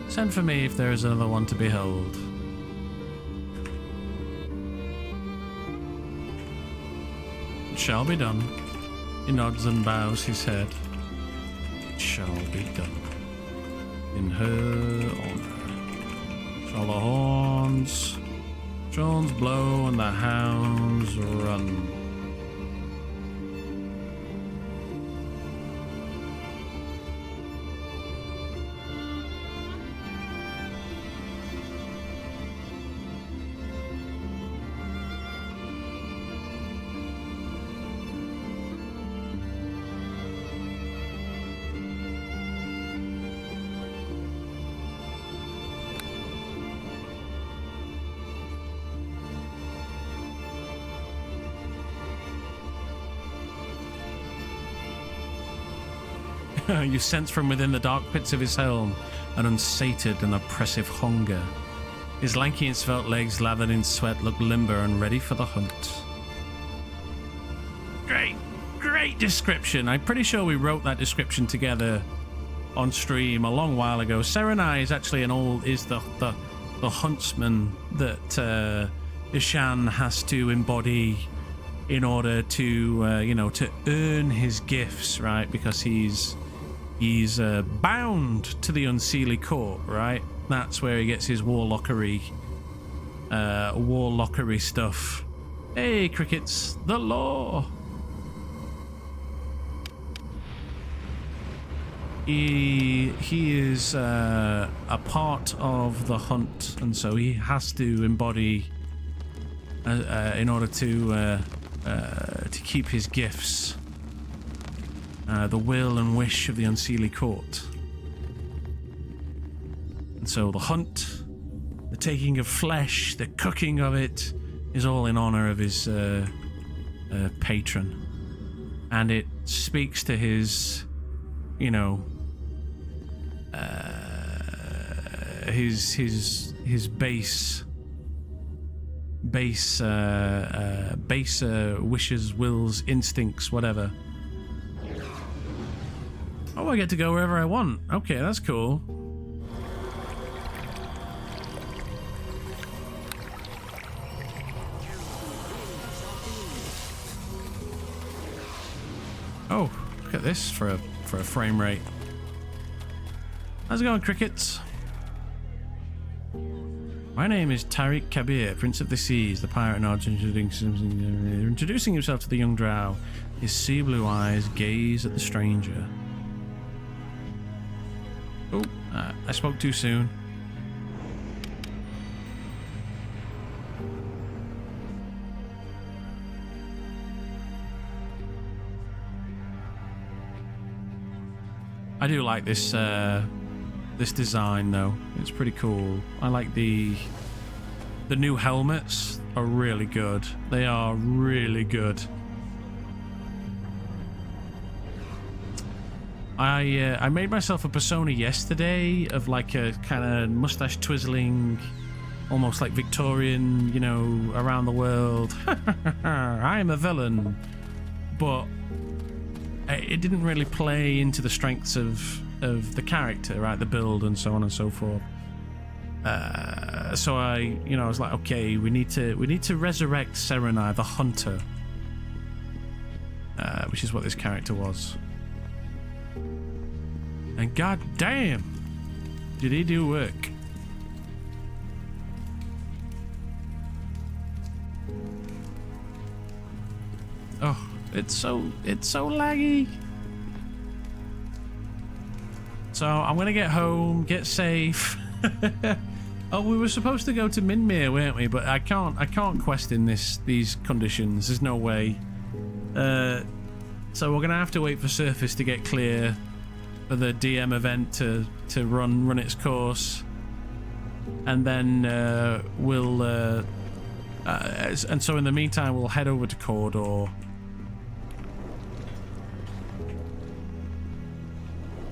Speaker 1: Send for me if there is another one to behold. It shall be done. He nods and bows his head. It shall be done. In her honor. Shall the horns blow and the hounds run. You sense from within the dark pits of his helm an unsated and oppressive hunger. His lanky and svelte legs, lathered in sweat, look limber and ready for the hunt. Great description. I'm pretty sure we wrote that description together on stream a long while ago. Serenai is actually the huntsman that Ishan has to embody in order to to earn his gifts, right? Because he's bound to the Unseelie Court, right? That's where he gets his warlockery stuff. Hey, crickets, the law. He is a part of the hunt, and so he has to embody in order to keep his gifts. The will and wish of the Unseelie Court. And so the hunt, the taking of flesh, the cooking of it, is all in honor of his patron. And it speaks to his, his base wishes, wills, instincts, whatever. Oh, I get to go wherever I want. Okay, that's cool. Oh, look at this for a frame rate. How's it going, crickets? My name is Tariq Kabir, Prince of the Seas, the pirate nods, introducing himself to the young drow. His sea blue eyes gaze at the stranger. Oh, I spoke too soon. I do like this this design though. It's pretty cool. I like the new helmets are really good. They are really good. I made myself a persona yesterday of like a kind of mustache twizzling, almost like Victorian, around the world. I'm a villain, but it didn't really play into the strengths of the character, right? The build and so on and so forth. So I was like, okay, we need to resurrect Serenai, the hunter, which is what this character was. And god damn, did he do work. Oh, it's so laggy. So I'm gonna get home, get safe, Oh, we were supposed to go to Minmere, weren't we? But I can't quest in these conditions. There's no way. So we're gonna have to wait for surface to get clear for the DM event to run its course, and then we'll. And so in the meantime, we'll head over to Cawdor.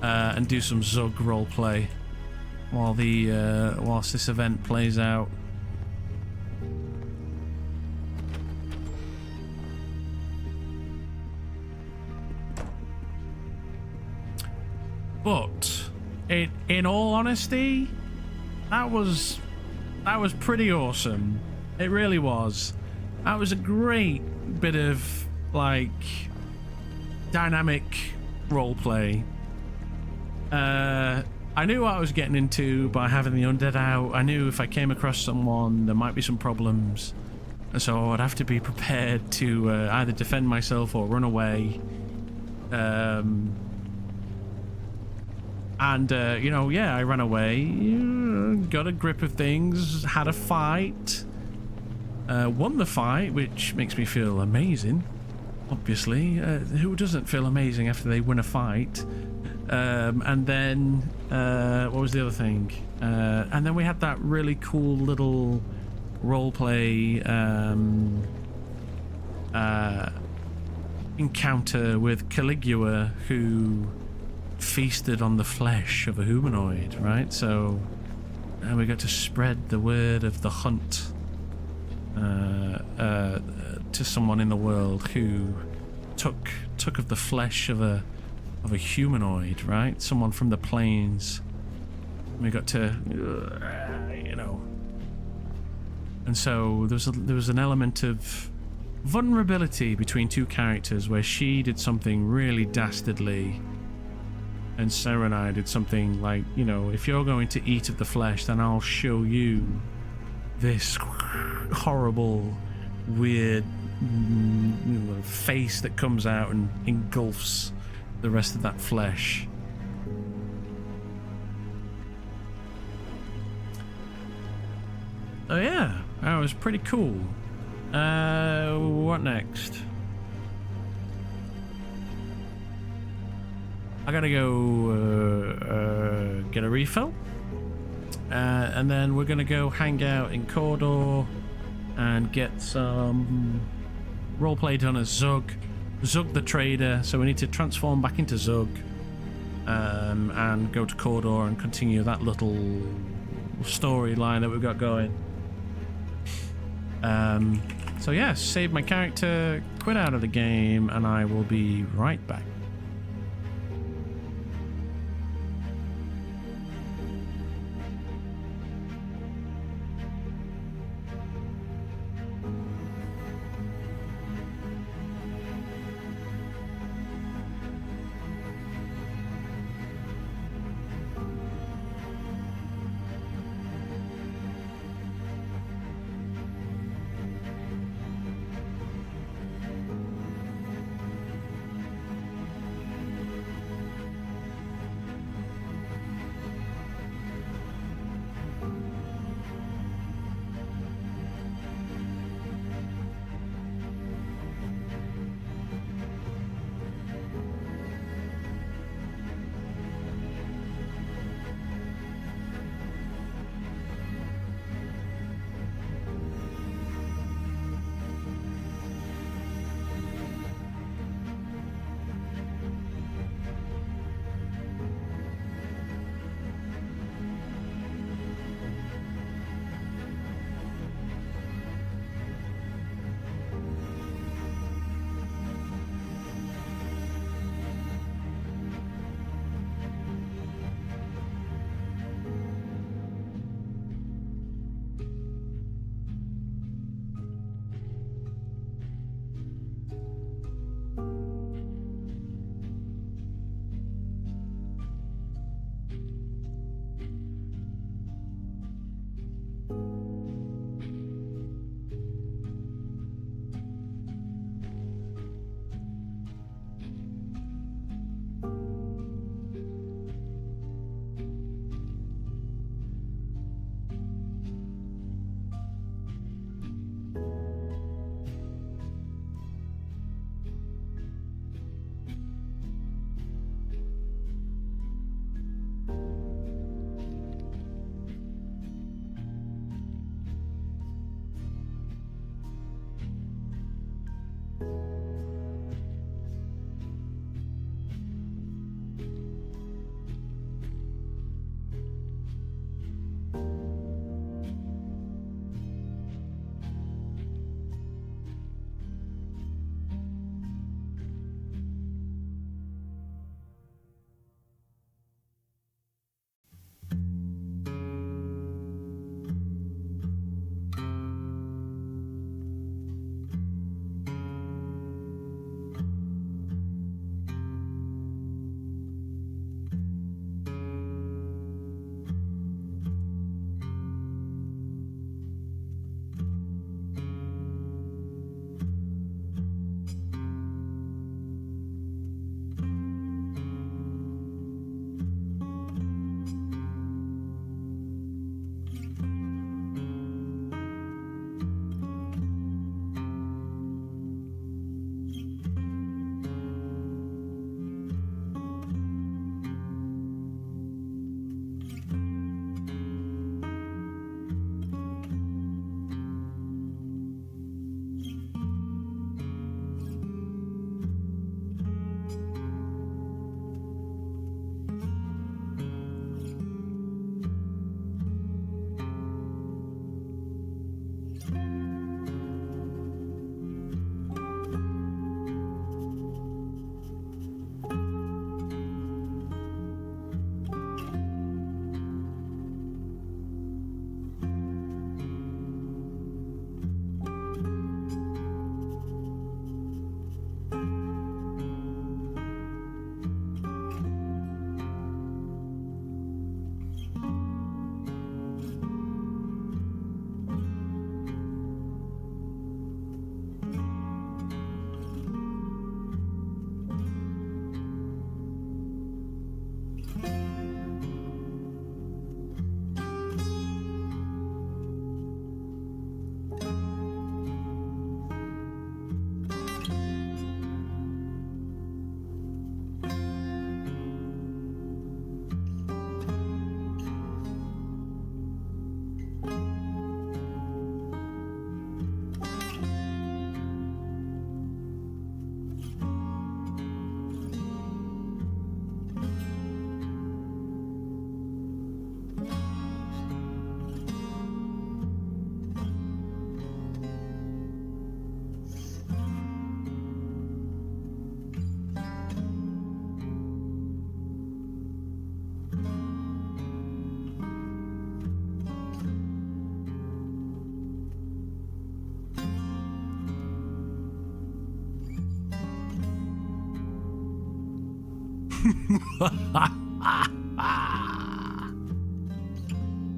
Speaker 1: And do some Zug roleplay while whilst this event plays out. But in all honesty, that was pretty awesome. It really was. That was a great bit of like dynamic roleplay. I knew what I was getting into by having the undead out. I knew if I came across someone, there might be some problems. And so I'd have to be prepared to either defend myself or run away. You know, yeah, I ran away, got a grip of things, had a fight, won the fight, which makes me feel amazing, obviously. Who doesn't feel amazing after they win a fight? And then, what was the other thing? And then we had that really cool little roleplay encounter with Caligula, who feasted on the flesh of a humanoid, right? So we got to spread the word of the hunt to someone in the world who took of the flesh of a humanoid, right? Someone from the plains. We got to, you know. And so there was an element of vulnerability between two characters where she did something really dastardly and Sarah and I did something like, you know, if you're going to eat of the flesh, then I'll show you this horrible, weird face that comes out and engulfs the rest of that flesh. Oh yeah, that was pretty cool. What next? I gotta go get a refill, and then we're gonna go hang out in Cawdor and get some roleplay done as Zug the trader. So we need to transform back into Zug, and go to Cawdor and continue that little storyline that we've got going. So yeah, save my character, quit out of the game, and I will be right back.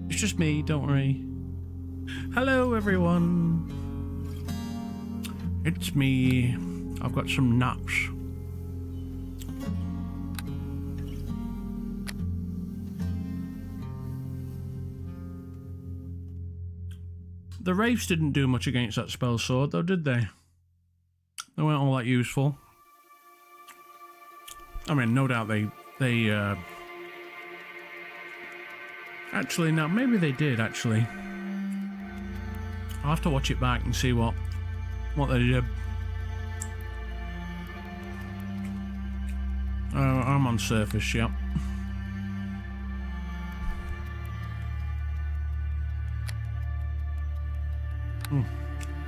Speaker 1: It's just me, don't worry. Hello, everyone. It's me. I've got some nuts. The Wraiths didn't do much against that spell sword, though, did they? They weren't all that useful. I mean, no doubt they actually, no, maybe they did, actually. I'll have to watch it back and see what they did. I'm on surface, yep.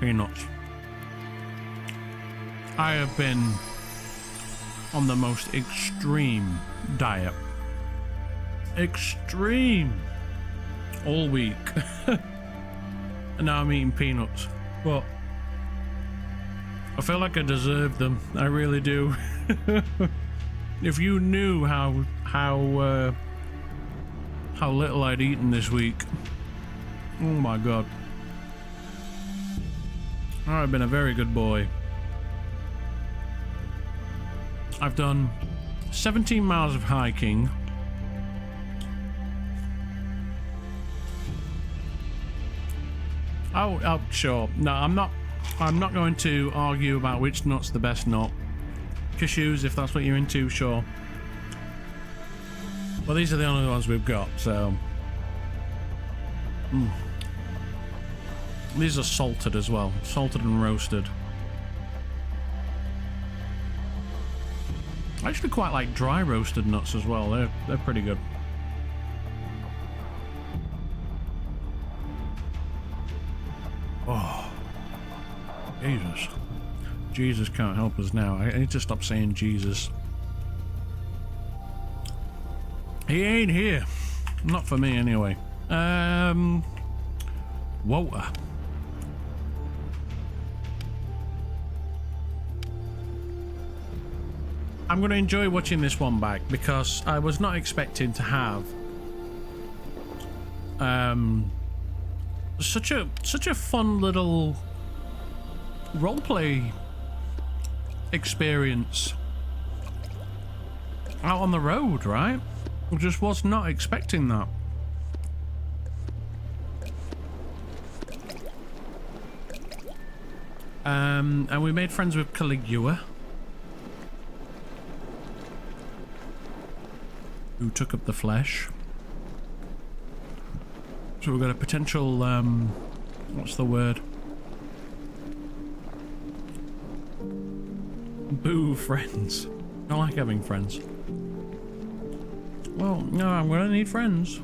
Speaker 1: Peanuts. I have been on the most extreme diet. Extreme! All week. And now I'm eating peanuts. But I feel like I deserve them. I really do. If you knew how little I'd eaten this week. Oh my god. I've been a very good boy. I've done 17 miles of hiking. Oh, sure. No, I'm not going to argue about which nut's the best nut. Cashews, if that's what you're into, sure. Well, these are the only ones we've got, so... These are salted as well. Salted and roasted. I actually quite like dry roasted nuts as well. They're pretty good. Oh. Jesus. Jesus can't help us now. I need to stop saying Jesus. He ain't here. Not for me, anyway. Water. I'm going to enjoy watching this one back because I was not expecting to have such a fun little roleplay experience out on the road, right? I just was not expecting that. And we made friends with Caligula, who took up the flesh. So we've got a potential, what's the word? Boo, friends. I like having friends. Well, no, I'm gonna need friends.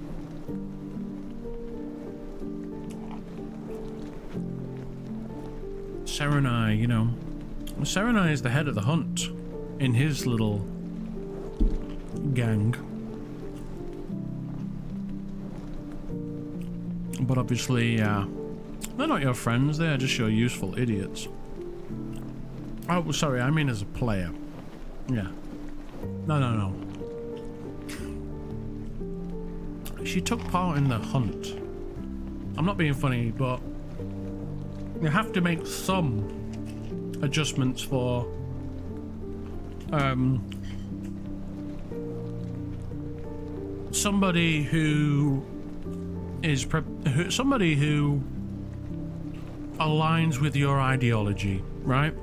Speaker 1: Serenai, you know. Serenai is the head of the hunt in his little gang. But obviously, they're not your friends, they're just your useful idiots. Oh, sorry, I mean as a player. Yeah. No. She took part in the hunt. I'm not being funny, but you have to make some adjustments for somebody who is somebody who aligns with your ideology, right?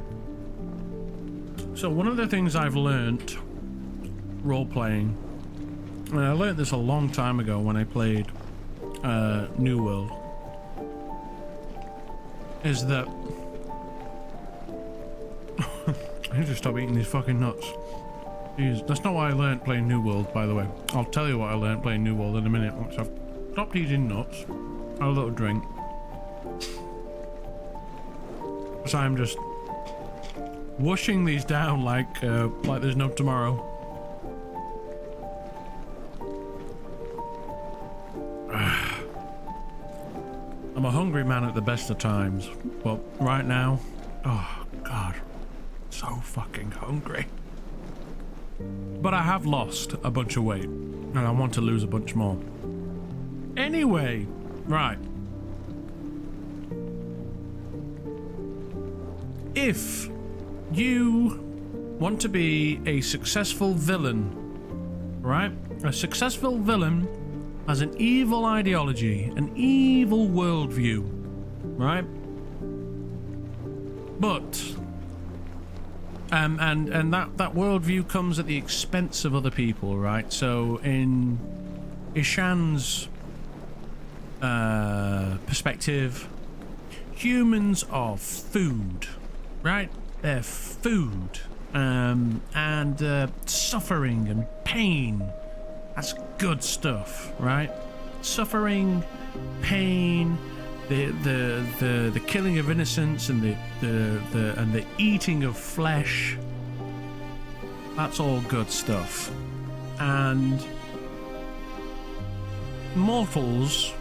Speaker 1: So one of the things I've learnt role-playing, and I learnt this a long time ago when I played New World, is that I need to stop eating these fucking nuts. Jeez, that's not what I learnt playing New World, by the way. I'll tell you what I learnt playing New World in a minute once I've stopped eating nuts, have a little drink. So I'm just washing these down like there's no tomorrow. I'm a hungry man at the best of times, but right now, oh god, so fucking hungry. But I have lost a bunch of weight, and I want to lose a bunch more. Anyway, right. If you want to be a successful villain, right? A successful villain has an evil ideology, an evil worldview, right? But and that worldview comes at the expense of other people, right? So in Ishan's perspective, humans are food, right? They're food, and suffering and pain. That's good stuff, right? Suffering, pain, the killing of innocents, and the eating of flesh. That's all good stuff. And mortals,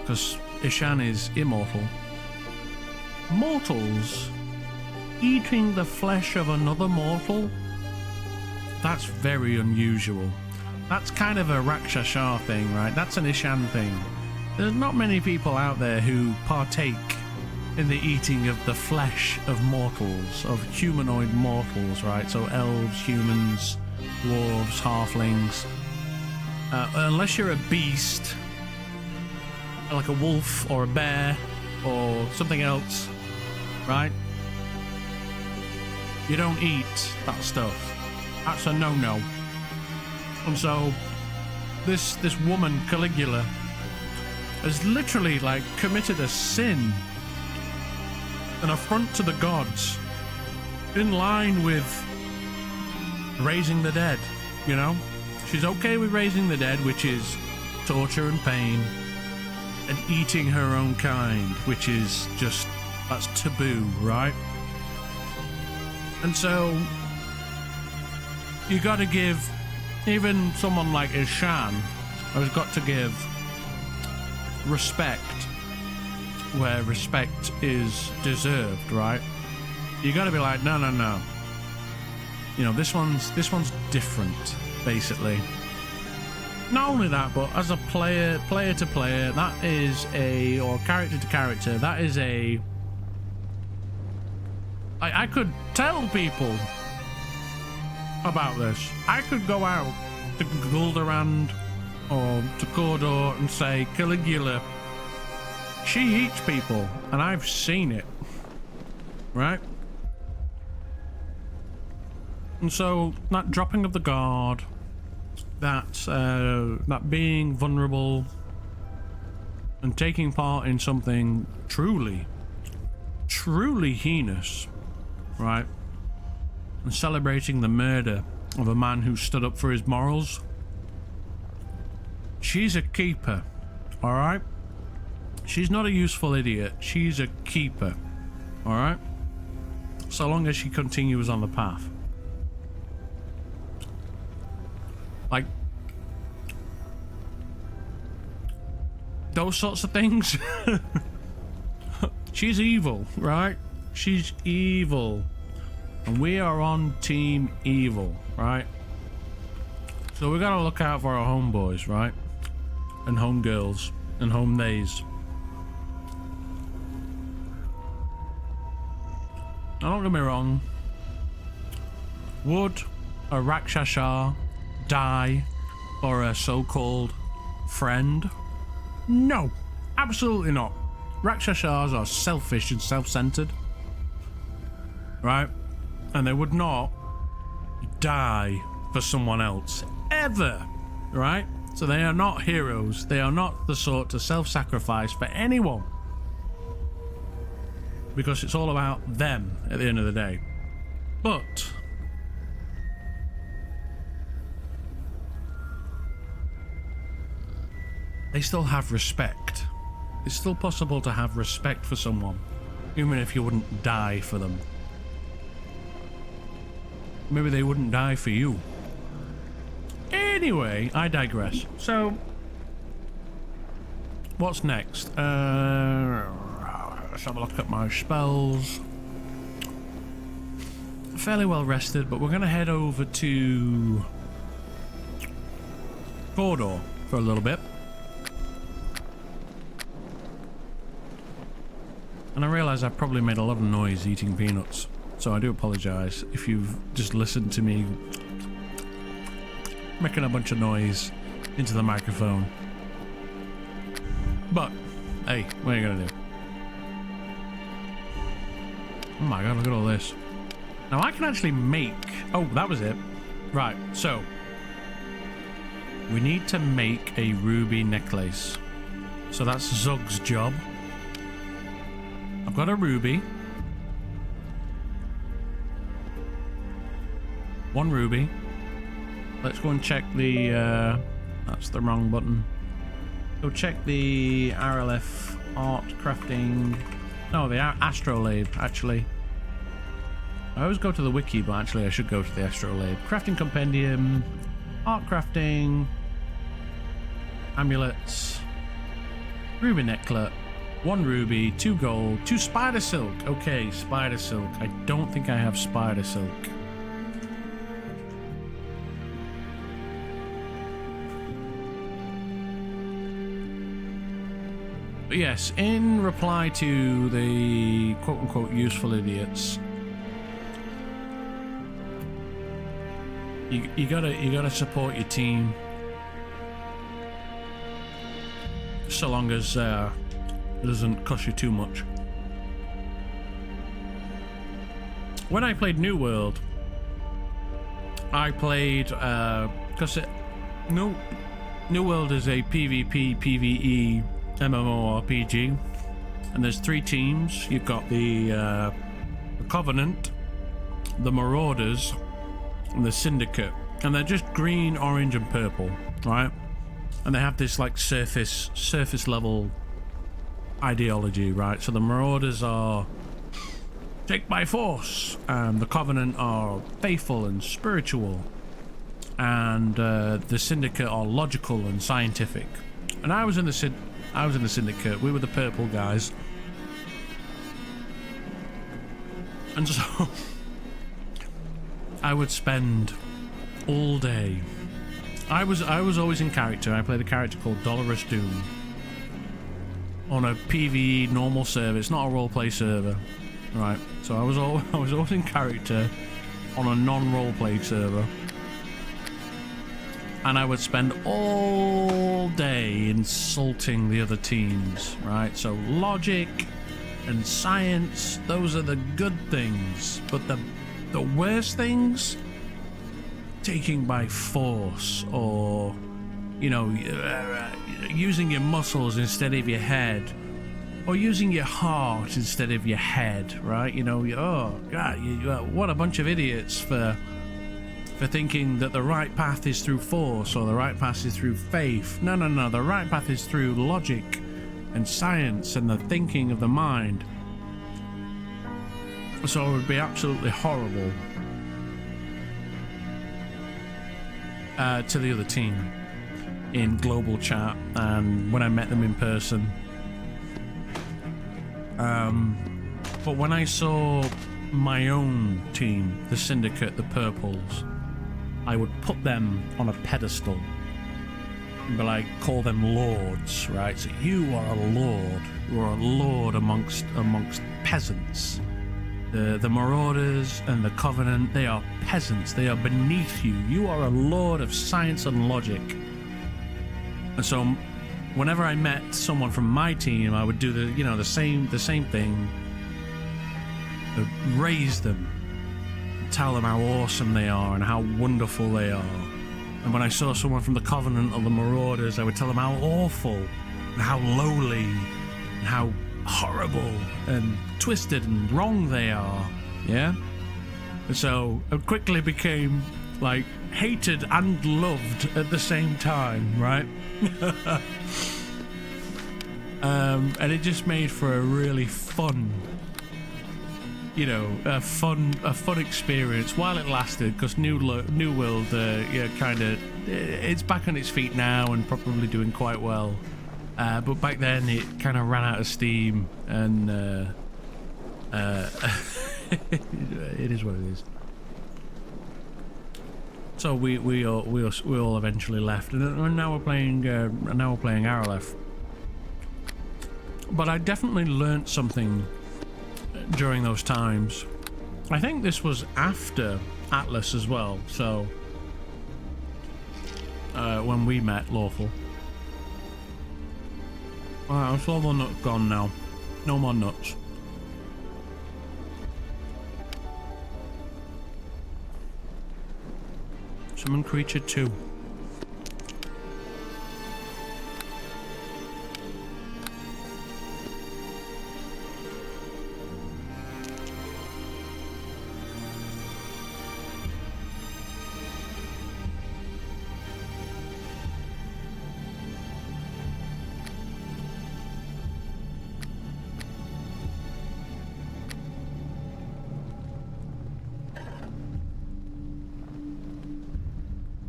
Speaker 1: because Ishan is immortal. Mortals eating the flesh of another mortal, that's very unusual. That's kind of a Rakshasa thing, right? That's an Ishan thing. There's not many people out there who partake in the eating of the flesh of mortals, of humanoid mortals, right? So elves, humans, dwarves, halflings. Unless you're a beast, like a wolf or a bear or something else, right? You don't eat that stuff. That's a no-no. And so this woman, Caligula, has literally like committed a sin, an affront to the gods, in line with raising the dead, you know? She's okay with raising the dead, which is torture and pain, and eating her own kind, which is just, that's taboo, right? And so you gotta give, even someone like Ishan has got to give respect where respect is deserved, right? You gotta be like, no. You know, this one's different, basically. Not only that, but as a player to player, that is a, or character to character, that is a, I could tell people about this. I could go out to Gul'dan or to Cawdor and say, Caligula, she eats people, and I've seen it, right? And so that dropping of the guard, that being vulnerable and taking part in something truly heinous, right? And celebrating the murder of a man who stood up for his morals. She's a keeper, all right? She's not a useful idiot. She's a keeper, all right? So long as she continues on the path. Like, those sorts of things. She's evil, right? She's evil. And we are on team evil, right? So we gotta look out for our homeboys, right? And homegirls and home theys. Now, don't get me wrong. Would a Rakshasa die for a so-called friend? No, absolutely not. Rakshasas are selfish and self-centered, right? And they would not die for someone else, ever, right? So they are not heroes. They are not the sort to self-sacrifice for anyone, because it's all about them at the end of the day. But they still have respect. It's still possible to have respect for someone, even if you wouldn't die for them. Maybe they wouldn't die for you. Anyway, I digress. So, what's next? Let's have a look at my spells. fairly well rested, but we're going to head over to Cawdor for a little bit. And I realise I've probably made a lot of noise eating peanuts, so I do apologise if you've just listened to me making a bunch of noise into the microphone. But, hey, what are you going to do? Oh my god, look at all this. Now I can actually make... Oh, that was it. Right, so... we need to make a ruby necklace. So that's Zug's job. I've got a ruby. 1 ruby. Let's go and check the... that's the wrong button. Go check the Arelith art crafting... No, the astrolabe, actually. I always go to the wiki, but actually I should go to the astrolabe. Crafting compendium, art crafting, amulets, ruby necklet, 1 ruby, 2 gold, 2 spider silk. Okay, spider silk. I don't think I have spider silk. But yes, in reply to the quote-unquote useful idiots, you gotta support your team, so long as it doesn't cost you too much. When I played New World, I played because New World is a PvP PvE MMORPG, and there's 3 teams. You've got the Covenant, the Marauders, and the Syndicate, and they're just green, orange, and purple, right? And they have this like surface level ideology, right? So the Marauders are take by force, and the Covenant are faithful and spiritual, and the Syndicate are logical and scientific. And I was in the Syndicate. We were the purple guys, and so I would spend all day. I was always in character. I played a character called Dolorous Doom on a PvE normal server. It's not a roleplay server, right? So I was always in character on a non-roleplay server, and I would spend all day insulting the other teams, right? So logic and science, those are the good things, but the worst things, taking by force, or, you know, using your muscles instead of your head, or using your heart instead of your head, right? You know, oh god, what a bunch of idiots for thinking that the right path is through force, or the right path is through faith. No, the right path is through logic and science and the thinking of the mind. So it would be absolutely horrible to the other team in global chat and when I met them in person. But when I saw my own team, the Syndicate, the Purples, I would put them on a pedestal and be like, call them lords, right? So you are a lord. You are a lord amongst peasants. The Marauders and the Covenant, they are peasants. They are beneath you. You are a lord of science and logic. And so whenever I met someone from my team, I would do the same thing. Raise them, tell them how awesome they are and how wonderful they are. And when I saw someone from the Covenant or the Marauders, I would tell them how awful and how lowly and how horrible and twisted and wrong they are. Yeah? And so it quickly became like hated and loved at the same time, right? And it just made for a really fun, a fun experience while it lasted, because New World, it's back on its feet now and probably doing quite well. But back then it kind of ran out of steam, and it is what it is. So we all eventually left, and now we're playing Arelith. But I definitely learnt something during those times. I think this was after Atlas as well, so when we met Lawful. Alright, it's all the nuts gone now. No more nuts. Summon creature 2.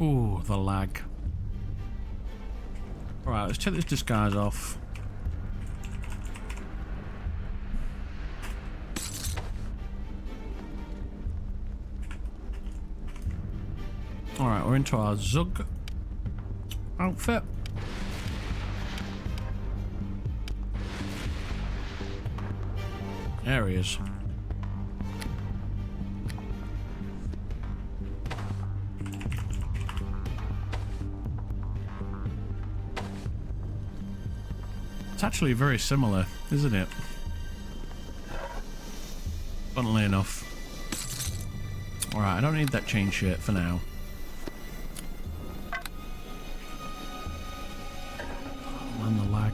Speaker 1: Ooh, the lag. Alright, let's take this disguise off. Alright, we're into our Zug outfit. There he is. It's actually very similar, isn't it? Funnily enough. Alright, I don't need that chain shirt for now. Oh man, the lag.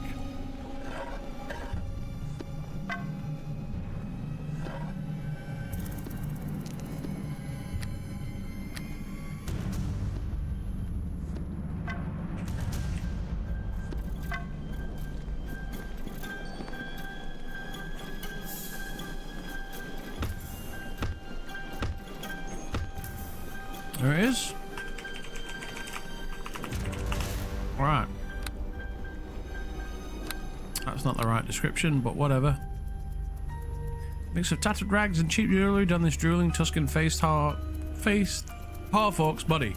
Speaker 1: There it is. Alright. That's not the right description, but whatever. Mix of tattered rags and cheap jewellery done this drooling Tuscan faced Harfork's body.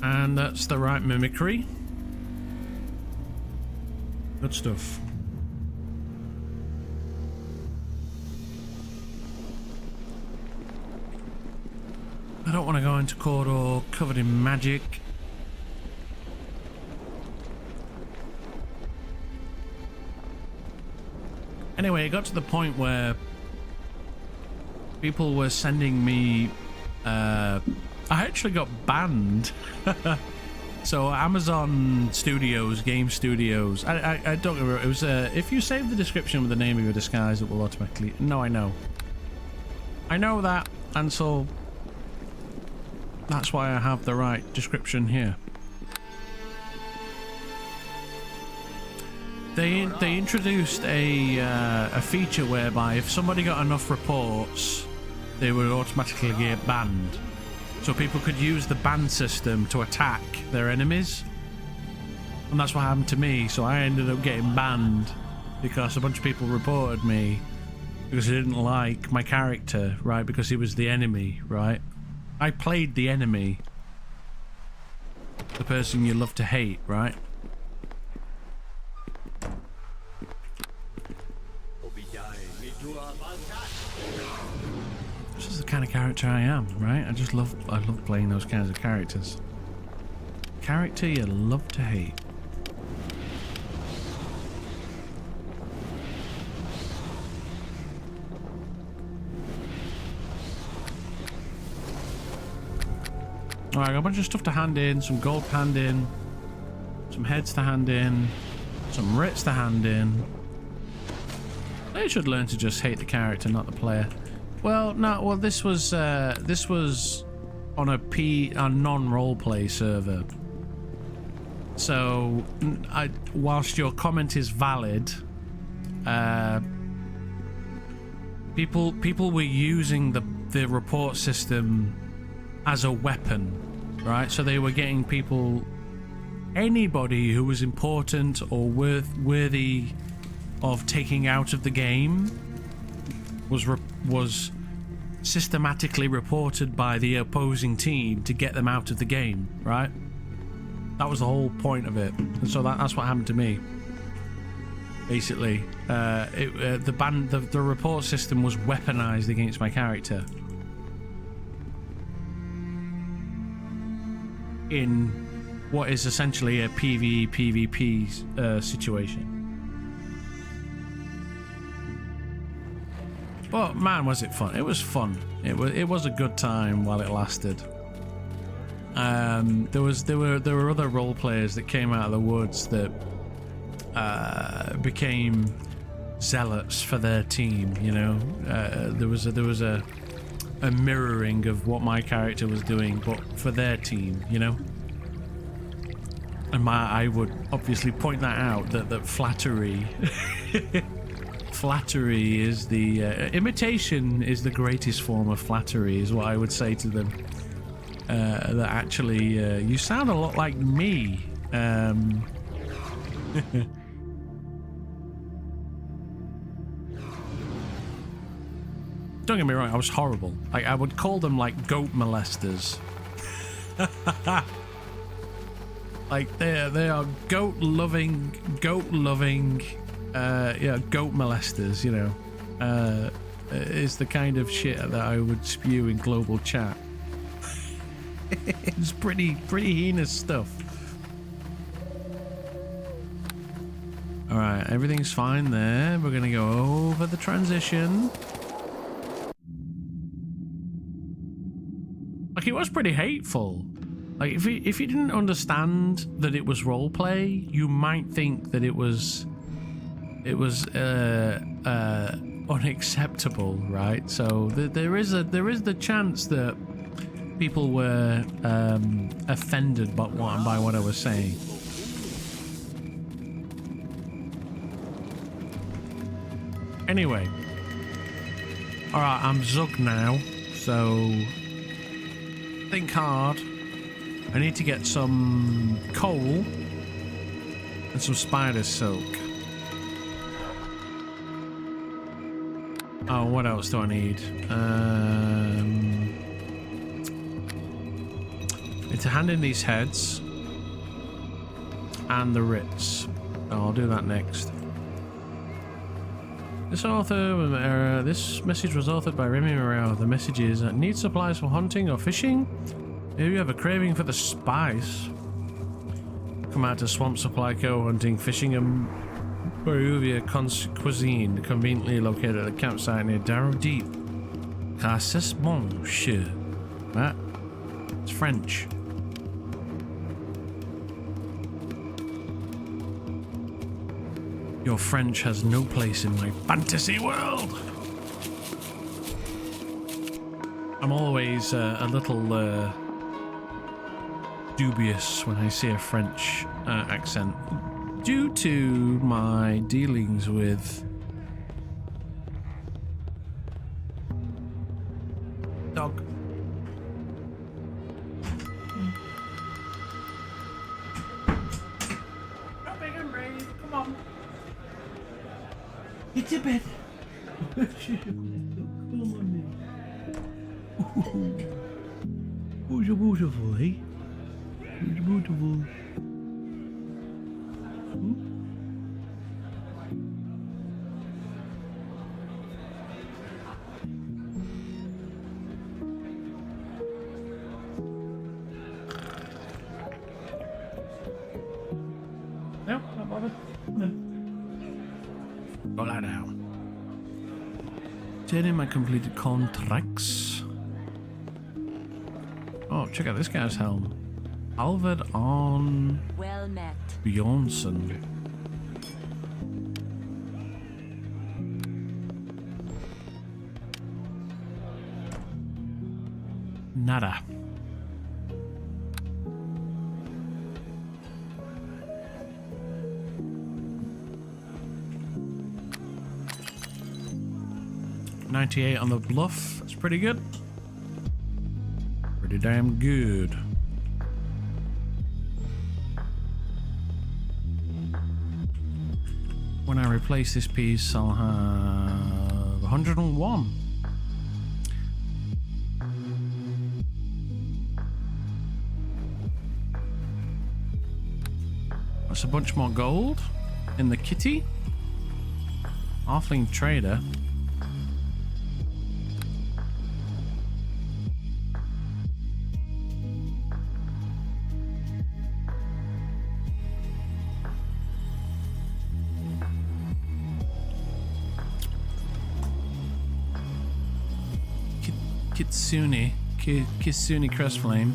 Speaker 1: And that's the right mimicry. Good stuff. I don't want to go into corridor covered in magic. Anyway, it got to the point where people were sending me... I actually got banned. So Amazon Studios, Game Studios... I don't remember. It was... if you save the description with the name of your disguise, it will automatically... No, I know. I know that, and so... That's why I have the right description here. They introduced a feature whereby if somebody got enough reports, they would automatically get banned. So people could use the ban system to attack their enemies. And that's what happened to me. So I ended up getting banned because a bunch of people reported me because they didn't like my character, right? Because he was the enemy, right? I played the enemy. The person you love to hate, right? This is the kind of character I am, right? I love playing those kinds of characters. Character you love to hate. Alright, I got a bunch of stuff to hand in, some gold to hand in, some heads to hand in, some writs to hand in. They should learn to just hate the character, not the player. Well, no, well this was on a non-roleplay server. So, whilst your comment is valid, people were using the report system as a weapon, right? So they were getting people, anybody who was important or worthy of taking out of the game was systematically reported by the opposing team to get them out of the game, right? That was the whole point of it. And so that's what happened to me. Basically, the report system was weaponized against my character in what is essentially a PvE PvP situation. But man, was it fun! It was fun. It was a good time while it lasted. There were other role players that came out of the woods that became zealots for their team. You know, there was a mirroring of what my character was doing, but for their team. You know, and I would obviously point that out that flattery. Flattery is the imitation is the greatest form of flattery, is what I would say to them. That actually, you sound a lot like me. Don't get me wrong, I was horrible. I would call them like goat molesters. Like they are goat loving. Goat molesters, you know, is the kind of shit that I would spew in global chat. It's pretty heinous stuff. Alright, everything's fine there. We're gonna go over the transition. Like, it was pretty hateful. Like, if you didn't understand that it was roleplay, you might think that it was unacceptable, right? So there is the chance that people were offended by what I was saying. Anyway, all right, I'm Zug now, so think hard. I need to get some coal and some spider silk. Oh, what else do I need? Need to hand in these heads and the writs. Oh, I'll do that next. This message was authored by Remy Morel. The message is: need supplies for hunting or fishing? Maybe you have a craving for the spice. Come out to Swamp Supply Co. hunting, fishing, and Peruvia cuisine, conveniently located at a campsite near Darrow Deep. Ah, c'est bon, monsieur. Right? It's French. Your French has no place in my fantasy world. I'm always a little dubious when I see a French accent, due to my dealings with dog. Not big and brave, come on. It's a bed. Come on now. Oh, you're beautiful, eh? You're beautiful. No, not bothered. No. Go lie down. Turn in my completed contracts. Oh, check out this guy's helm. Alved on
Speaker 3: Well met.
Speaker 1: Bjornsson. Nada. $98 on the bluff. That's pretty good. Pretty damn good. When I replace this piece, I'll have 101. us a bunch more gold in the kitty. Halfling trader. Kitsune Crestflame.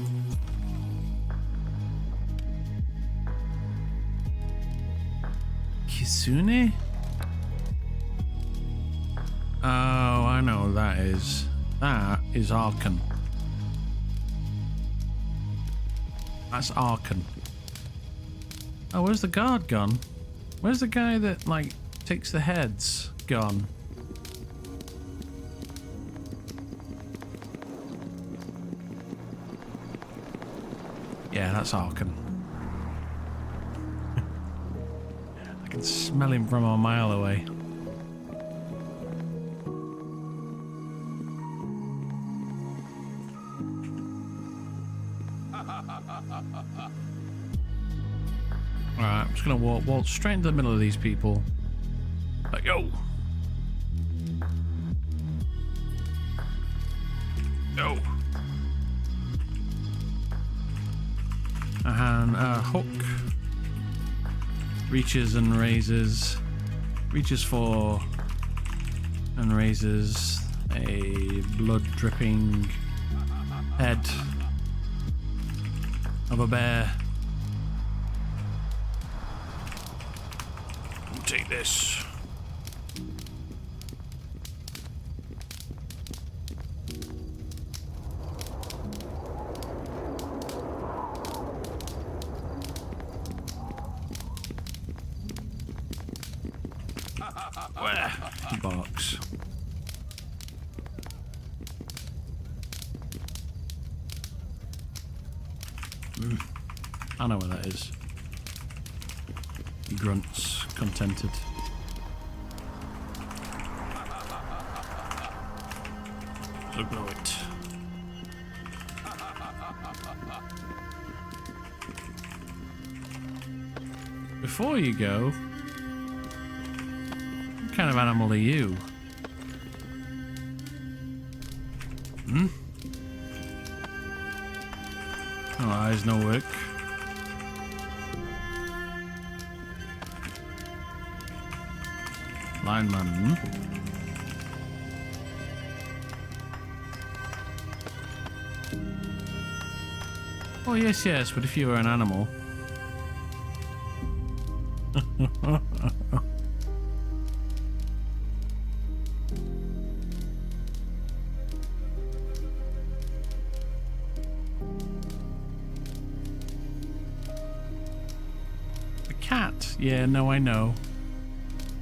Speaker 1: Kitsune? Oh, I know what that is. That is Arkan. That's Arkan. Oh, where's the guard gone? Where's the guy that, like, takes the heads gone? Yeah, that's Arkan. I can smell him from a mile away. Alright, I'm just gonna walk straight into the middle of these people. Like, yo! Yo! And a hook reaches and raises, reaches for and raises a blood dripping head of a bear. Take this. Where? Box. I know where that is. He grunts, contented. Look, know it. Before you go, what kind of animal are you? Hmm? Oh, eyes no work. Lineman. Hmm? Oh, yes, but if you were an animal. A cat? Yeah, no, I know.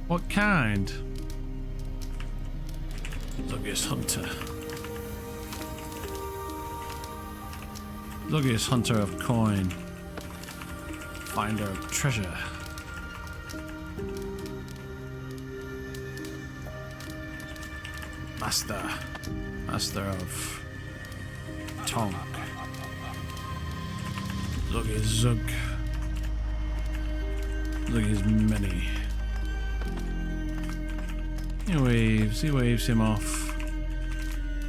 Speaker 1: What kind? Luckiest hunter. Luckiest hunter of coin. Finder of treasure. Master of tongue. Luckiest zug. Luckiest many. He waves him off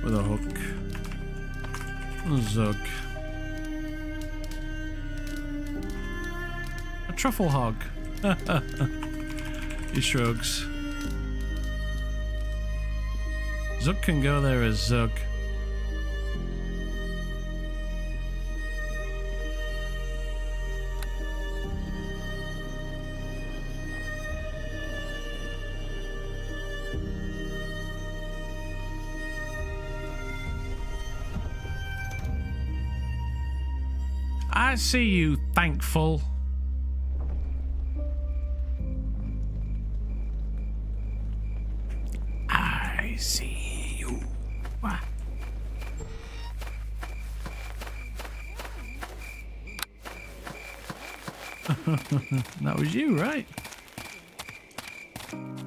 Speaker 1: with a hook. Zug. A truffle hog. He shrugs. Zug can go there as Zug. I see you, thankful. I see you. What? That was you, right?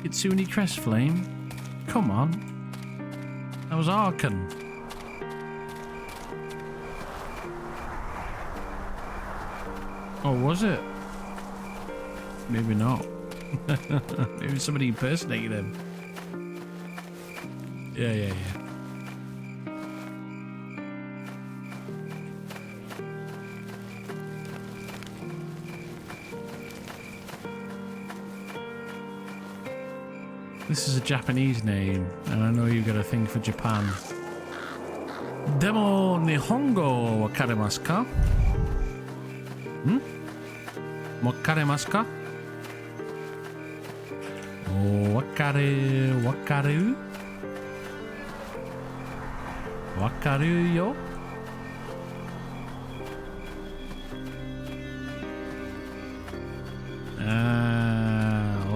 Speaker 1: Kitsune Crestflame? Come on. That was Arkan. Oh, was it? Maybe not. Maybe somebody impersonated him. Yeah. This is a Japanese name, and I know you've got a thing for Japan. Demo Nihongo wakarimasu ka? Wakarimasu ka? Wakaru? Wakaru yo?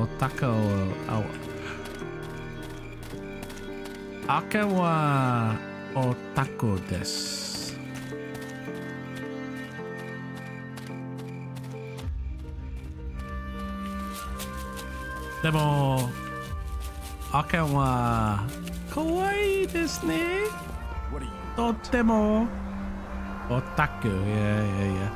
Speaker 1: Otaka Aka wa otaku desu. Demo Aka wa kawaii desu ne.
Speaker 2: What are you?
Speaker 1: Totemo otaku. Yeah.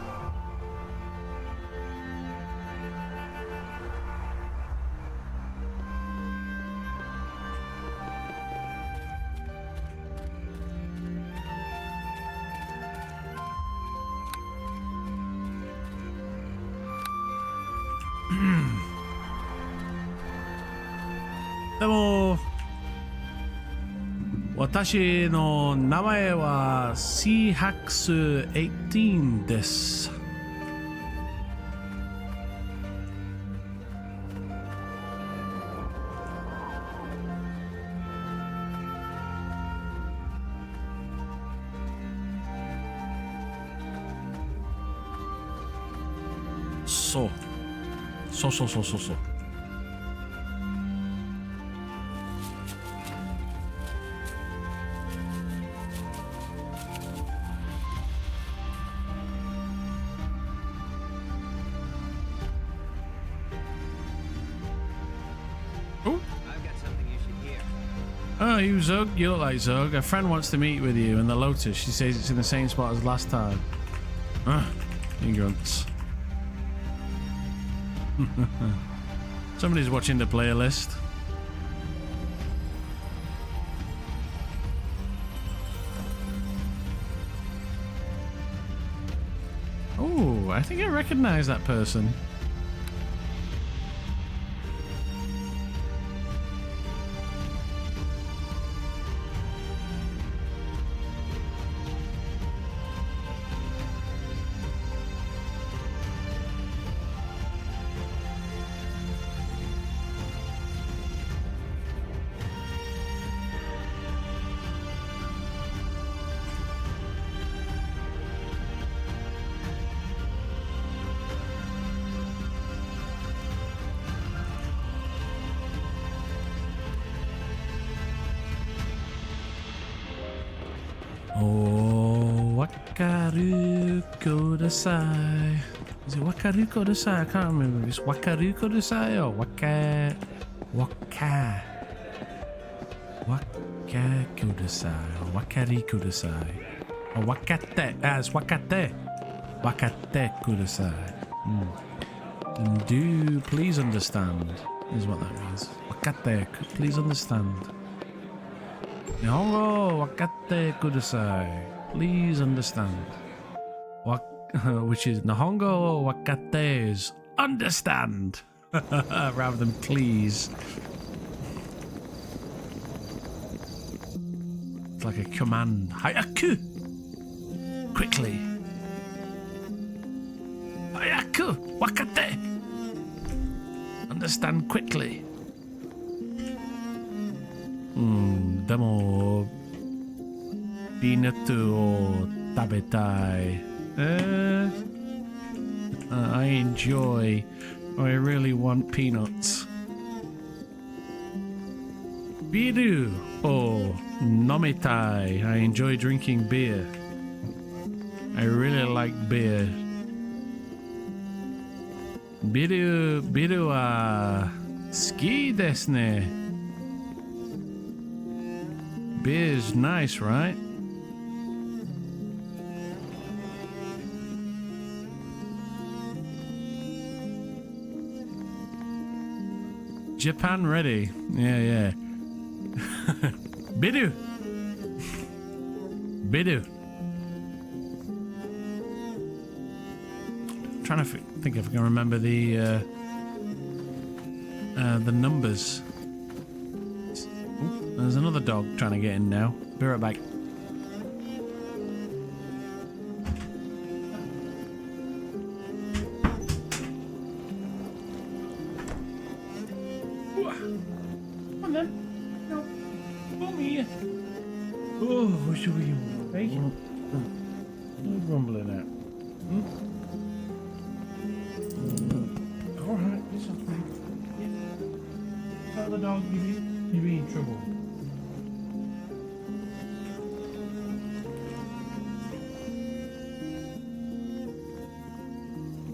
Speaker 1: Demo watashi no namae wa Ep3 desu. So. Oh, you Zug? You look like Zug. A friend wants to meet with you in the Lotus. She says it's in the same spot as last time. Ignorance. Somebody's watching the playlist. Oh, I think I recognize that person. Oh, wakaru kudasai. Is it wakaru kudasai? I can't remember if it's wakaru kudasai or waka kudasai or wakari kudasai or wakate. It's wakate. Wakate kudasai. And do please understand is what that means. Wakate, please understand. Nihongo wakate kudasai. Please understand. Which is Nihongo wakate is understand rather than please. It's like a command. Hayaku! Quickly. Hayaku! Wakate! Understand quickly. Demo Binatu o tabetai. I enjoy. I really want peanuts. Biru o nomitai. I enjoy drinking beer. I really like beer. Biru wa ski desu ne. Beer's nice, right? Japan ready. Yeah. Bidu. Trying to think if I can remember the numbers. Ooh, there's another dog trying to get in now. Be right back. Come on then. No. Come here. Oh, what should we do? Hey? Who's rumbling out? Alright, it's okay. Tell the dog you're in trouble.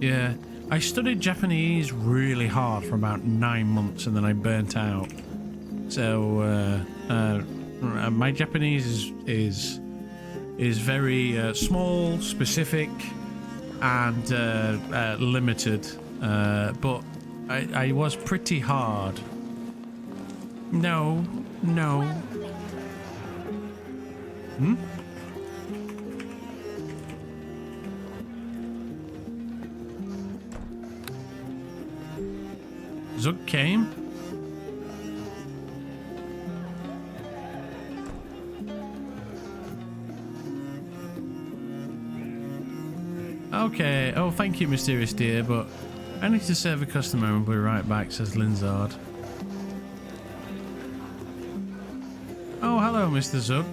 Speaker 1: Yeah, I studied Japanese really hard for about 9 months and then I burnt out. So, my Japanese is very small, specific, and limited. But I was pretty hard. No. Hmm? Zug came. Okay. Oh, thank you, mysterious dear, but I need to serve a customer and we'll be right back, says Linzard. Oh, hello, Mr. Zug.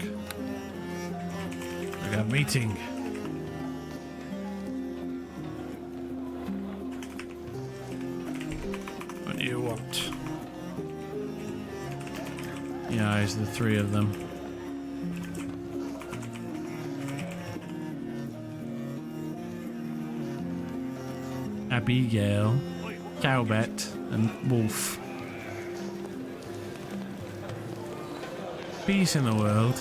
Speaker 1: We got a meeting. What do you want? Yeah, it's the three of them. Abigail, Cowbet, and Wolf. Peace in the world.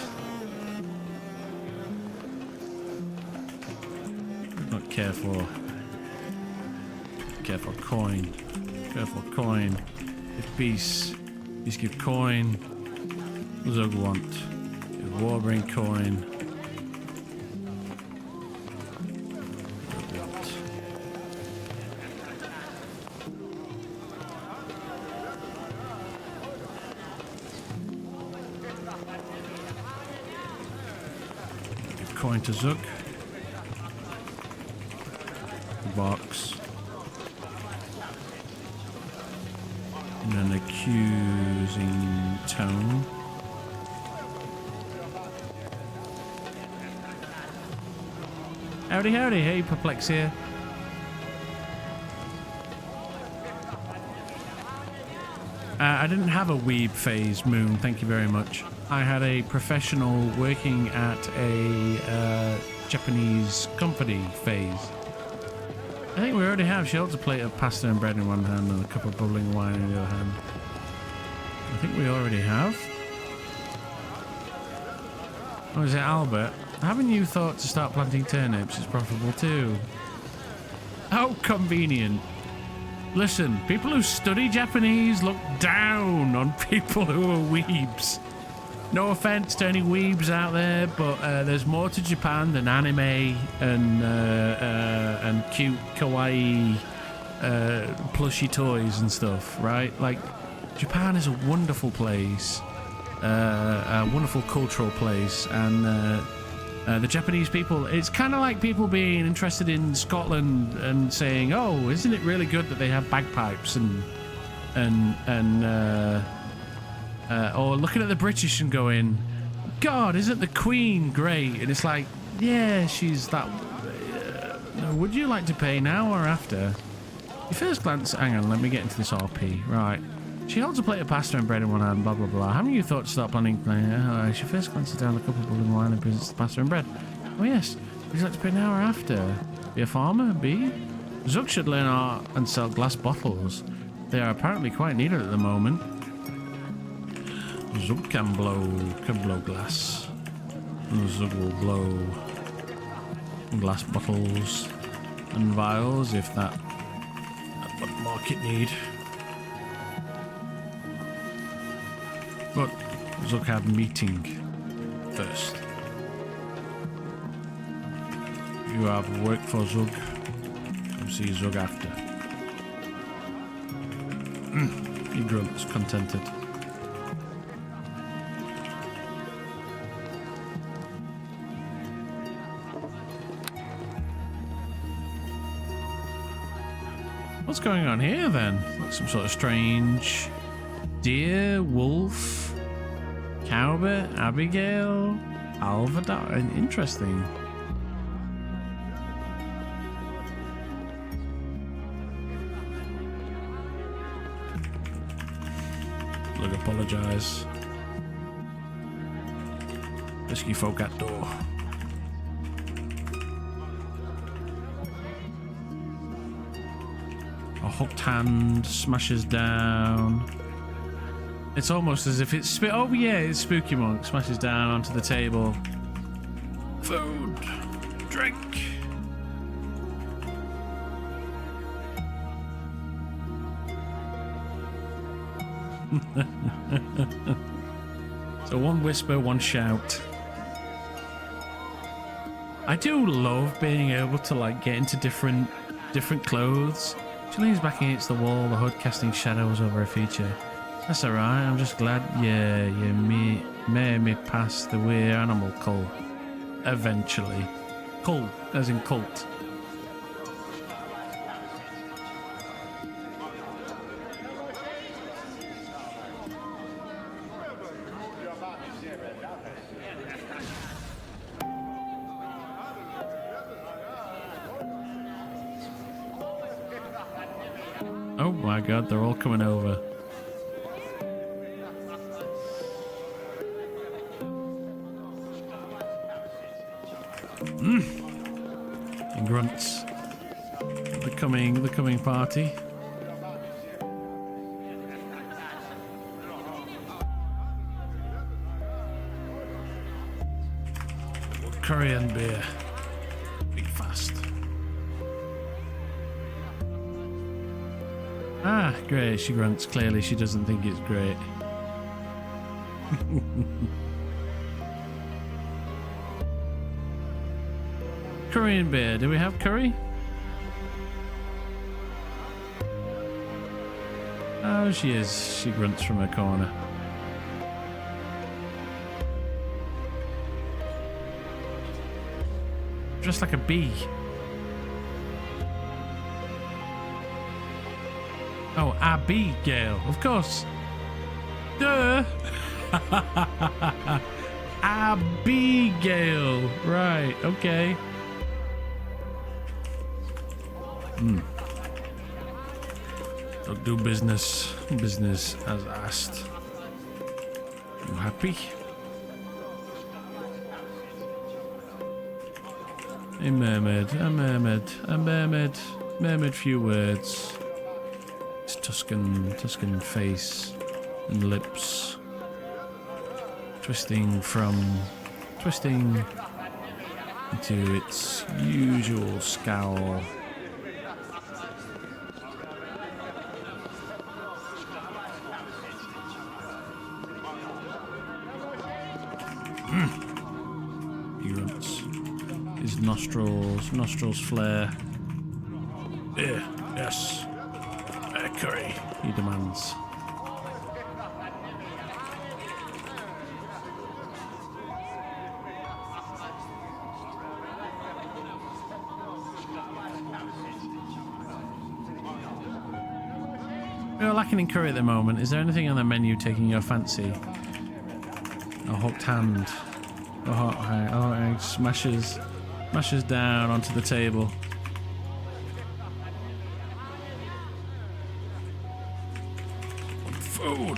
Speaker 1: Not careful. Careful coin. Careful coin. Give peace. Peace give coin. Zug want. Give Warbring coin. Coin to Zug. Box. And an accusing tone. Howdy, howdy. Hey, Perplex here. I didn't have a weeb phase, Moon. Thank you very much. I had a professional working at a Japanese company phase. I think we already have. She holds a plate of pasta and bread in one hand and a cup of bubbling wine in the other hand. I think we already have. Oh, is it Albert? Haven't you thought to start planting turnips? It's profitable too. How convenient. Listen, people who study Japanese look down on people who are weebs. No offense to any weebs out there, but there's more to Japan than anime and cute kawaii plushy toys and stuff, right? Like, Japan is a wonderful place, a wonderful cultural place, and the Japanese people, it's kind of like people being interested in Scotland and saying, oh, isn't it really good that they have bagpipes or looking at the British and going, God, isn't the Queen great? And it's like, yeah, she's that. Would you like to pay now or after? Your first glance, hang on, let me get into this RP. Right. She holds a plate of pasta and bread in one hand, blah, blah, blah. Haven't you thought to start planning? She first glances down the cup of bubbling wine and presents the pasta and bread. Oh, yes. Would you like to pay now or after? Be a farmer? B? Zug should learn art and sell glass bottles. They are apparently quite needed at the moment. Zug can blow glass. And Zug will blow glass bottles and vials if that's what the market need. But Zug had meeting first. You have work for Zug. Come see Zug after. He grunts, contented. What's going on here then? Like some sort of strange deer, wolf, cowbit, Abigail, Alvadar. Interesting. Look, apologise. Risky folk at door. A hooked hand smashes down. It's almost as if it's oh yeah, it's Spooky Monk smashes down onto the table. Food, drink. So one whisper, one shout. I do love being able to like get into different clothes. She leans back against the wall, the hood casting shadows over her feature. That's alright, I'm just glad you made me pass the weird animal cult. Eventually. Cult, as in cult. Oh my god, they're all coming over. He grunts. The coming party. Curry and beer. Big fast. Ah, great, she grunts. Clearly she doesn't think it's great. Curry and beer. Do we have curry? Oh, she is. She grunts from her corner. Dressed like a bee. Oh, Abigail, of course. Duh. Abigail. Right, okay. So do business as asked. You happy? A mermaid, few words. Its Tuscan face and lips twisting into its usual scowl. He grunts. His nostrils flare. Beer, yes. Curry, he demands. We're lacking in curry at the moment. Is there anything on the menu taking your fancy? A hooked hand. A hot hand smashes down onto the table. Food.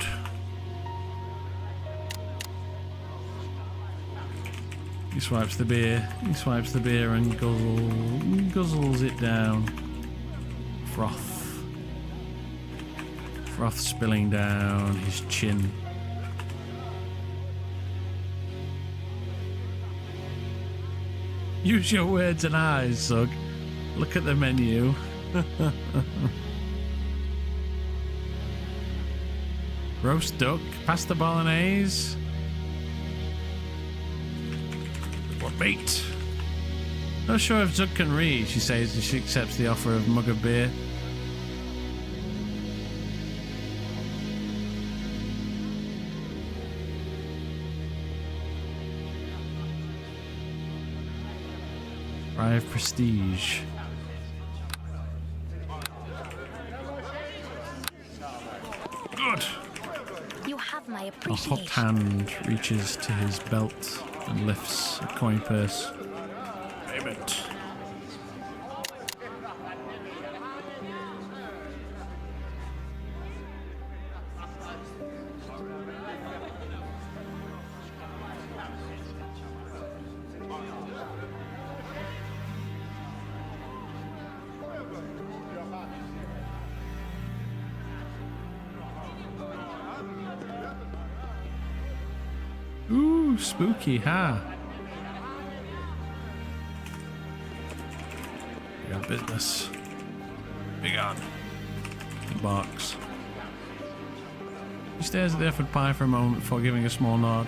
Speaker 1: He swipes the beer and guzzles it down. Froth spilling down his chin. Use your words and eyes, Zug. Look at the menu. Roast duck, pasta bolognese. What bait? Not sure if Zug can read, she says as she accepts the offer of a mug of beer. Drive prestige. Good.
Speaker 3: You have my
Speaker 1: A
Speaker 3: appreciation.
Speaker 1: hooked hand reaches to his belt and lifts a coin purse. Payment. Ooh, spooky, huh? We got business. Big on. He barks. He stares at the offered pie for a moment before giving a small nod,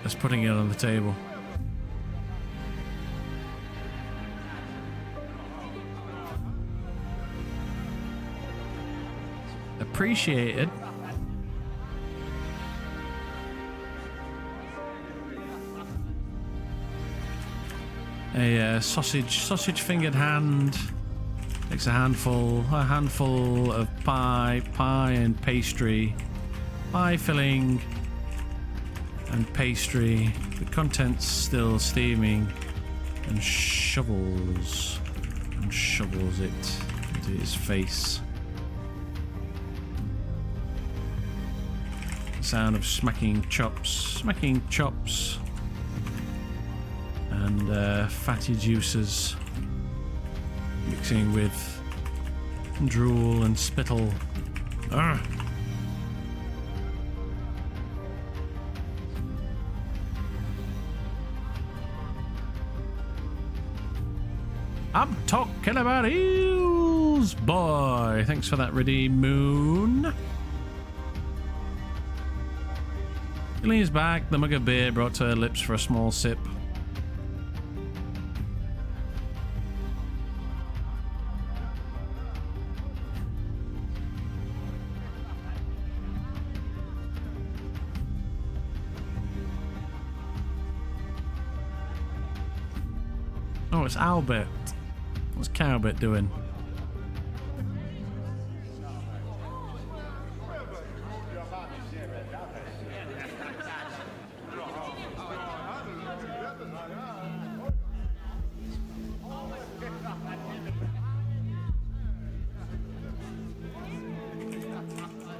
Speaker 1: as putting it on the table. Appreciated. A sausage fingered hand takes a handful of pie and pastry, pie filling and pastry, the contents still steaming, and shovels it into his face. The sound of smacking chops. And fatty juices mixing with drool and spittle. Urgh. I'm talking about eels, boy. Thanks for that, redeem moon. He leans back, the mug of beer brought to her lips for a small sip. Oh, it's Albert. What's Cowbert doing?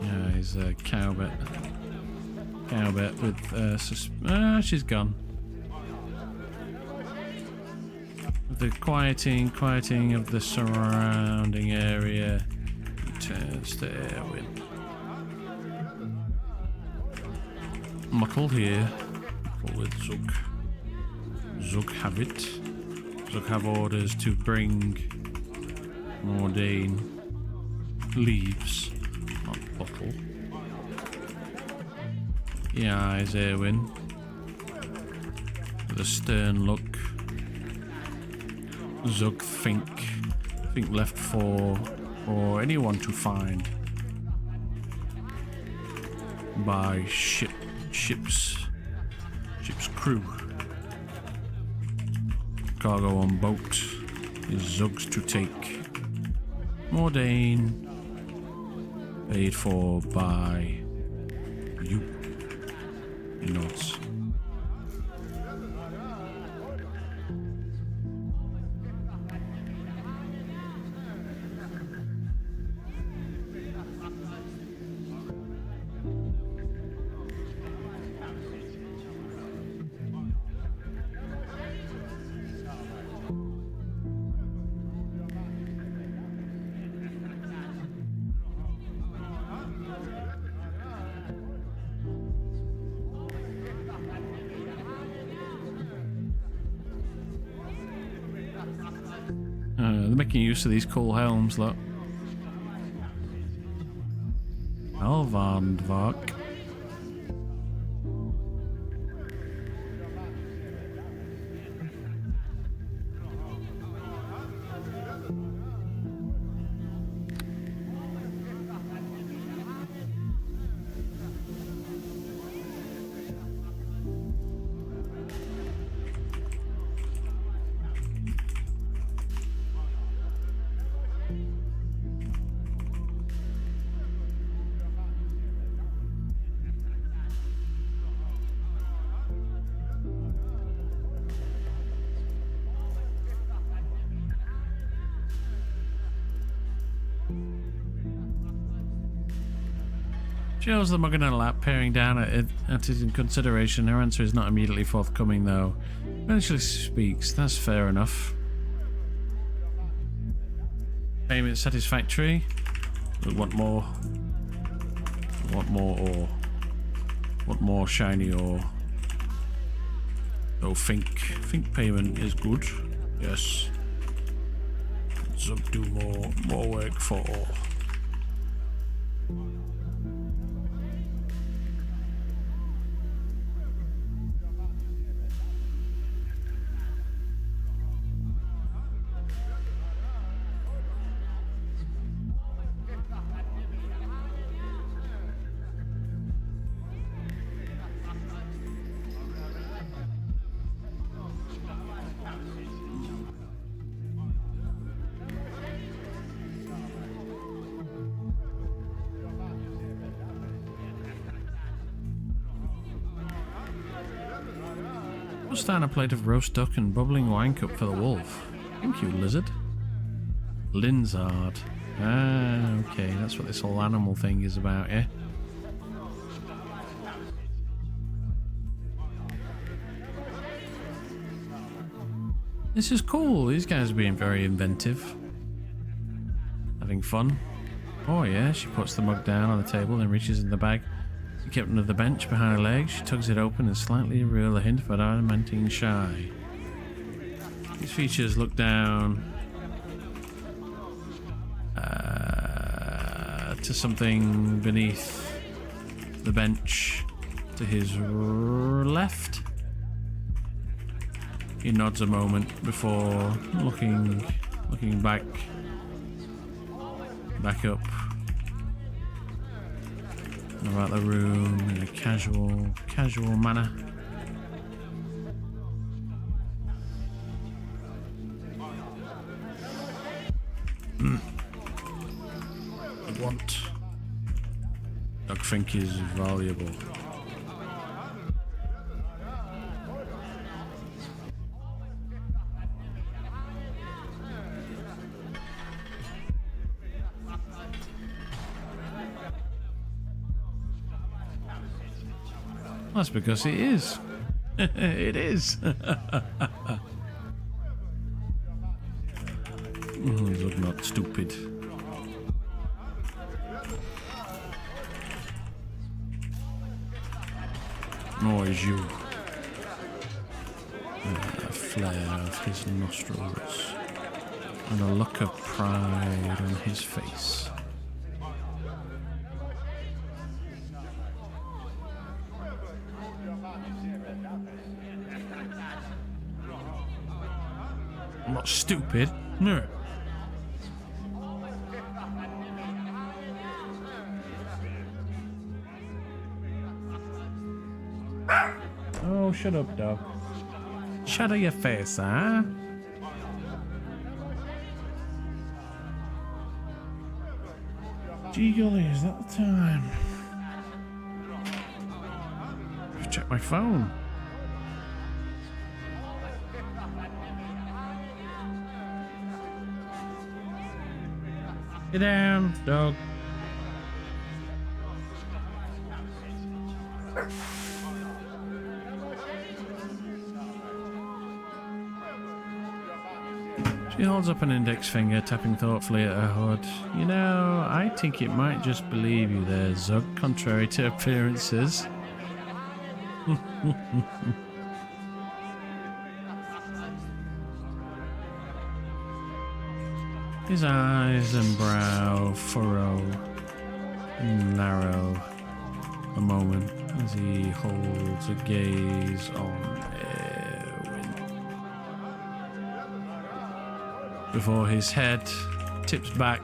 Speaker 1: Yeah, he's Cowbert. Cowbert with she's gone. The quieting of the surrounding area. He turns to Erwin. Muckle here. Muckle with Zug. Zug have it. Zug have orders to bring Mordain leaves, not bottle. He eyes Erwin with a stern look. Zug think left for anyone to find by ship's crew. Cargo on boat is Zug's to take. Mordain paid for by you. He nods. They're making use of these cool helms, look. Alvandvark. Shows the mug in her lap, peering down at it in consideration. Her answer is not immediately forthcoming, though. Eventually speaks. That's fair enough. Payment satisfactory. We want more. We want more ore. Want more shiny ore. Oh, think payment is good. Yes. So do more work for ore. Just down a plate of roast duck and bubbling wine cup for the wolf. Thank you, lizard. Linzard. Ah, okay, that's what this whole animal thing is about, yeah? This is cool. These guys are being very inventive. Having fun. Oh yeah, she puts the mug down on the table and reaches in the bag. She kept under the bench behind her legs. She tugs it open and slightly reveals a hint of adamantine shy. These features look down to something beneath the bench to his left. He nods a moment before looking back up about the room in a casual manner. What I think is valuable. That's because it is. It is. Look not stupid. Nor is you. A flare of his nostrils and a look of pride on his face. I'm not stupid. No. Oh, shut up, dog. Shut up your face, huh? Gee golly, is that the time? Check my phone. Get down, dog. She holds up an index finger, tapping thoughtfully at her hood. You know, I think it might just believe you there, Zug, contrary to appearances. His eyes and brow furrow. narrow a moment as he holds a gaze on Erwin before his head tips back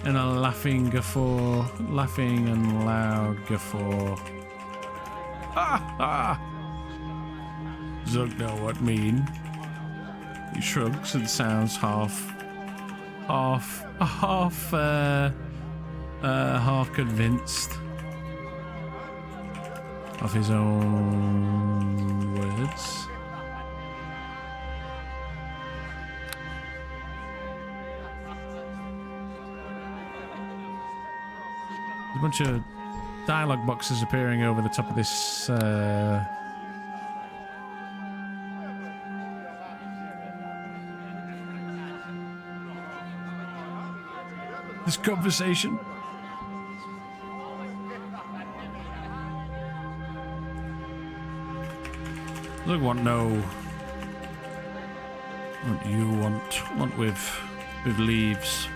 Speaker 1: in a laughing guffaw, laughing and loud guffaw. Ha ha! Zug know what mean. He shrugs and sounds half convinced of his own words. There's a bunch of dialogue boxes appearing over the top of this this conversation. Look, want with leaves.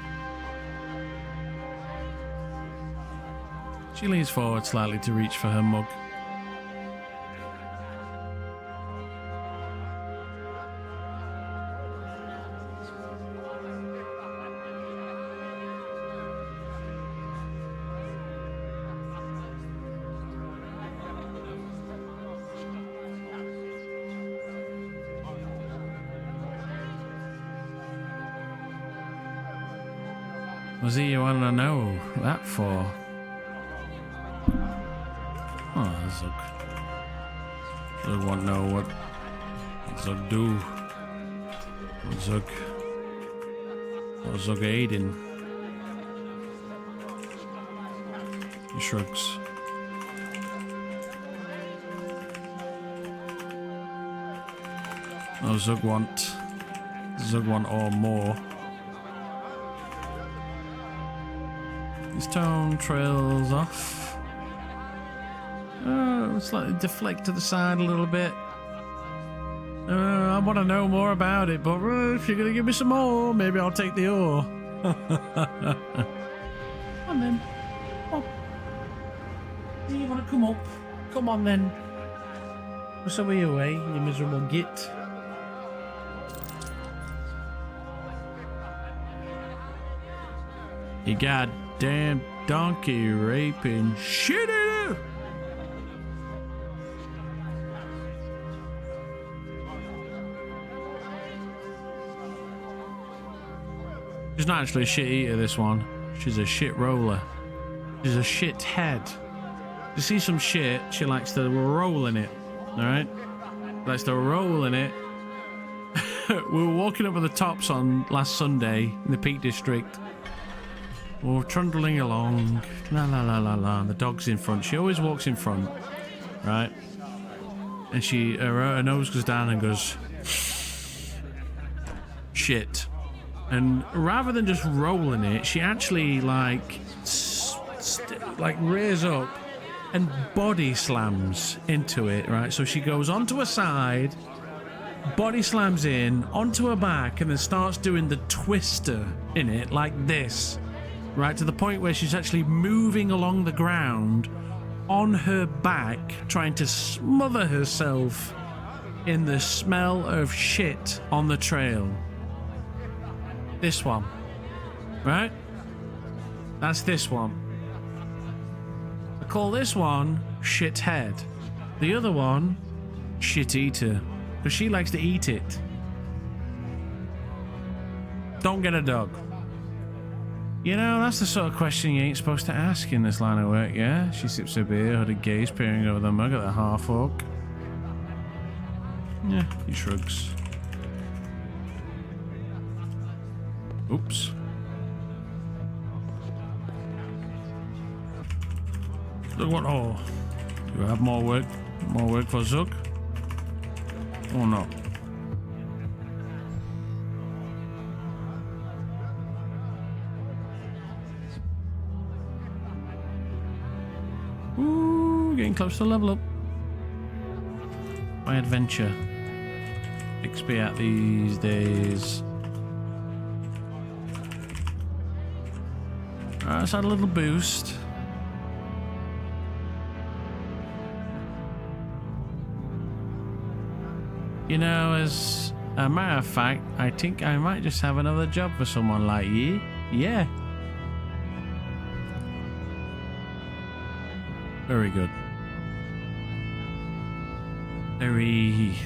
Speaker 1: She leans forward slightly to reach for her mug. Was he you want to know that for? Oh, Zug. Zug want to know what Zug do. What Zug aiding. He shrugs. Oh, Zug want or more. His tone trails off. Slightly deflect to the side a little bit. I want to know more about it, but if you're going to give me some more, maybe I'll take the ore. Come on then. Come on. Do you want to come up? Come on then. So are you, eh? You miserable git. You goddamn donkey raping shit in it. She's not actually a shit eater, this one. She's a shit roller. She's a shit head. You see some shit, she likes to roll in it. Alright? Likes to roll in it. We were walking up with the tops on last Sunday in the Peak District. We were trundling along. La la la la la. The dog's in front. She always walks in front. Right? And her nose goes down and goes... shit. And rather than just rolling it, she actually like rears up and body slams into it, right? So she goes onto her side, body slams in, onto her back, and then starts doing the twister in it like this, right? To the point where she's actually moving along the ground on her back, trying to smother herself in the smell of shit on the trail. This one, right? That's this one. I call this one shit head. The other one, shit eater, because she likes to eat it. Don't get a dog. You know, that's the sort of question you ain't supposed to ask in this line of work, yeah? She sips her beer, hooded gaze peering over the mug at the half-orc. Yeah, he shrugs. Oops. Look what? Oh, do you have more work? More work for Zug? Or not? Ooh, getting close to level up. My adventure. XP out these days. Let's add a little boost. You know, as a matter of fact, I think I might just have another job for someone like you. Yeah. Very good. Very...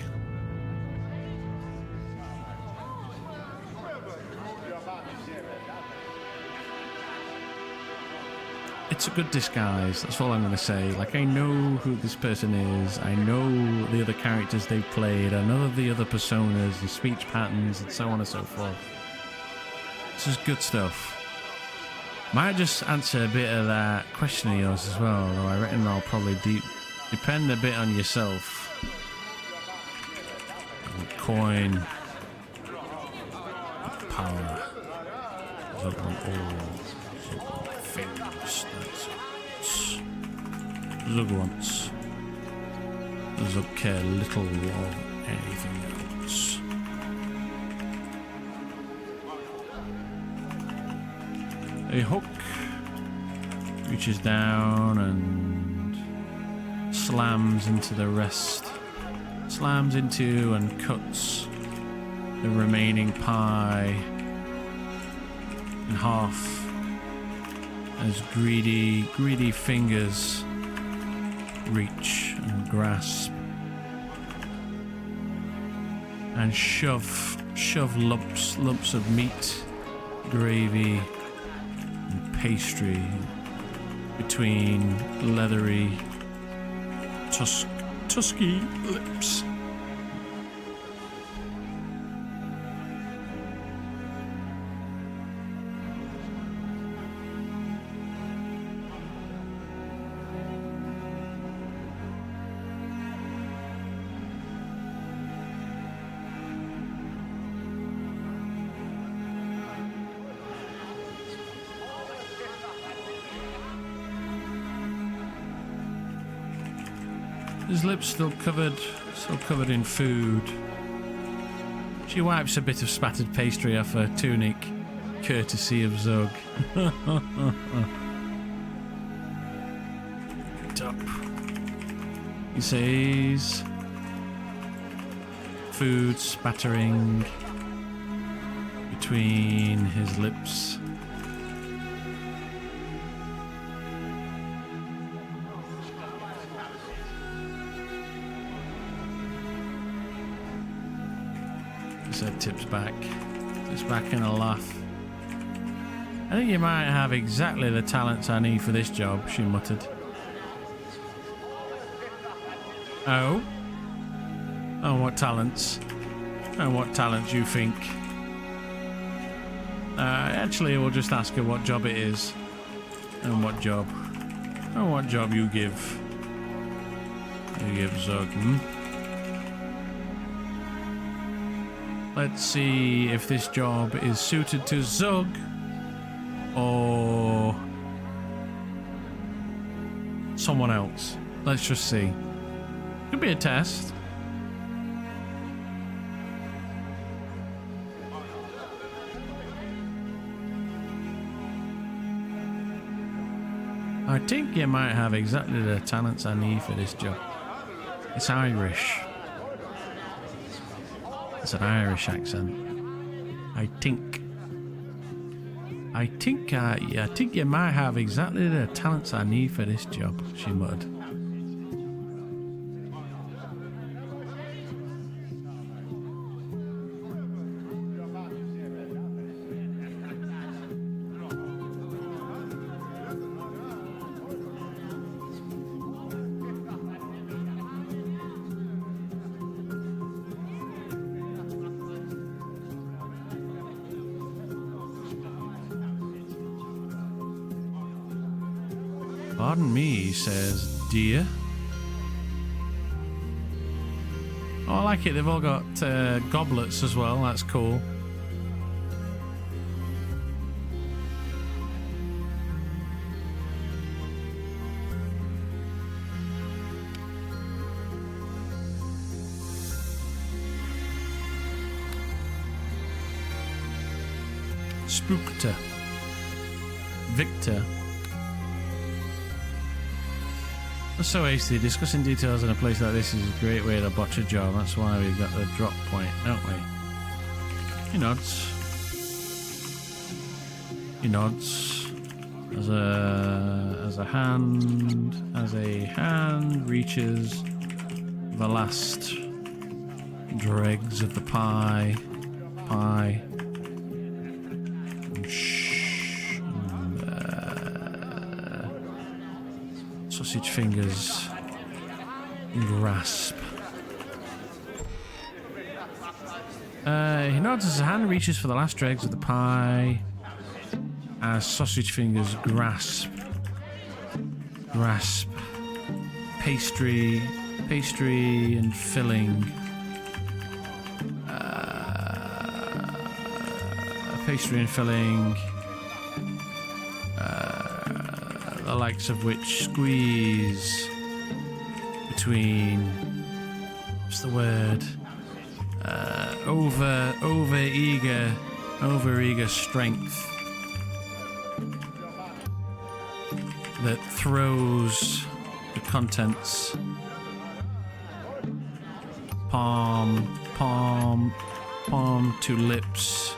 Speaker 1: It's a good disguise, that's all I'm going to say. Like, I know who this person is, I know the other characters they've played, I know the other personas, the speech patterns, and so on and so forth. This is good stuff. Might just answer a bit of that question of yours as well, though I reckon I'll probably depend a bit on yourself. Coin. Power. Zug on all. Zug on things. Zug wants. Zug care little of anything else. A hook reaches down and slams into the rest. Slams into and cuts the remaining pie in half as greedy fingers reach and grasp and shove lumps of meat, gravy, and pastry between leathery, tusky lips. His lips still covered in food. She wipes a bit of spattered pastry off her tunic, courtesy of Zug. Picked up. He says, food spattering between his lips. Said tips back in a laugh. I think you might have exactly the talents I need for this job, she muttered. Oh? Oh, what talents? And what talents you think? Actually, we'll just ask her what job it is. And what job. And what job you give. You give Zug, Let's see if this job is suited to Zug or someone else. Let's just see. Could be a test. I think you might have exactly the talents I need for this job. It's Irish. It's an Irish accent. I think you might have exactly the talents I need for this job, she muttered. Pardon me, he says, dear. Oh, I like it. They've all got goblets as well. That's cool. Spooked. Victor. That's so hasty. Discussing details in a place like this is a great way to botch a job. That's why we've got the drop point, don't we? He nods. He nods. As a hand reaches the last dregs of the pie. Sausage fingers grasp. He nods as his hand reaches for the last dregs of the pie. As sausage fingers grasp. Pastry and filling. Pastry and filling. The likes of which squeeze between, what's the word? Over eager strength that throws the contents palm to lips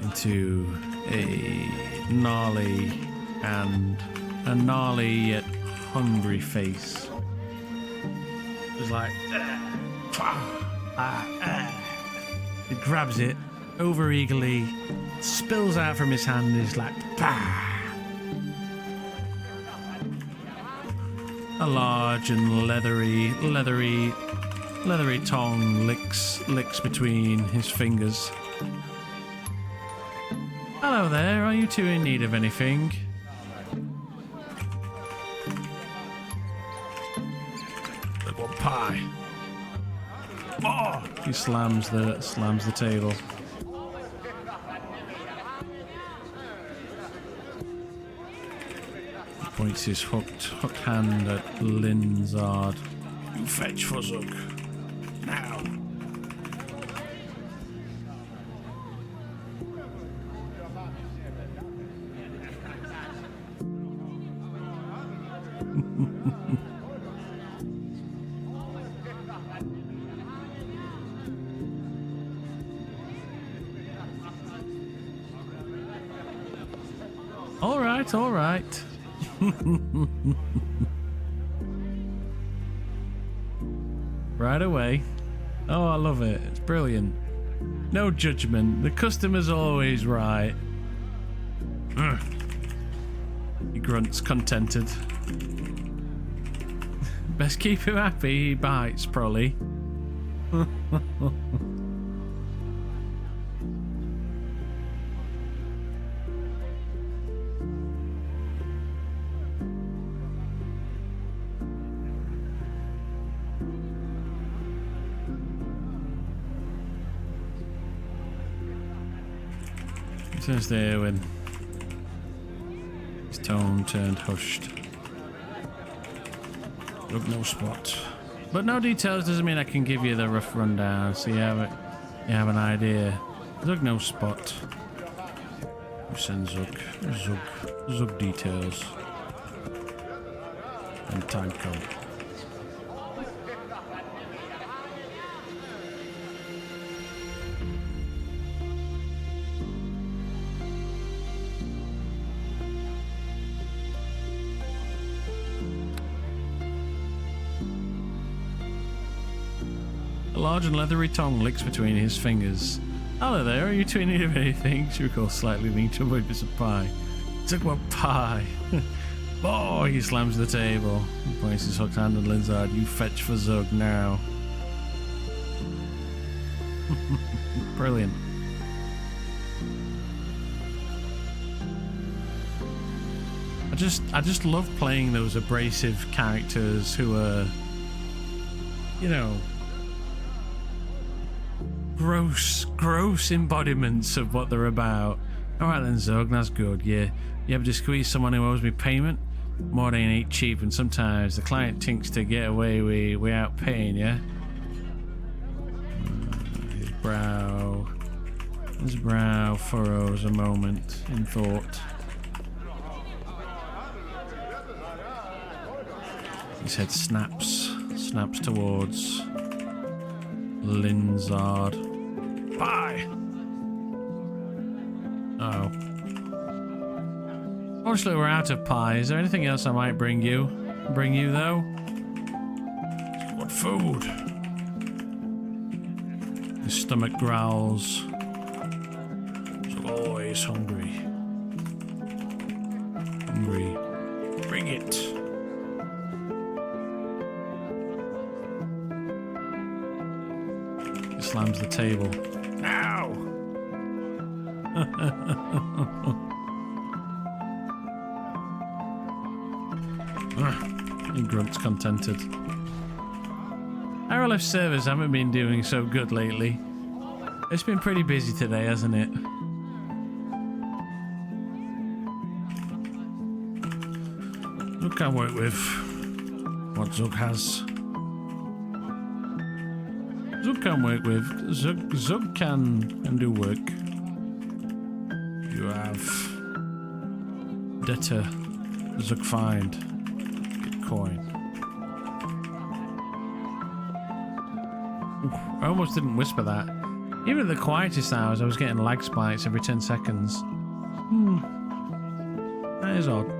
Speaker 1: into a gnarly yet hungry face. It's like he grabs it over eagerly, spills out from his hand, and is like a large and leathery tongue licks between his fingers. Hello there, are you two in need of anything? Look what pie. Oh! He slams the table. He points his hooked hand at Linzard. You fetch for Zug. Now. All right. Right away. Oh, I love it. It's brilliant. No judgment. The customer's always right. He grunts, contented. Best keep him happy. He bites, probably. Turns there when his tone turned hushed. Look, no spot. But no details doesn't mean I can give you the rough rundown, so you have an idea. Look, no spot. Who sends Zug details. When time comes. A large and leathery tongue licks between his fingers. Hello there, are you two in need of anything? She recalls slightly leaning to avoid bits of pie. Took what pie? Oh, he slams the table. He points his hooked hand at Linzard. You fetch for Zug now. Brilliant. I just love playing those abrasive characters who are, you know, gross embodiments of what they're about. Alright then, Zug, that's good. You ever just squeeze someone who owes me payment? More than ain't cheap, and sometimes the client thinks to get away without paying, yeah? His brow His brow furrows a moment in thought. His head snaps towards Linzard. Bye! Oh. Fortunately, we're out of pie. Is there anything else I might bring you? Bring you, though? What food? His stomach growls. He's always hungry. Hungry. Bring it. He slams the table. Ow! He grunts contented. Arelith servers haven't been doing so good lately. It's been pretty busy today, hasn't it? Zug can work with what Zug has. Zug can work with. Zug can do work. You have debtor Zug find. Get coin. I almost didn't whisper that. Even at the quietest hours, I was getting lag spikes every 10 seconds. That is odd.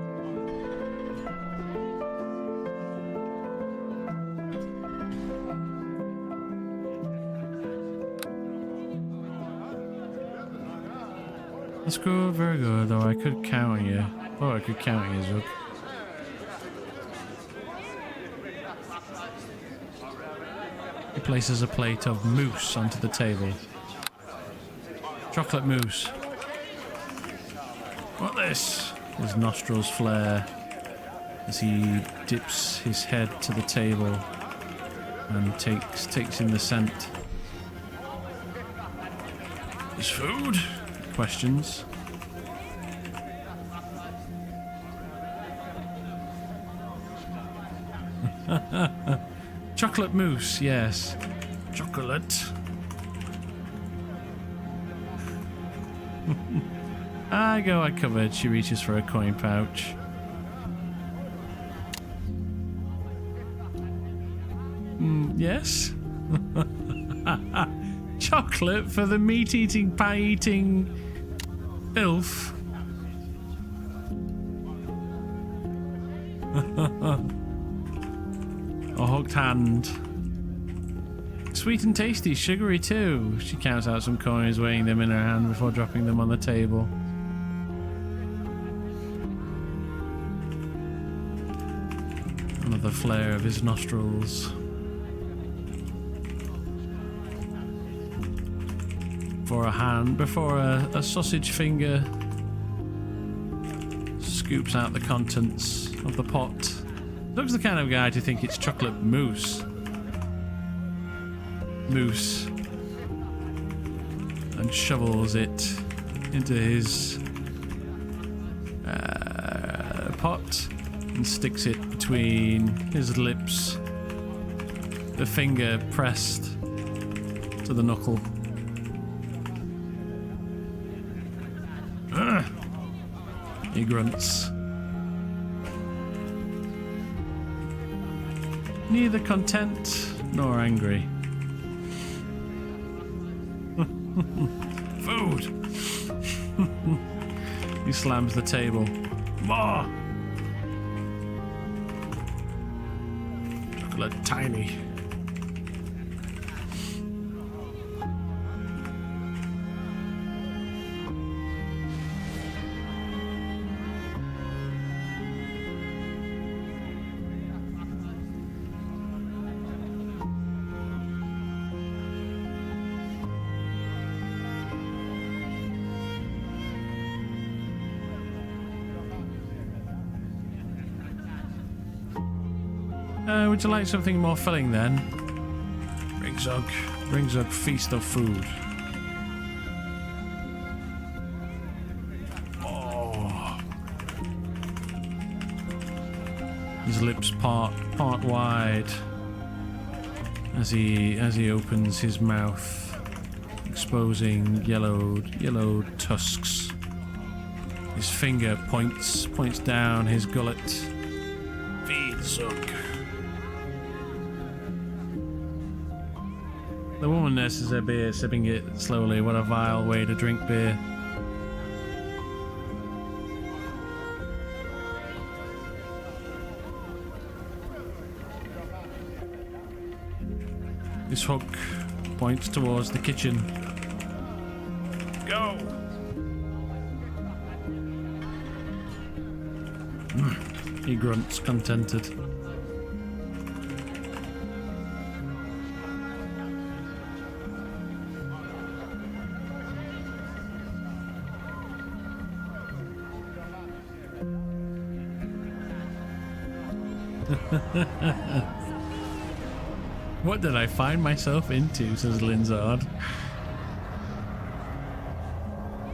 Speaker 1: That's good, very good, though I could count on you. Oh, I could count on you, Zug. He places a plate of mousse onto the table. Chocolate mousse. What this? His nostrils flare as he dips his head to the table and takes in the scent. This food? Questions. Chocolate mousse, yes. Chocolate. I go, I covered. She reaches for a coin pouch. Yes? Chocolate for the meat-eating, pie-eating elf. A hooked hand. Sweet and tasty, sugary too. She counts out some coins, weighing them in her hand before dropping them on the table. Another flare of his nostrils. Before a sausage finger scoops out the contents of the pot. Looks the kind of guy to think it's chocolate mousse. And shovels it into his pot and sticks it between his lips, the finger pressed to the knuckle. He grunts. Neither content nor angry. Food! He slams the table. More! Chocolate tiny. Would you like something more filling then? Bring Zug feast of food. Oh. His lips part wide as he opens his mouth. exposing yellow tusks. His finger points down his gullet. Feed Zug. The woman nurses her beer, sipping it slowly. What a vile way to drink beer. This hook points towards the kitchen. Go! He grunts, contented. What did I find myself into, says Linzard.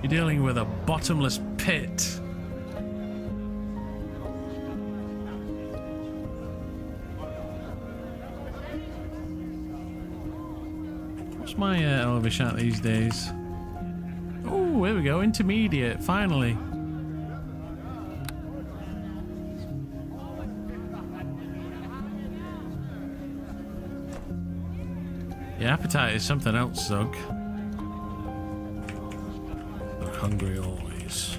Speaker 1: You're dealing with a bottomless pit. What's my Elvish at these days? Oh, here we go, intermediate, finally. Your appetite is something else, Zug. Look hungry always.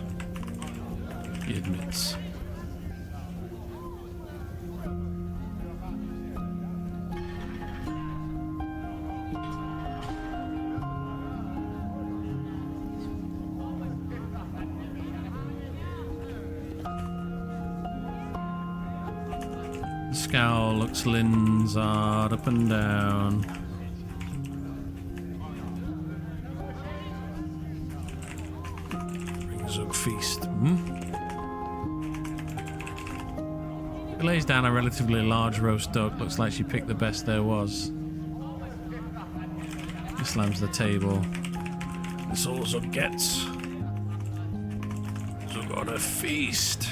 Speaker 1: He admits. The scowl looks Linzard up and down. Feast. She lays down a relatively large roast duck. Looks like she picked the best there was. He slams the table. This all Zug gets. Zug on a feast.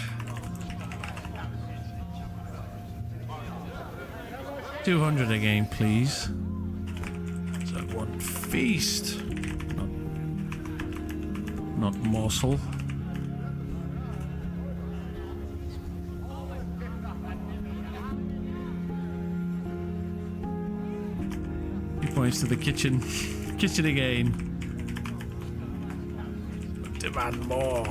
Speaker 1: 200 again, please. Zug one feast. Not morsel. He points to the kitchen. Kitchen again. Demand more.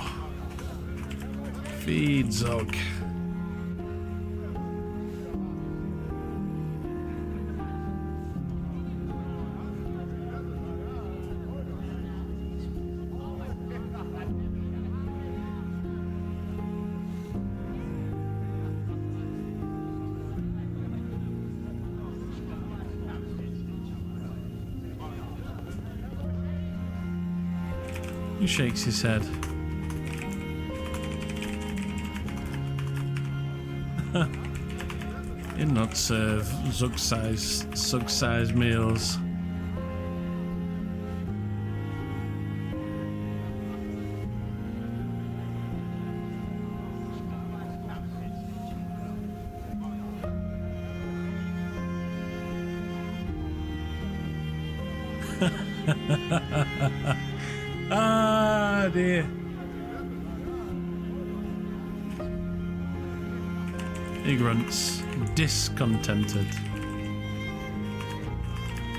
Speaker 1: Feed Zug. He shakes his head. He'd not serve Zug-sized meals. Ah, dear. He grunts, discontented.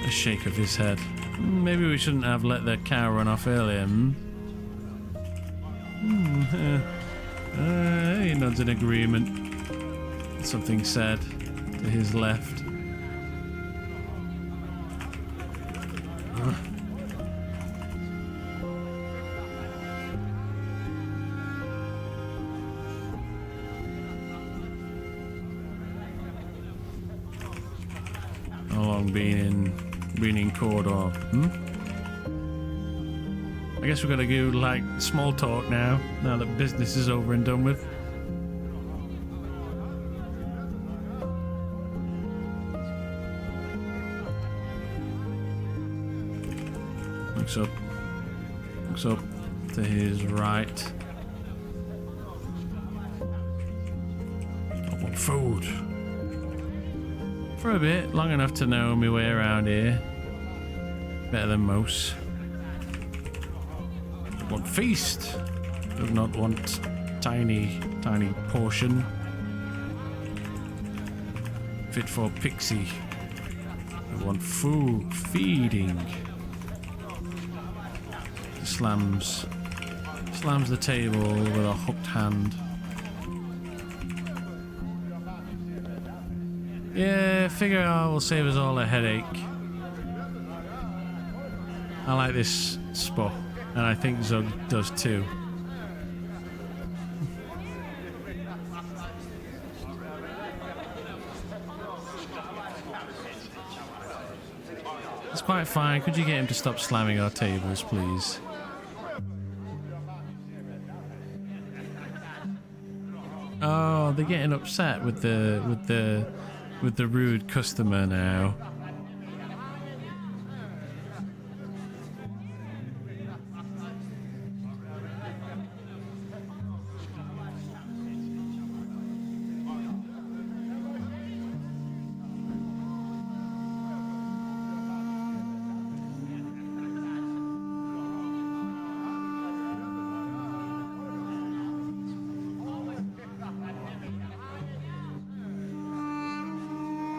Speaker 1: A shake of his head. Maybe we shouldn't have let the cow run off earlier, He nods in agreement. Something said to his left. How long been in corridor? I guess we're gonna do like small talk now that business is over and done with. Looks up to his right. I want food. For a bit, long enough to know my way around here. Better than most. Want feast. Do not want tiny portion. Fit for pixie. I want food. Feeding. Slams the table with a hooked hand. Yeah, figure out will save us all a headache. I like this spot, and I think Zug does too. It's quite fine. Could you get him to stop slamming our tables, please? Oh, they're getting upset with the rude customer now.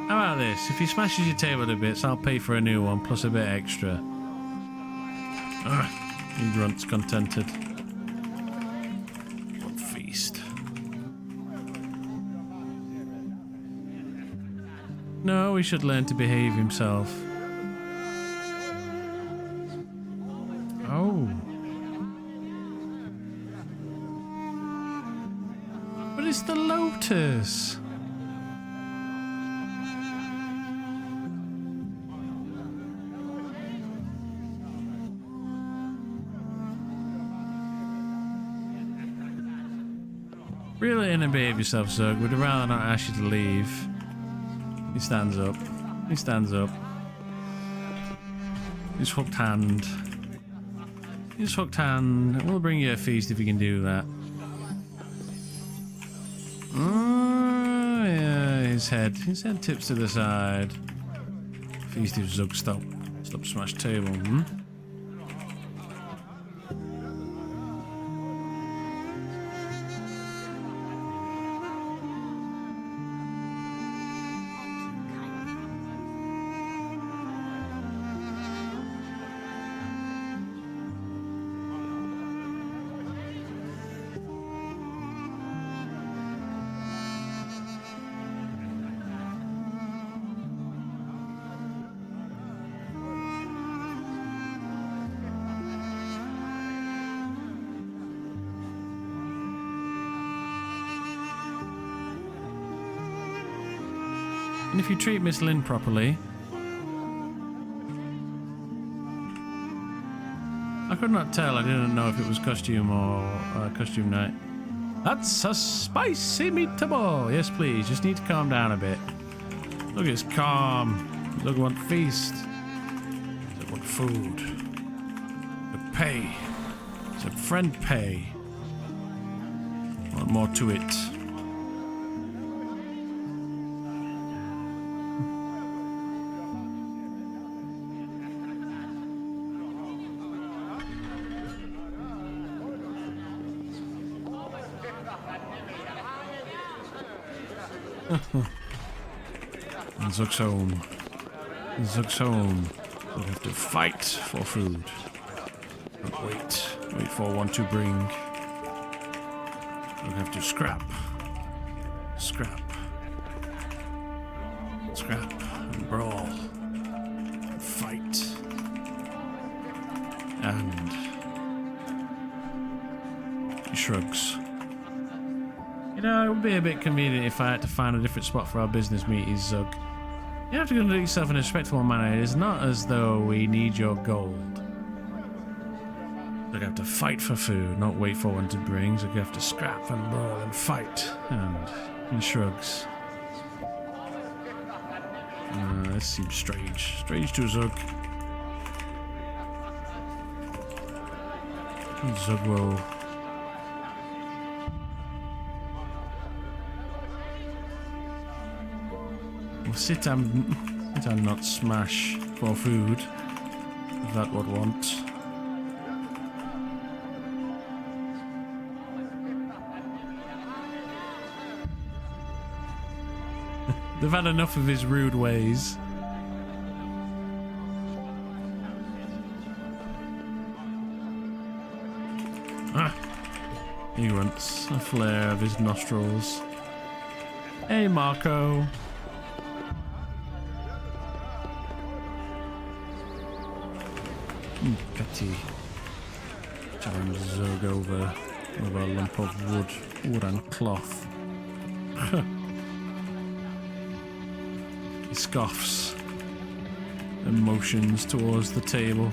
Speaker 1: How about this? If he smashes your table to bits, I'll pay for a new one, plus a bit extra. He grunts contented. What feast? No, he should learn to behave himself. Oh. But it's the lotus. Reel it in and behave yourself, Zug. We'd rather not ask you to leave. He stands up. He stands up. His hooked hand. His hooked hand. We'll bring you a feast if you can do that. Oh, yeah, his head. His head tips to the side. Feast if Zug stop. Stop smash table, hmm? And if you treat Miss Lynn properly... I could not tell. I didn't know if it was costume or costume night. That's a spicy meatball. Yes, please. Just need to calm down a bit. Look, it's calm. Look, want feast. Look, want food. Look, pay. It's a friend pay. Want more to it. And Zug's home. Zug's home. We'll have to fight for food. Don't wait. Wait for one to bring. We'll have to scrap. Scrap. Scrap. And brawl. And fight. And he shrugs. You know, it would be a bit convenient if I had to find a different spot for our business meetings, Zug. You have to conduct yourself in a respectful manner. It is not as though we need your gold. Zug have to fight for food, not wait for one to bring. Zug have to scrap and brawl and fight. And he shrugs. This seems strange. Strange to Zug. Zug will... sit and not smash for food, if that would want. They've had enough of his rude ways. He grunts, a flare of his nostrils. Hey, Marco. Catty. Challenge Zug over a lump of wood and cloth. He scoffs and motions towards the table.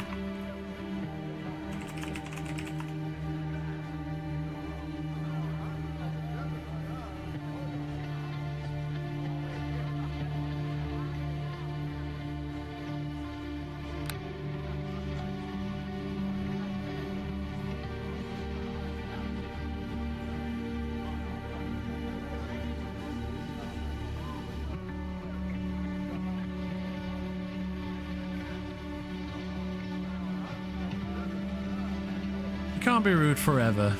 Speaker 1: Can't be rude forever.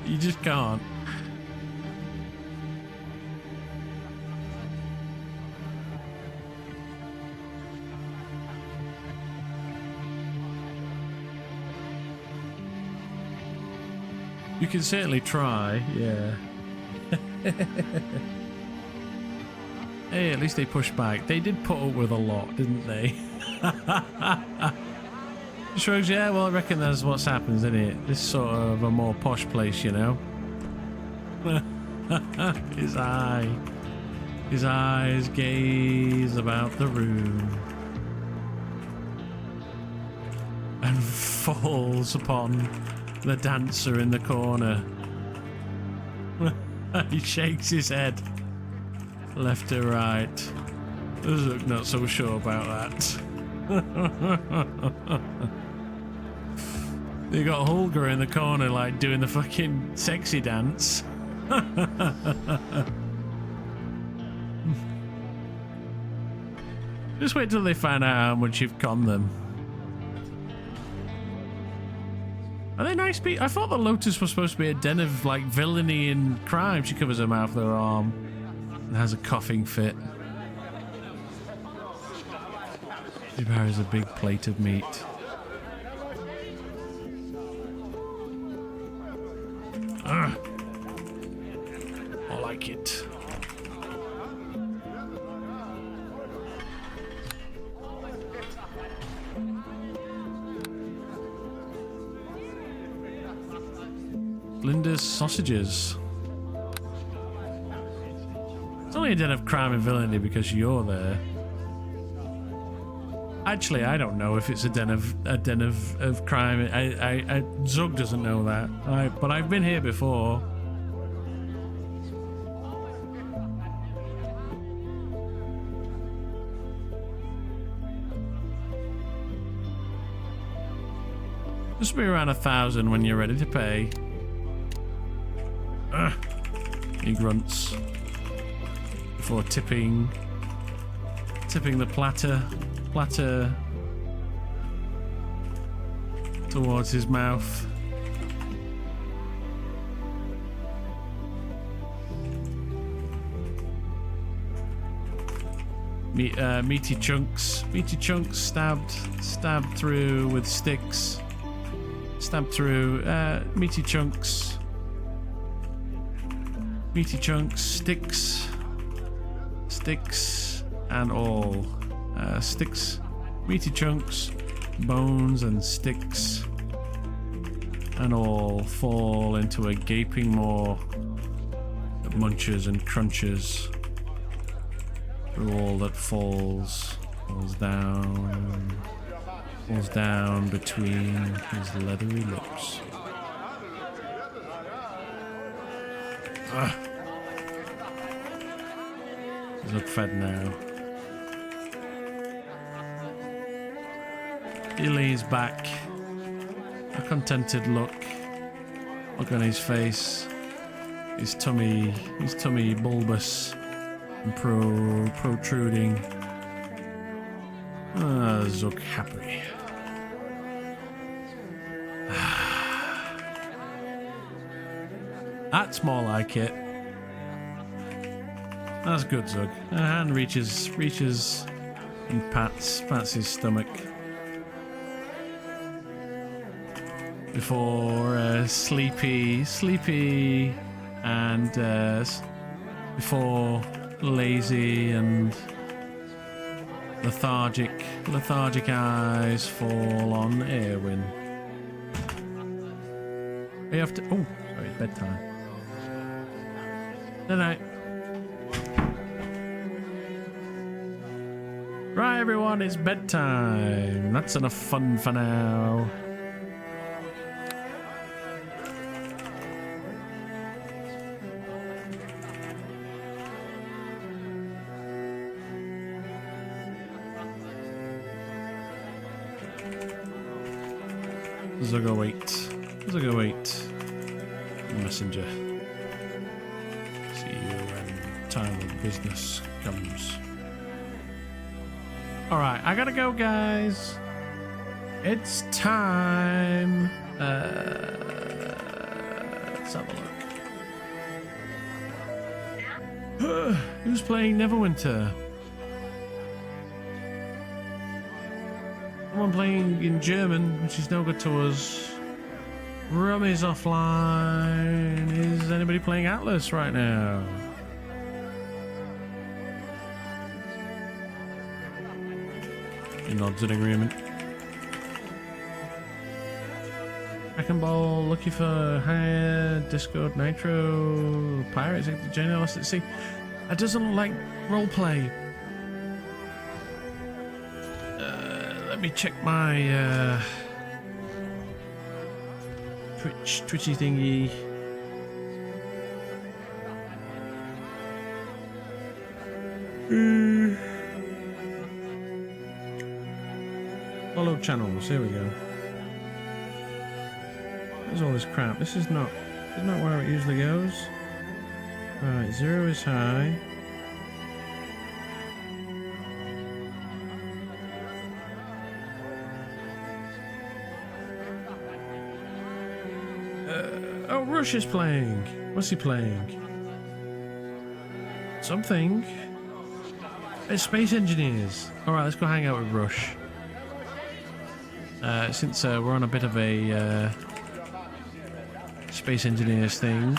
Speaker 1: You just can't. You can certainly try, yeah. Hey, at least they pushed back. They did put up with a lot, didn't they? Shrugs, yeah, well, I reckon that's what's happened, isn't it? This is sort of a more posh place, you know? His eyes gaze about the room and falls upon the dancer in the corner. He shakes his head left to right. Look, not so sure about that. You got Holger in the corner, like doing the fucking sexy dance. Just wait till they find out how much you've conned them. Are they nice people? I thought the Lotus was supposed to be a den of like villainy and crime. She covers her mouth with her arm and has a coughing fit. She carries a big plate of meat. I like it. Linda's sausages. It's only a den of crime and villainy because you're there. Actually, I don't know if it's a den of crime. Zug doesn't know that. But I've been here before. This will be around 1,000 when you're ready to pay. He grunts before tipping the platter towards his mouth. Meaty chunks stabbed through with sticks. Stabbed through meaty chunks, sticks and all. Sticks, meaty chunks, bones and sticks and all fall into a gaping maw that munches and crunches through all that falls down between his leathery lips. He's look fed now. He leans back, a contented look on his face. His tummy bulbous and protruding. Zug happy. That's more like it. That's good, Zug. A hand reaches and pats his stomach. Before sleepy, and before lazy and lethargic eyes fall on Erwin. You have to. Oh, sorry, it's bedtime. Good night. Right, everyone, it's bedtime. That's enough fun for now. Zuggo wait. Messenger. See you when time of business comes. Alright, I gotta go, guys. It's time. Let's have a look. Who's playing Neverwinter? Someone playing in German, which is no good to us. Rum is offline. Is anybody playing Atlas right now? Nods in agreement. Dragon Ball, lucky for higher Discord Nitro Pirates Journalist at Sea. That doesn't look like roleplay. Let me check my Twitchy thingy. Follow channels, here we go. There's all this crap. This is not where it usually goes. Alright, 0 is high. Oh, Rush is playing. What's he playing? Something. It's Space Engineers. Alright, let's go hang out with Rush. Since we're on a bit of a Space Engineers thing.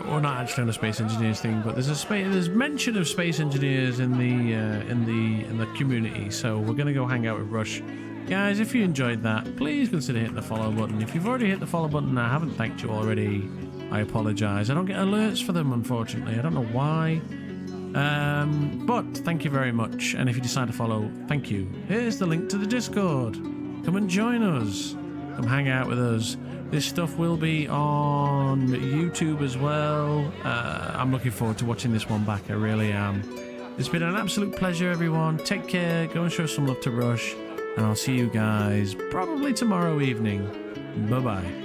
Speaker 1: We're not actually on a Space Engineers thing, but there's mention of Space Engineers in the community, so we're gonna go hang out with Rush. Guys, if you enjoyed that, please consider hitting the follow button. If you've already hit the follow button and I haven't thanked you already, I apologise. I don't get alerts for them, unfortunately. I don't know why. But thank you very much, and if you decide to follow, thank you. Here's the link to the Discord. Come and join us. Come hang out with us. This stuff will be on YouTube as well. I'm looking forward to watching this one back. I really am. It's been an absolute pleasure, everyone. Take care. Go and show some love to Rush, and I'll see you guys probably tomorrow evening. Bye-bye.